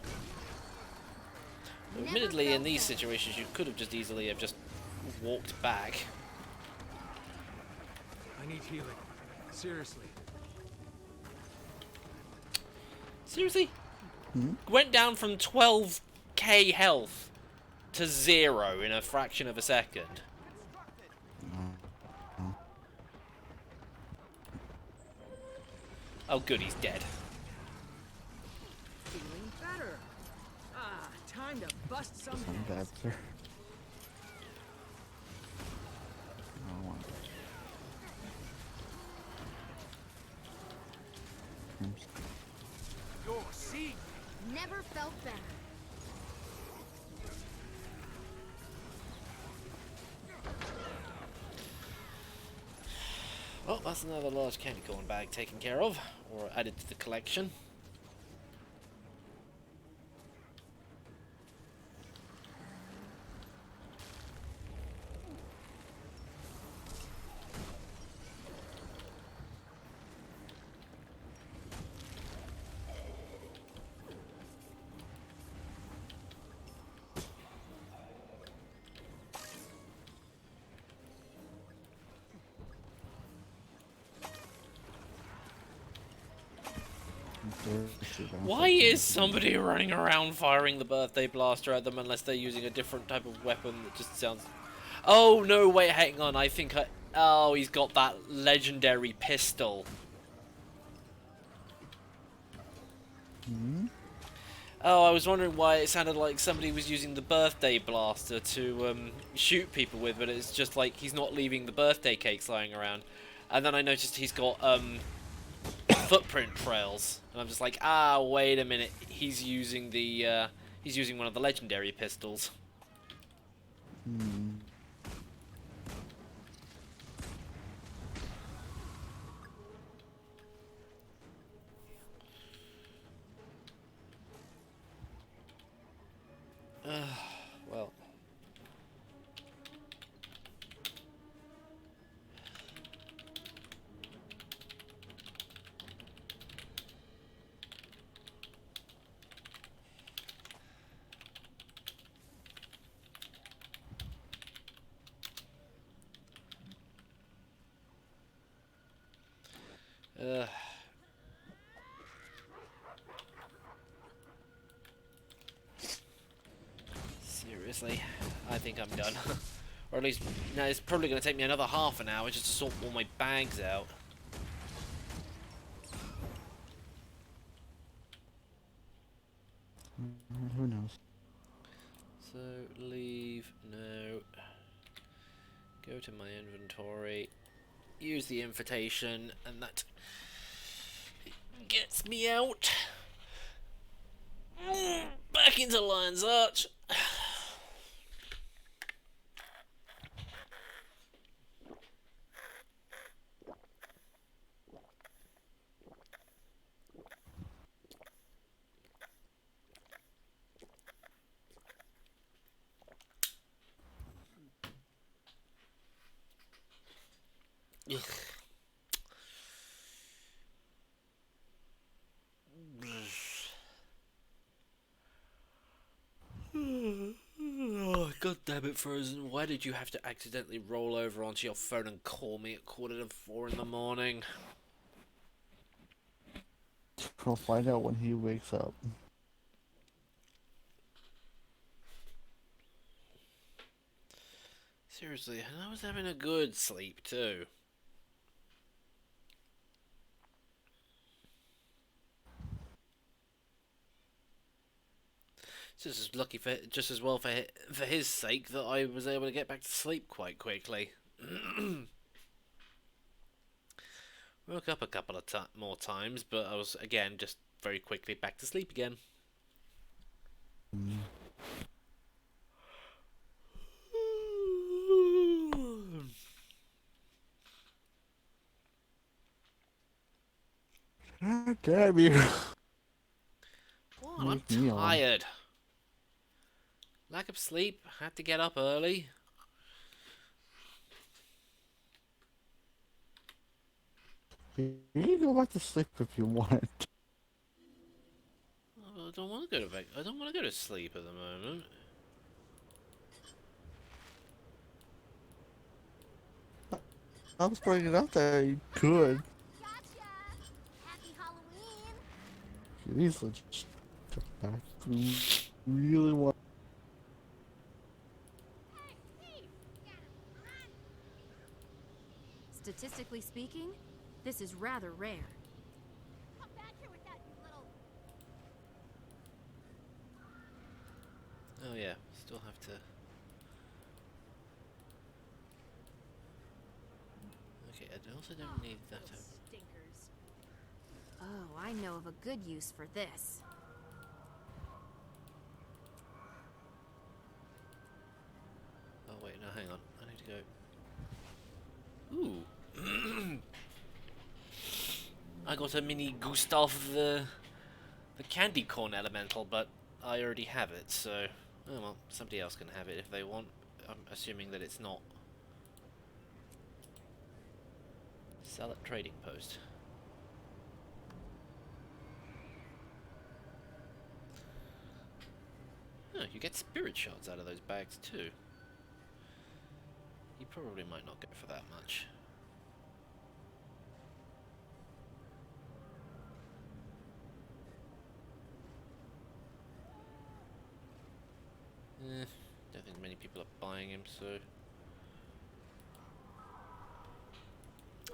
S1: Admittedly, in these situations, you could have just easily have just walked back.
S5: I need healing. Seriously.
S1: Seriously?
S2: Hmm?
S1: Went down from 12k health to 0 in a fraction of a second. Oh good, he's dead.
S9: Feeling better. Ah, time to bust some
S2: I'm
S9: heads.
S2: bad, sir. I don't want that.
S9: You're seeing.
S8: Never felt better.
S1: Well, that's another large candy corn bag taken care of, or added to the collection. Why is somebody running around firing the birthday blaster at them unless they're using a different type of weapon that just sounds... Oh, no, wait, hang on, I think I... Oh, he's got that legendary pistol.
S2: Hmm?
S1: Oh, I was wondering why it sounded like somebody was using the birthday blaster to shoot people with, but it's just like he's not leaving the birthday cakes lying around. And then I noticed he's got footprint trails, and I'm just like, ah, wait a minute, he's using one of the legendary pistols.
S2: Hmm.
S1: Well. Seriously, I think I'm done. Or at least, no, it's probably going to take me another half an hour just to sort all my bags out.
S2: Who knows?
S1: So, leave, no. Go to my inventory. Use the invitation, and that gets me out. Back into Lion's Arch. Oh, God damn it, Frozen. Why did you have to accidentally roll over onto your phone and call me at 4:45 in the morning?
S2: We'll find out when he wakes up.
S1: Seriously, and I was having a good sleep too. Just as lucky for, just as well for his sake that I was able to get back to sleep quite quickly. Woke up a couple of more times, but I was again just very quickly back to sleep again.
S2: God damn you.
S1: What? I'm
S2: Wake me up.
S1: tired. Lack of sleep. Had to get up early.
S2: You can go back to sleep if you want.
S1: I don't want to go to bed. I don't want to go to sleep at the moment.
S2: I was putting it out there. You could.
S8: Gotcha! Happy Halloween!
S2: You could easily just come back if you really want.
S8: Hey, Steve!
S7: Statistically speaking, this is rather rare.
S8: Come back here with that, you little...
S1: Oh yeah, still have to... Okay, I also don't need that.
S7: Stinkers. Oh, I know of a good use for this.
S1: Oh wait, no, hang on. I need to go... Ooh! I got a mini Gustav the candy corn elemental, but I already have it, so... Oh well, somebody else can have it if they want. I'm assuming that it's not... Sell at trading post. Oh, you get spirit shards out of those bags too. You probably might not go for that much. Don't think many people are buying him, so...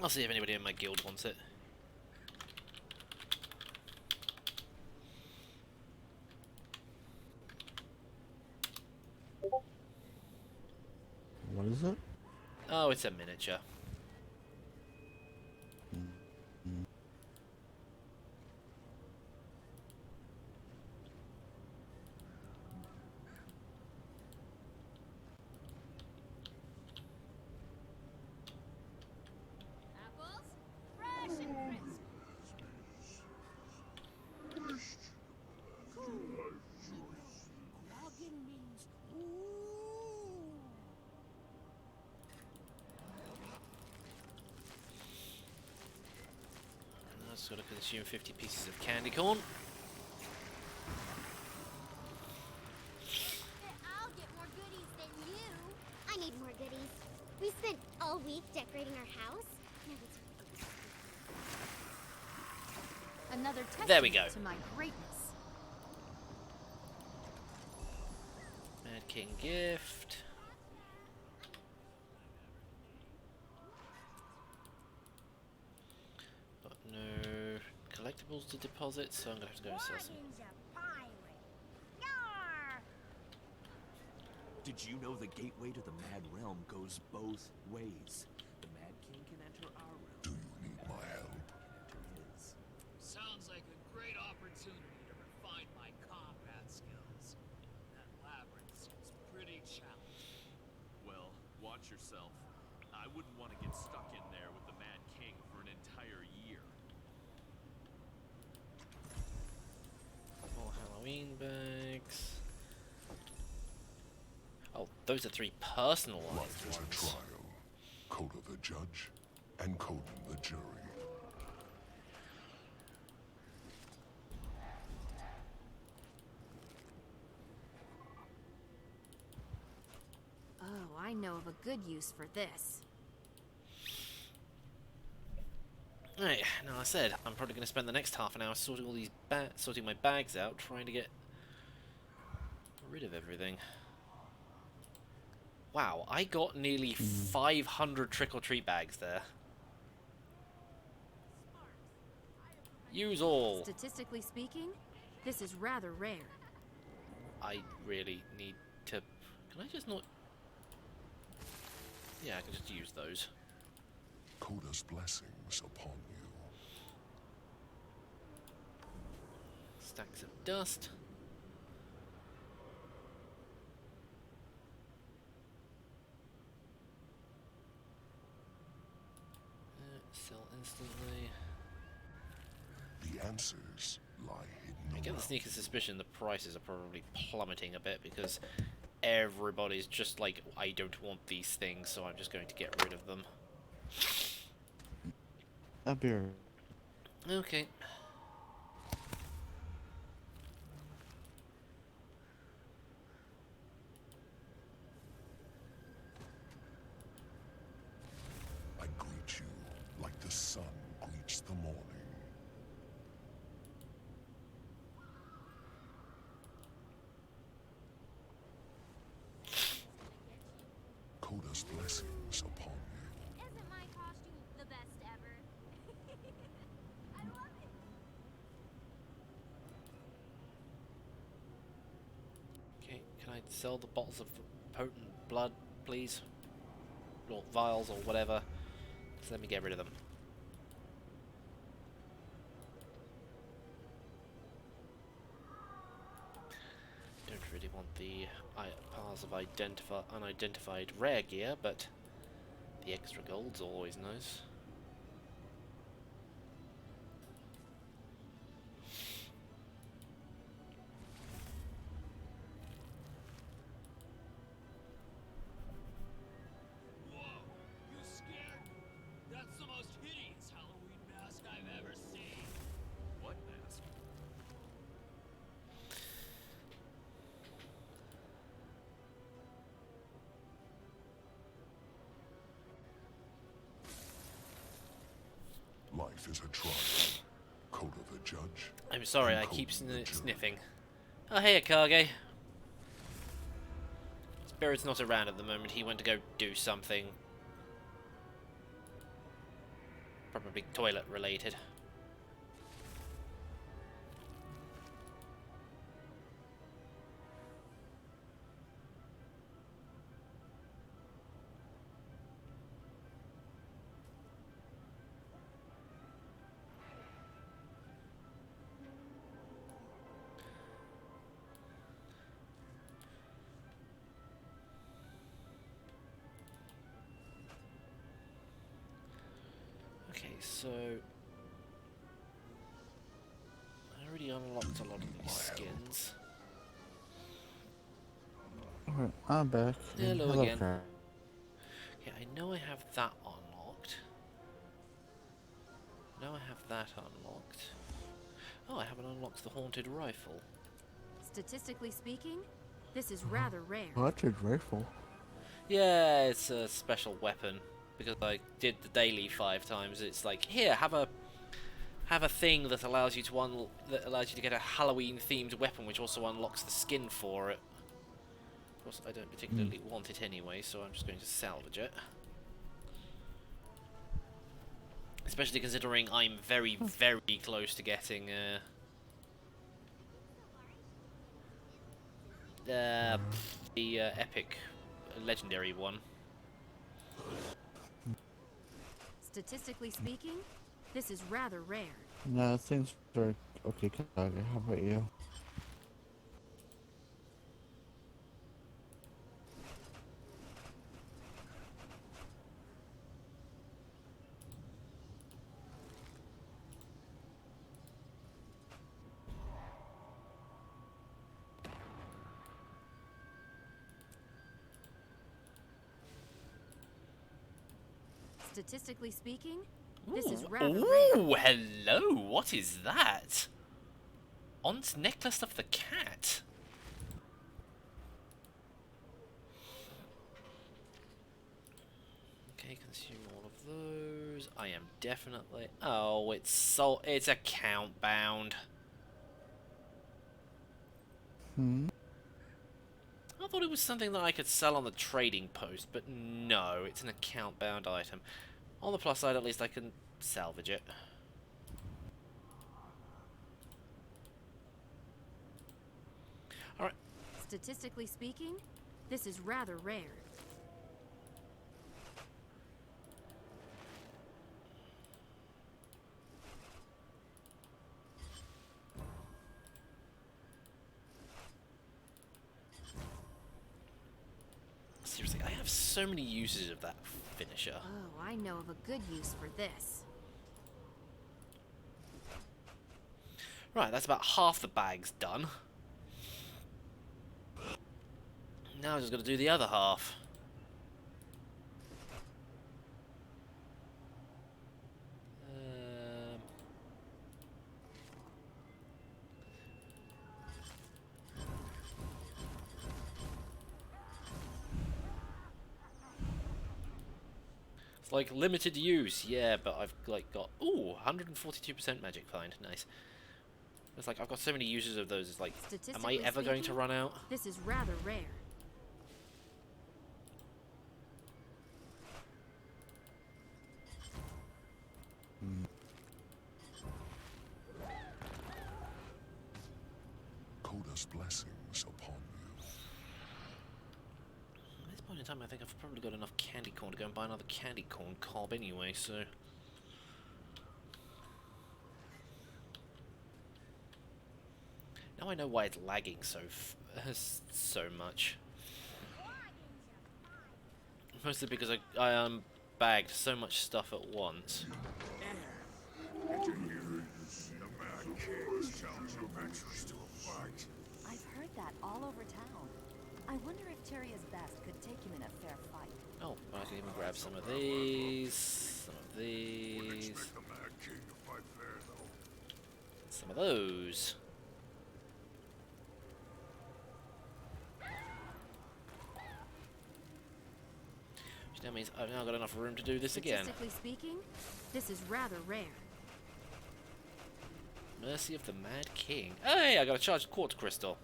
S1: I'll see if anybody in my guild wants it.
S2: What is it?
S1: Oh, it's a miniature.
S8: Apples? Fresh and crisp. Groggin means ooh.
S1: And that's got to consume 50 pieces of candy corn.
S8: I'll get more goodies than you. I need more goodies. We spent all week decorating our house. Now it's
S7: Another testament
S1: There we go.
S7: to my greatness.
S1: Mad King gift. Got no collectibles to deposit, so I'm gonna have to go and sell some.
S5: Did you know the gateway to the Mad Realm goes both ways? The Mad King can enter our realm.
S4: Do you need my help?
S5: Can enter his.
S9: Sounds like a great opportunity to refine my combat skills. That labyrinth seems pretty challenging.
S5: Well, watch yourself. I wouldn't want to get stuck in there with the Mad King for an entire year.
S1: More Halloween bags. Oh, those are 3 personalized
S4: Life is a
S1: ones.
S4: trial. Coda the judge, and Coda the jury.
S7: Oh, I know of a good use for this.
S1: Right, now I said I'm probably going to spend the next half an hour sorting all these sorting my bags out, trying to get rid of everything. Wow, I got nearly 500 trick-or-treat bags there. Use all.
S7: Statistically speaking, this is rather rare.
S1: I really need to... Can I just not... Yeah, I can just use those.
S4: Coda's blessings upon you.
S1: Stacks of dust. Sell instantly.
S4: The answers lie hidden
S1: I get
S4: around.
S1: the sneaky suspicion the prices are probably plummeting a bit because everybody's just like, I don't want these things, so I'm just going to get rid of them.
S2: A beer.
S1: Okay.
S4: I greet Grandma's blessings upon you.
S8: Isn't my costume the best ever? I love it.
S1: Okay, can I sell the bottles of potent blood, please? Or vials or whatever. Just let me get rid of them. Don't really want the piles of unidentified rare gear, but the extra gold's always nice.
S9: Whoa! You scared? That's the most hideous Halloween mask I've ever seen.
S5: What mask?
S4: Life is a trial. Coat of the judge.
S1: I'm sorry,
S4: and
S1: I
S4: coat
S1: keep
S4: of the jury.
S1: sniffing. Oh, hey, Akage. Spirit's not around at the moment. He went to go do something. Probably toilet related. Okay, so I already unlocked a lot of these skins.
S2: Alright, I'm back.
S1: Hello again.
S2: Karen.
S1: Okay, I know I have that unlocked. Now I have that unlocked. Oh, I haven't unlocked the haunted rifle.
S3: Statistically speaking, this is rather rare.
S2: Electric rifle.
S1: Yeah, it's a special weapon because I did the daily 5 times. It's like, here, have a thing that allows you to get a Halloween themed weapon, which also unlocks the skin for it. Of course, I don't particularly want it anyway, so I'm just going to salvage it. Especially considering I'm very, very close to getting the epic legendary one.
S3: Statistically speaking, this is rather rare.
S2: Nah, things are okay, Kage. How about you?
S3: Statistically speaking, this is rather rare.
S1: Ooh, hello! What is that? Aunt's necklace of the cat. Okay, consume all of those. I am definitely. Oh, it's account bound. I thought it was something that I could sell on the trading post, but no, it's an account bound item. On the plus side, at least I can salvage it. Alright.
S3: Statistically speaking, this is rather rare.
S1: Seriously, I have so many uses of that finisher.
S3: Oh, I know of a good use for this.
S1: Right, that's about half the bags done. Now I'm just got to do the other half. It's like limited use, yeah, but I've like got 142% magic find, nice. It's like I've got so many uses of those. It's like, am I ever going to run out?
S3: This is rather rare.
S4: Coda's blessings upon you.
S1: At this point in time, I think I've probably got enough candy corn to go and buy another candy corn cob anyway, so... Now I know why it's lagging so much. Mostly because I bagged so much stuff at once.
S10: I've heard that all over town. I wonder if Terria's best could take him in a fair fight.
S1: Oh, I can even grab some of these, some of these, some of those. Which now means I've now got enough room to do this again.
S3: Statistically speaking, this is rather rare.
S1: Mercy of the Mad King. Hey, I got a charged quartz crystal.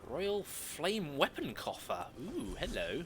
S1: Royal Flame Weapon Coffer. Ooh, hello.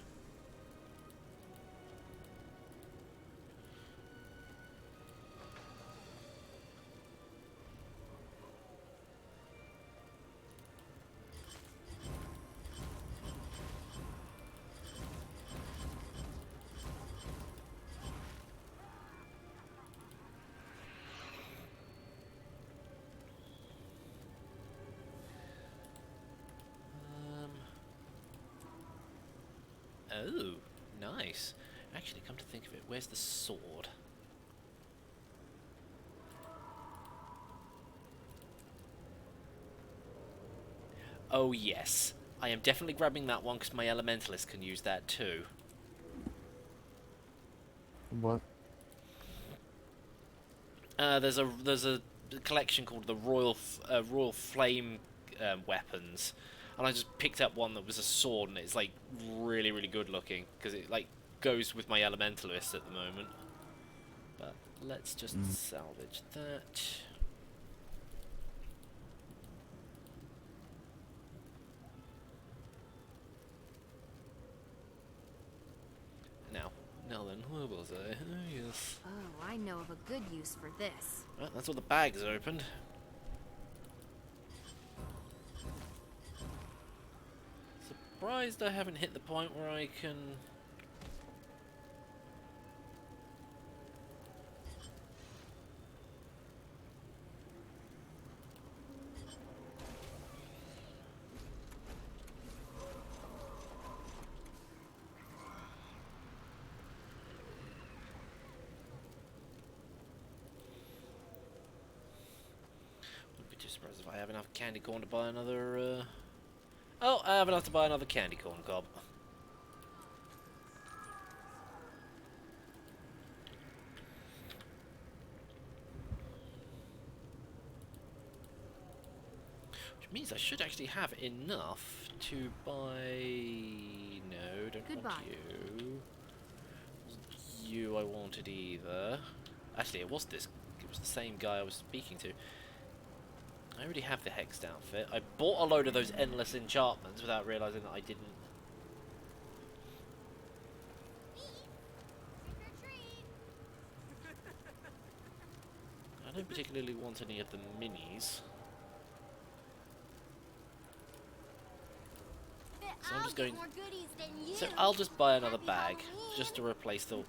S1: Oh, nice. Actually, come to think of it, where's the sword? Oh yes, I am definitely grabbing that one because my elementalist can use that too.
S2: What?
S1: There's a collection called the Royal Flame weapons, and I just picked up one that was a sword, and it's like really good looking because it like goes with my elementalist at the moment. But let's just salvage that. Now then, where was I? Oh yes.
S3: Oh, I know of a good use for this.
S1: Well, that's all the bags opened. Surprised I haven't hit the point where I can... Wouldn't be too surprised if I have enough candy corn to buy another, Oh, I have enough to buy another candy corn cob. Which means I should actually have enough to buy... No, don't
S3: Goodbye.
S1: want you. Wasn't you I wanted either. Actually, it was this. It was the same guy I was speaking to. I already have the hexed outfit. I bought a load of those endless enchantments without realising that I didn't. I don't particularly want any of the minis. So I'm just going... So I'll just buy another bag, just to replace the... Now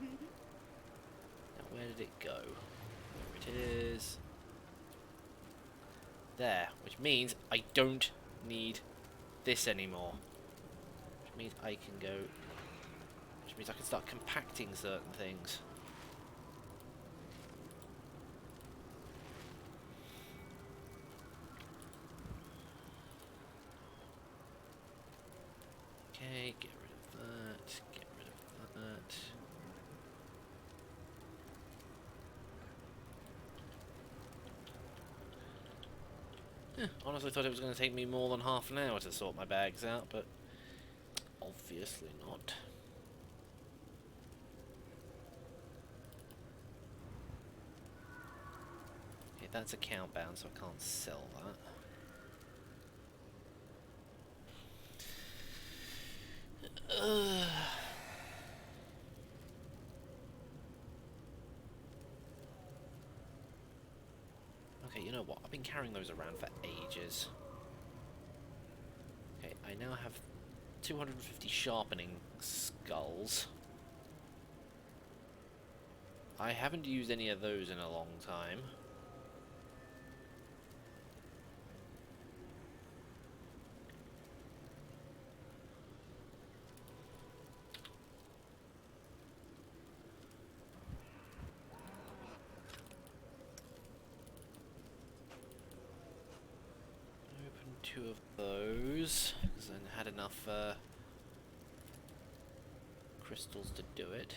S1: where did it go? There it is. There, which means I don't need this anymore. Which means I can go... Which means I can start compacting certain things. Okay, get rid of that, get rid of that. Honestly thought it was going to take me more than half an hour to sort my bags out, but obviously not. Okay, that's account bound, so I can't sell that. what? I've been carrying those around for ages. Okay, I now have 250 sharpening skulls. I haven't used any of those in a long time. Open 2 of those, because I had enough crystals to do it.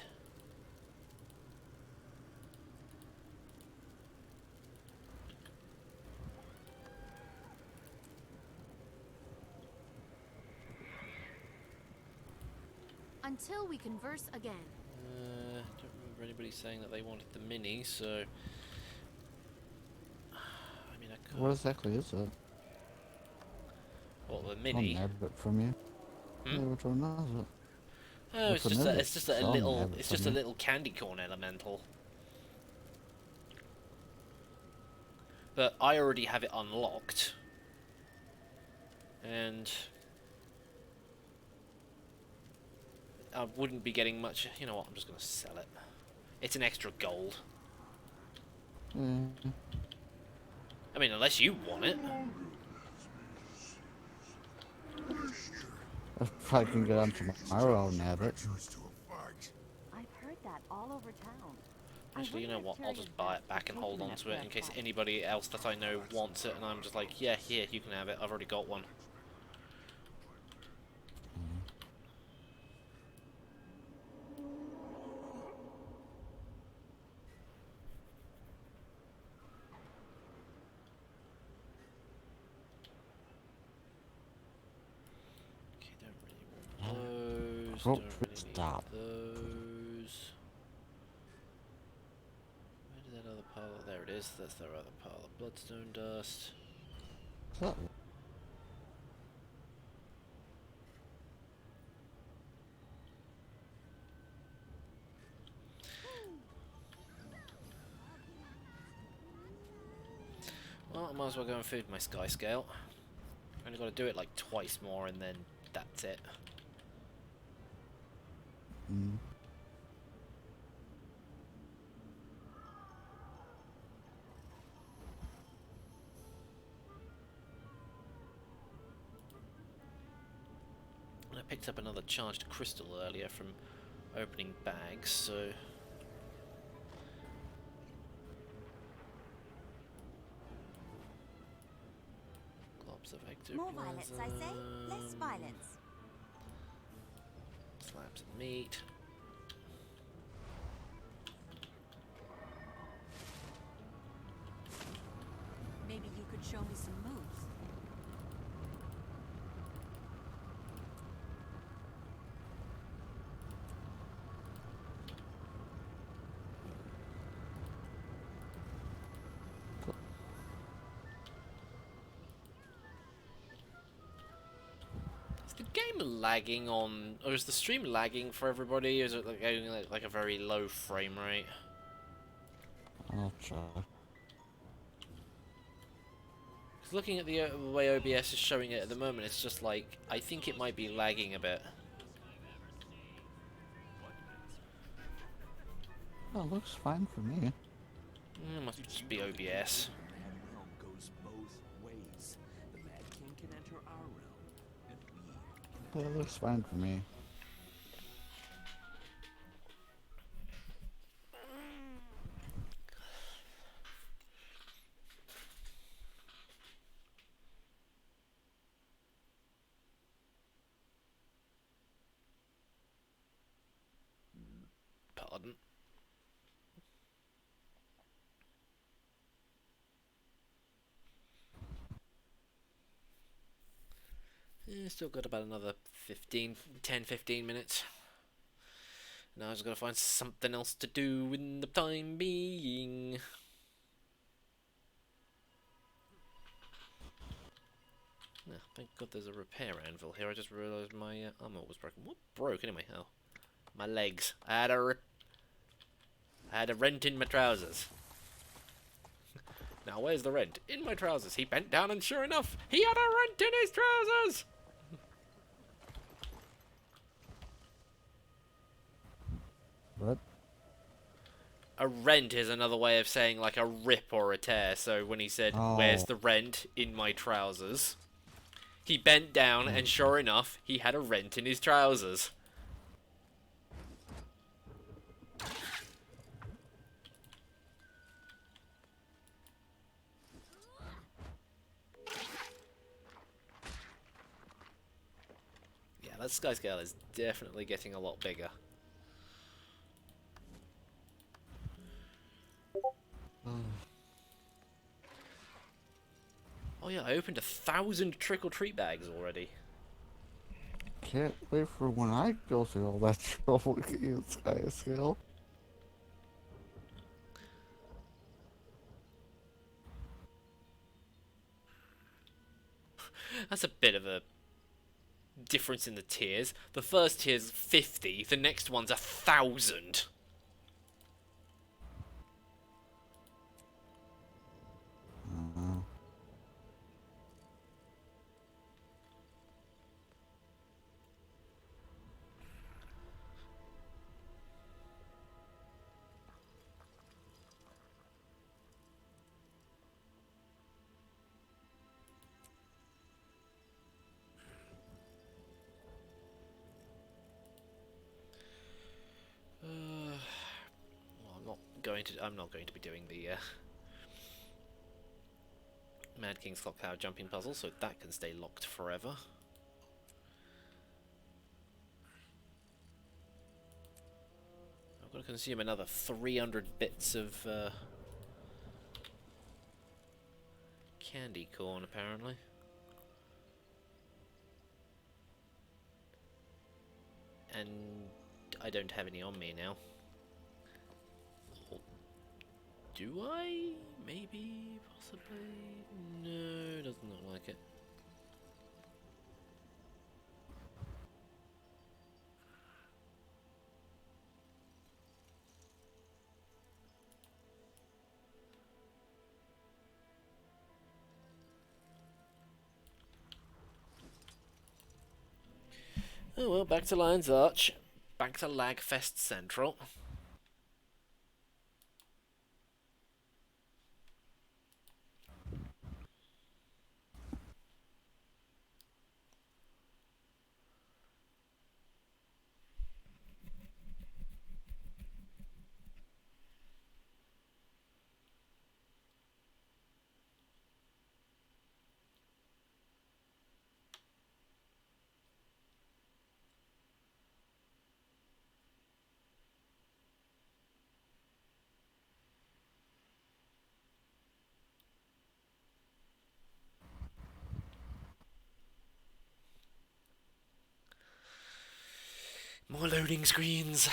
S7: Until we converse again.
S1: Don't remember anybody saying that they wanted the mini, so I mean, I could.
S2: What exactly is it?
S1: What, the
S2: I'll
S1: mini?
S2: nab it from you.
S1: Hmm?
S2: Yeah, which one is it?
S1: Oh,
S2: What's
S1: it's just
S2: in
S1: a,
S2: it?
S1: it's just a
S2: I'll
S1: little,
S2: nab it
S1: it's
S2: from
S1: just a
S2: you.
S1: little candy corn elemental. But I already have it unlocked, and I wouldn't be getting much. You know what? I'm just gonna sell it. It's an extra gold.
S2: Yeah.
S1: I mean, unless you want it.
S2: If I can get onto tomorrow, I'll nab it.
S10: I've heard that all over town. I
S1: Actually, you
S10: wonder
S1: know
S10: if
S1: what? I'll
S10: Tyria's
S1: just buy
S10: best
S1: it back
S10: could
S1: and
S10: take
S1: hold
S10: him in
S1: on
S10: at
S1: to it
S10: fair
S1: in case
S10: fight.
S1: anybody else that I know wants it, and I'm just like, yeah, here, you can have it. I've already got one. Okay, don't really want those.
S2: Oh,
S1: Don't really need
S2: stop.
S1: those. Where did that other pile? There it is. That's their other pile of bloodstone dust.
S2: Is that
S1: Well, I might as well go and feed my sky scale. Only got to do it like twice more, and then that's it.
S2: Mm.
S1: I picked up another charged crystal earlier from opening bags, so globs of
S10: More violence, I say. Less
S1: ectoplasm,
S10: violence.
S1: slabs of meat.
S10: Maybe you could show me some moves.
S1: Is the game lagging on, or is the stream lagging for everybody? Or is it like going like a very low frame rate?
S2: I'll try.
S1: 'Cause looking at the way OBS is showing it at the moment, it's just like, I think it might be lagging a bit.
S2: Oh, it looks fine for me.
S1: It must just be OBS.
S5: The Mad Realm goes both ways. The Mad King can enter our realm, and we
S2: Yeah, it looks fine for me.
S1: Pardon. Still got about another 10-15 minutes. Now I just gotta find something else to do in the time being. Yeah, thank God there's a repair anvil here. I just realised my armor was broken. What broke anyway? Oh, my legs. I had a rent in my trousers. Now, where's the rent? In my trousers. He bent down and sure enough, he had a rent in his trousers!
S2: What?
S1: A rent is another way of saying like a rip or a tear. So when he said, where's the rent? In my trousers. He bent down and sure enough, he had a rent in his trousers. Yeah, that Sky Scale is definitely getting a lot bigger. Oh yeah, I opened 1,000 trick-or-treat bags already.
S2: Can't wait for when I go through all that trouble getting Sky Scale.
S1: That's a bit of a difference in the tiers. The first tier's 50, the next one's 1,000. Well, I'm not going to be doing the Mad King's Clock Tower jumping puzzle, so that can stay locked forever. I've got to consume another 300 bits of candy corn, apparently. And I don't have any on me now. Or do I? Maybe? Possibly? No, doesn't look like it. Oh well, back to Lion's Arch. Back to Lagfest Central. More loading screens.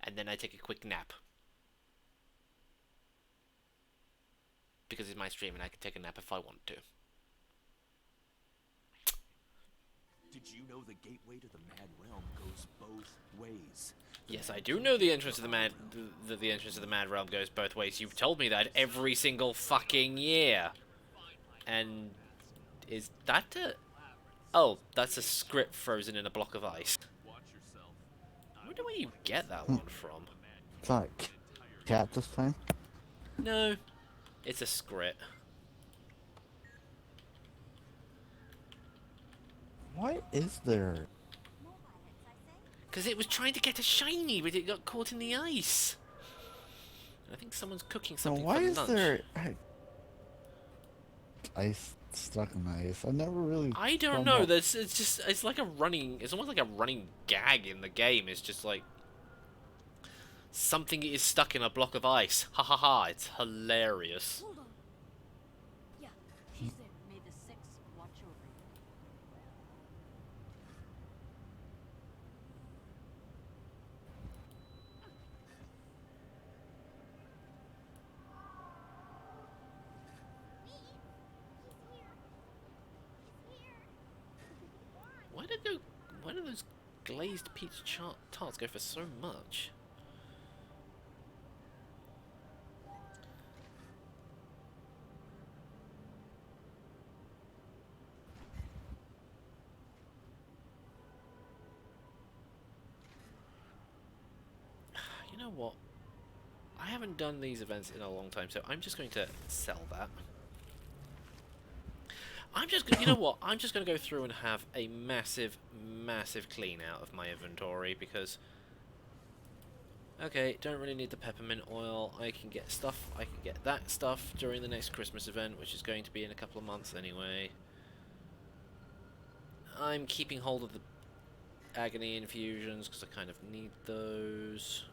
S1: And then I take a quick nap. Because it's my stream and I can take a nap if I want to.
S5: Did you know the gateway to the Mad Realm goes both ways?
S1: Yes, I do know the entrance to the Mad Realm goes both ways. You've told me that every single fucking year. And is that a... Oh, that's a script frozen in a block of ice. I wonder where you get that one from.
S2: It's like cat this time.
S1: No, it's a script.
S2: Why is there?
S1: Because it was trying to get a shiny, but it got caught in the ice. I think someone's cooking something
S2: why
S1: for
S2: is
S1: lunch.
S2: there ice stuck in the ice? I never really.
S1: I don't know. It's like a running. It's almost like a running gag in the game. It's just like something is stuck in a block of ice. Ha ha ha! It's hilarious.
S10: Hold on. Yeah, she's there. May the Six watch over you.
S1: Why do those glazed peach tarts go for so much? You know what? I haven't done these events in a long time, so I'm just going to sell that. You know what? I'm just going to go through and have a massive, massive clean out of my inventory because, okay, don't really need the peppermint oil. I can get that stuff during the next Christmas event, which is going to be in a couple of months anyway. I'm keeping hold of the agony infusions because I kind of need those.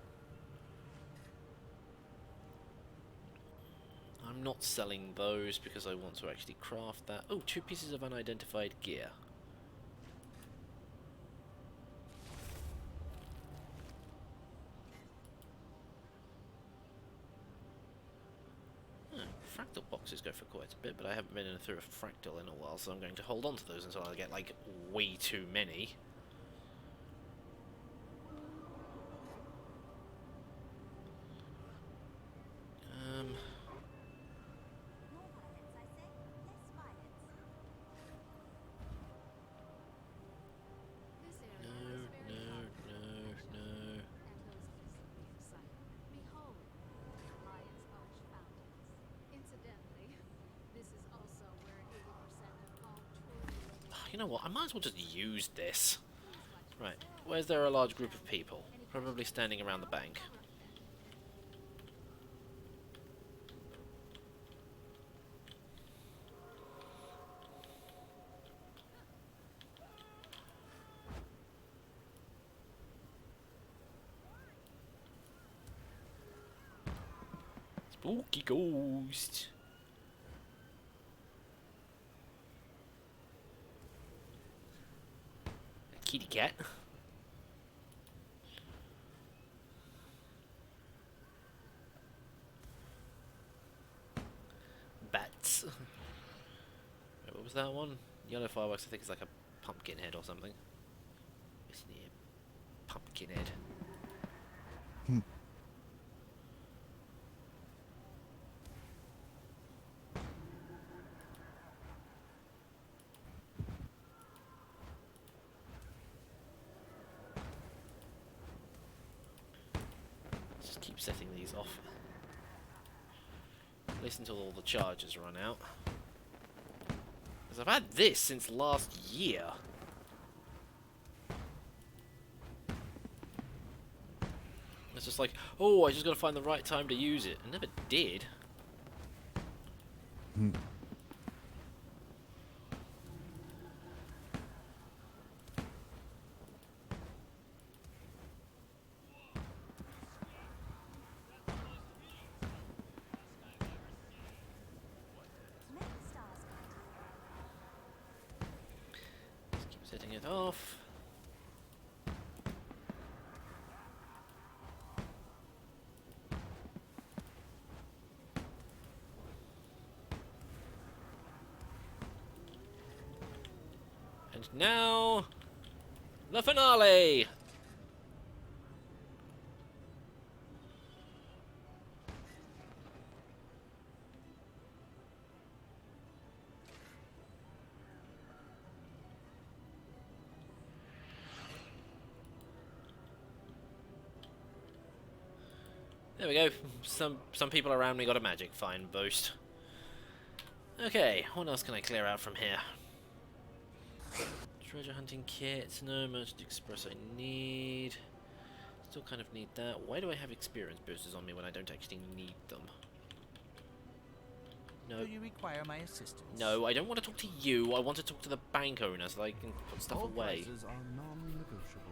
S1: I'm not selling those because I want to actually craft that. Oh, 2 pieces of unidentified gear. Fractal boxes go for quite a bit, but I haven't been through a fractal in a while, so I'm going to hold on to those until I get, like, way too many. You know what, I might as well just use this. Right, where's there a large group of people? Probably standing around the bank. Spooky ghost! Kitty cat. Bats. Wait, what was that one? Yellow fireworks, I think it's like a pumpkin head or something. Isn't it a pumpkin head? Just keep setting these off. At least until all the charges run out. Because I've had this since last year. It's just like, oh, I just gotta find the right time to use it. I never did. Just keep setting it off. And now, the finale! There we go. Some people around me got a magic find boost. Okay, what else can I clear out from here? Treasure hunting kit, no Merchant Express I need. Still kind of need that. Why do I have experience boosters on me when I don't actually need them? No.
S11: Do you require my assistance?
S1: No, I don't want to talk to you. I want to talk to the bank owner so I can put stuff away.
S6: Prices are non-negotiable.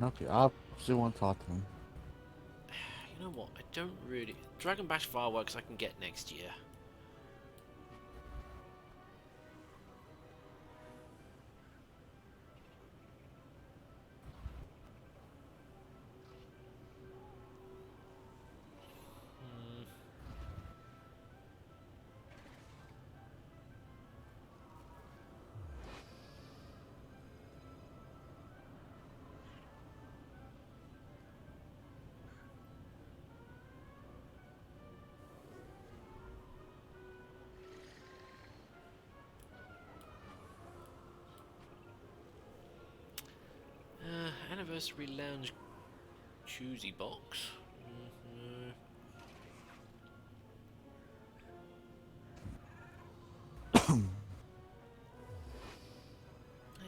S2: Okay, I still want to talk to him.
S1: You know what? I don't really... Dragon Bash fireworks I can get next year. Anniversary Lounge choosy box. No.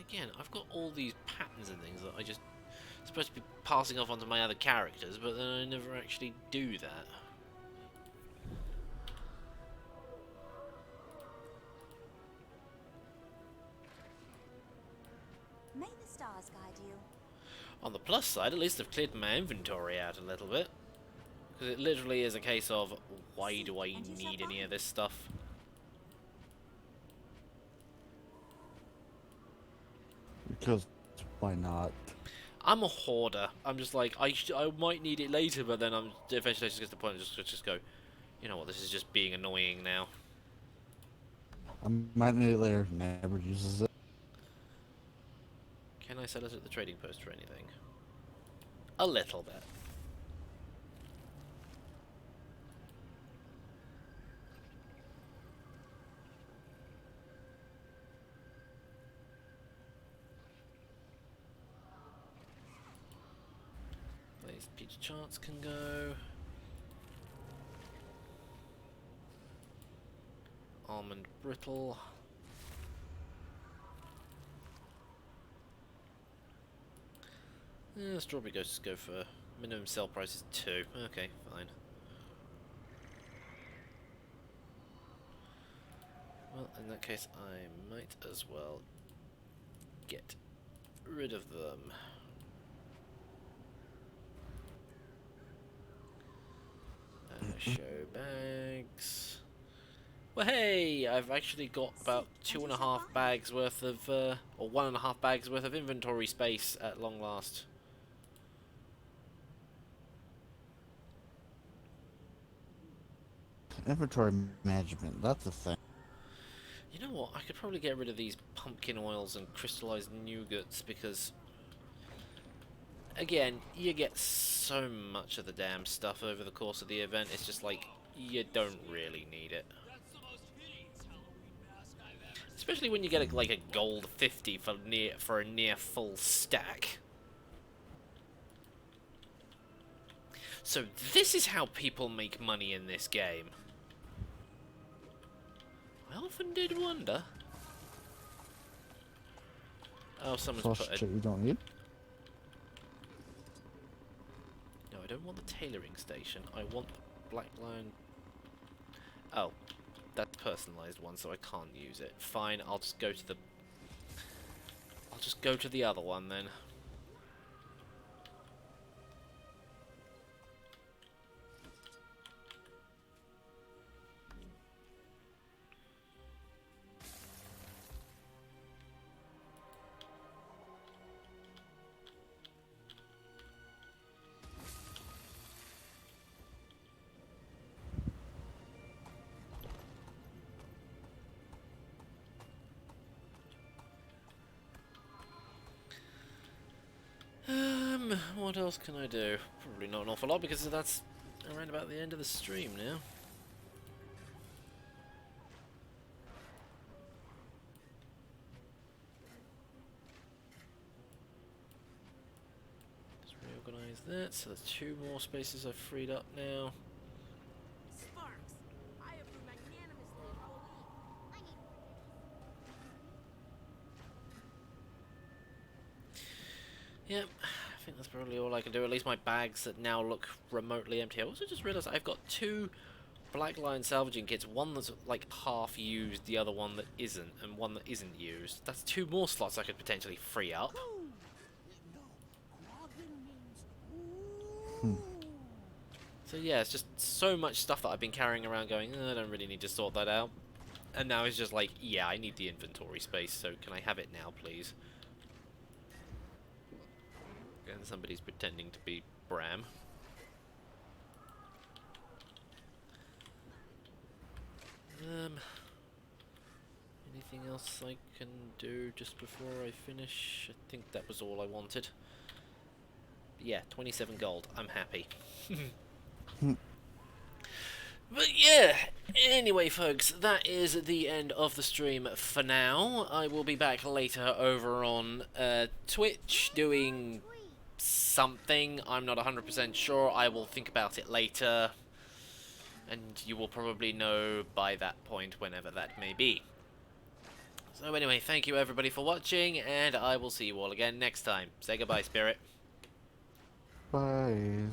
S1: Again, I've got all these patterns and things that I just supposed to be passing off onto my other characters, but then I never actually do that.
S10: May the stars guide you.
S1: On the plus side, at least I've cleared my inventory out a little bit. Because it literally is a case of, why do I need any of this stuff?
S2: Because why not?
S1: I'm a hoarder. I'm just like, I might need it later, but then I'm eventually just get to the point and just go, you know what, this is just being annoying now.
S2: I might need it later. Never uses it.
S1: Can I sell it at the trading post for anything? A little bit. These peach charts can go. Almond brittle. Strawberry ghosts go for minimum sell price is 2. Okay, fine. Well, in that case, I might as well get rid of them. Show bags. Well, hey, I've actually got about 2.5 bags worth of, or 1.5 bags worth of inventory space at long last.
S2: Inventory management, that's a thing.
S1: You know what? I could probably get rid of these pumpkin oils and crystallized nougats because, again, you get so much of the damn stuff over the course of the event. It's just like, you don't really need it. Especially when you get like a gold 50 for a near full stack. So this is how people make money in this game. I often did wonder. Oh, someone's put a...
S2: you don't need.
S1: No, I don't want the tailoring station. I want the black line. Oh, that's a personalized one, so I can't use it. Fine, I'll just go to the... I'll just go to the other one then. What else can I do? Probably not an awful lot because that's around about the end of the stream now. Let's reorganize that, so there's 2 more spaces I've freed up now.
S3: Sparks, I approve magnanimously, holy.
S8: I need
S1: Yep, I think that's probably all I can do. At least my bags that now look remotely empty. I also just realised I've got 2 black line salvaging kits. One that's like half used, the other one that isn't, and one that isn't used. That's 2 more slots I could potentially free up. So yeah, it's just so much stuff that I've been carrying around going, I don't really need to sort that out. And now it's just like, yeah, I need the inventory space, so can I have it now, please? And somebody's pretending to be Bram. Anything else I can do just before I finish? I think that was all I wanted. Yeah, 27 gold. I'm happy. But yeah, anyway folks, that is the end of the stream for now. I will be back later over on Twitch doing something. I'm not 100% sure. I will think about it later. And you will probably know by that point, whenever that may be. So anyway, thank you everybody for watching, and I will see you all again next time. Say goodbye, Spirit.
S2: Bye.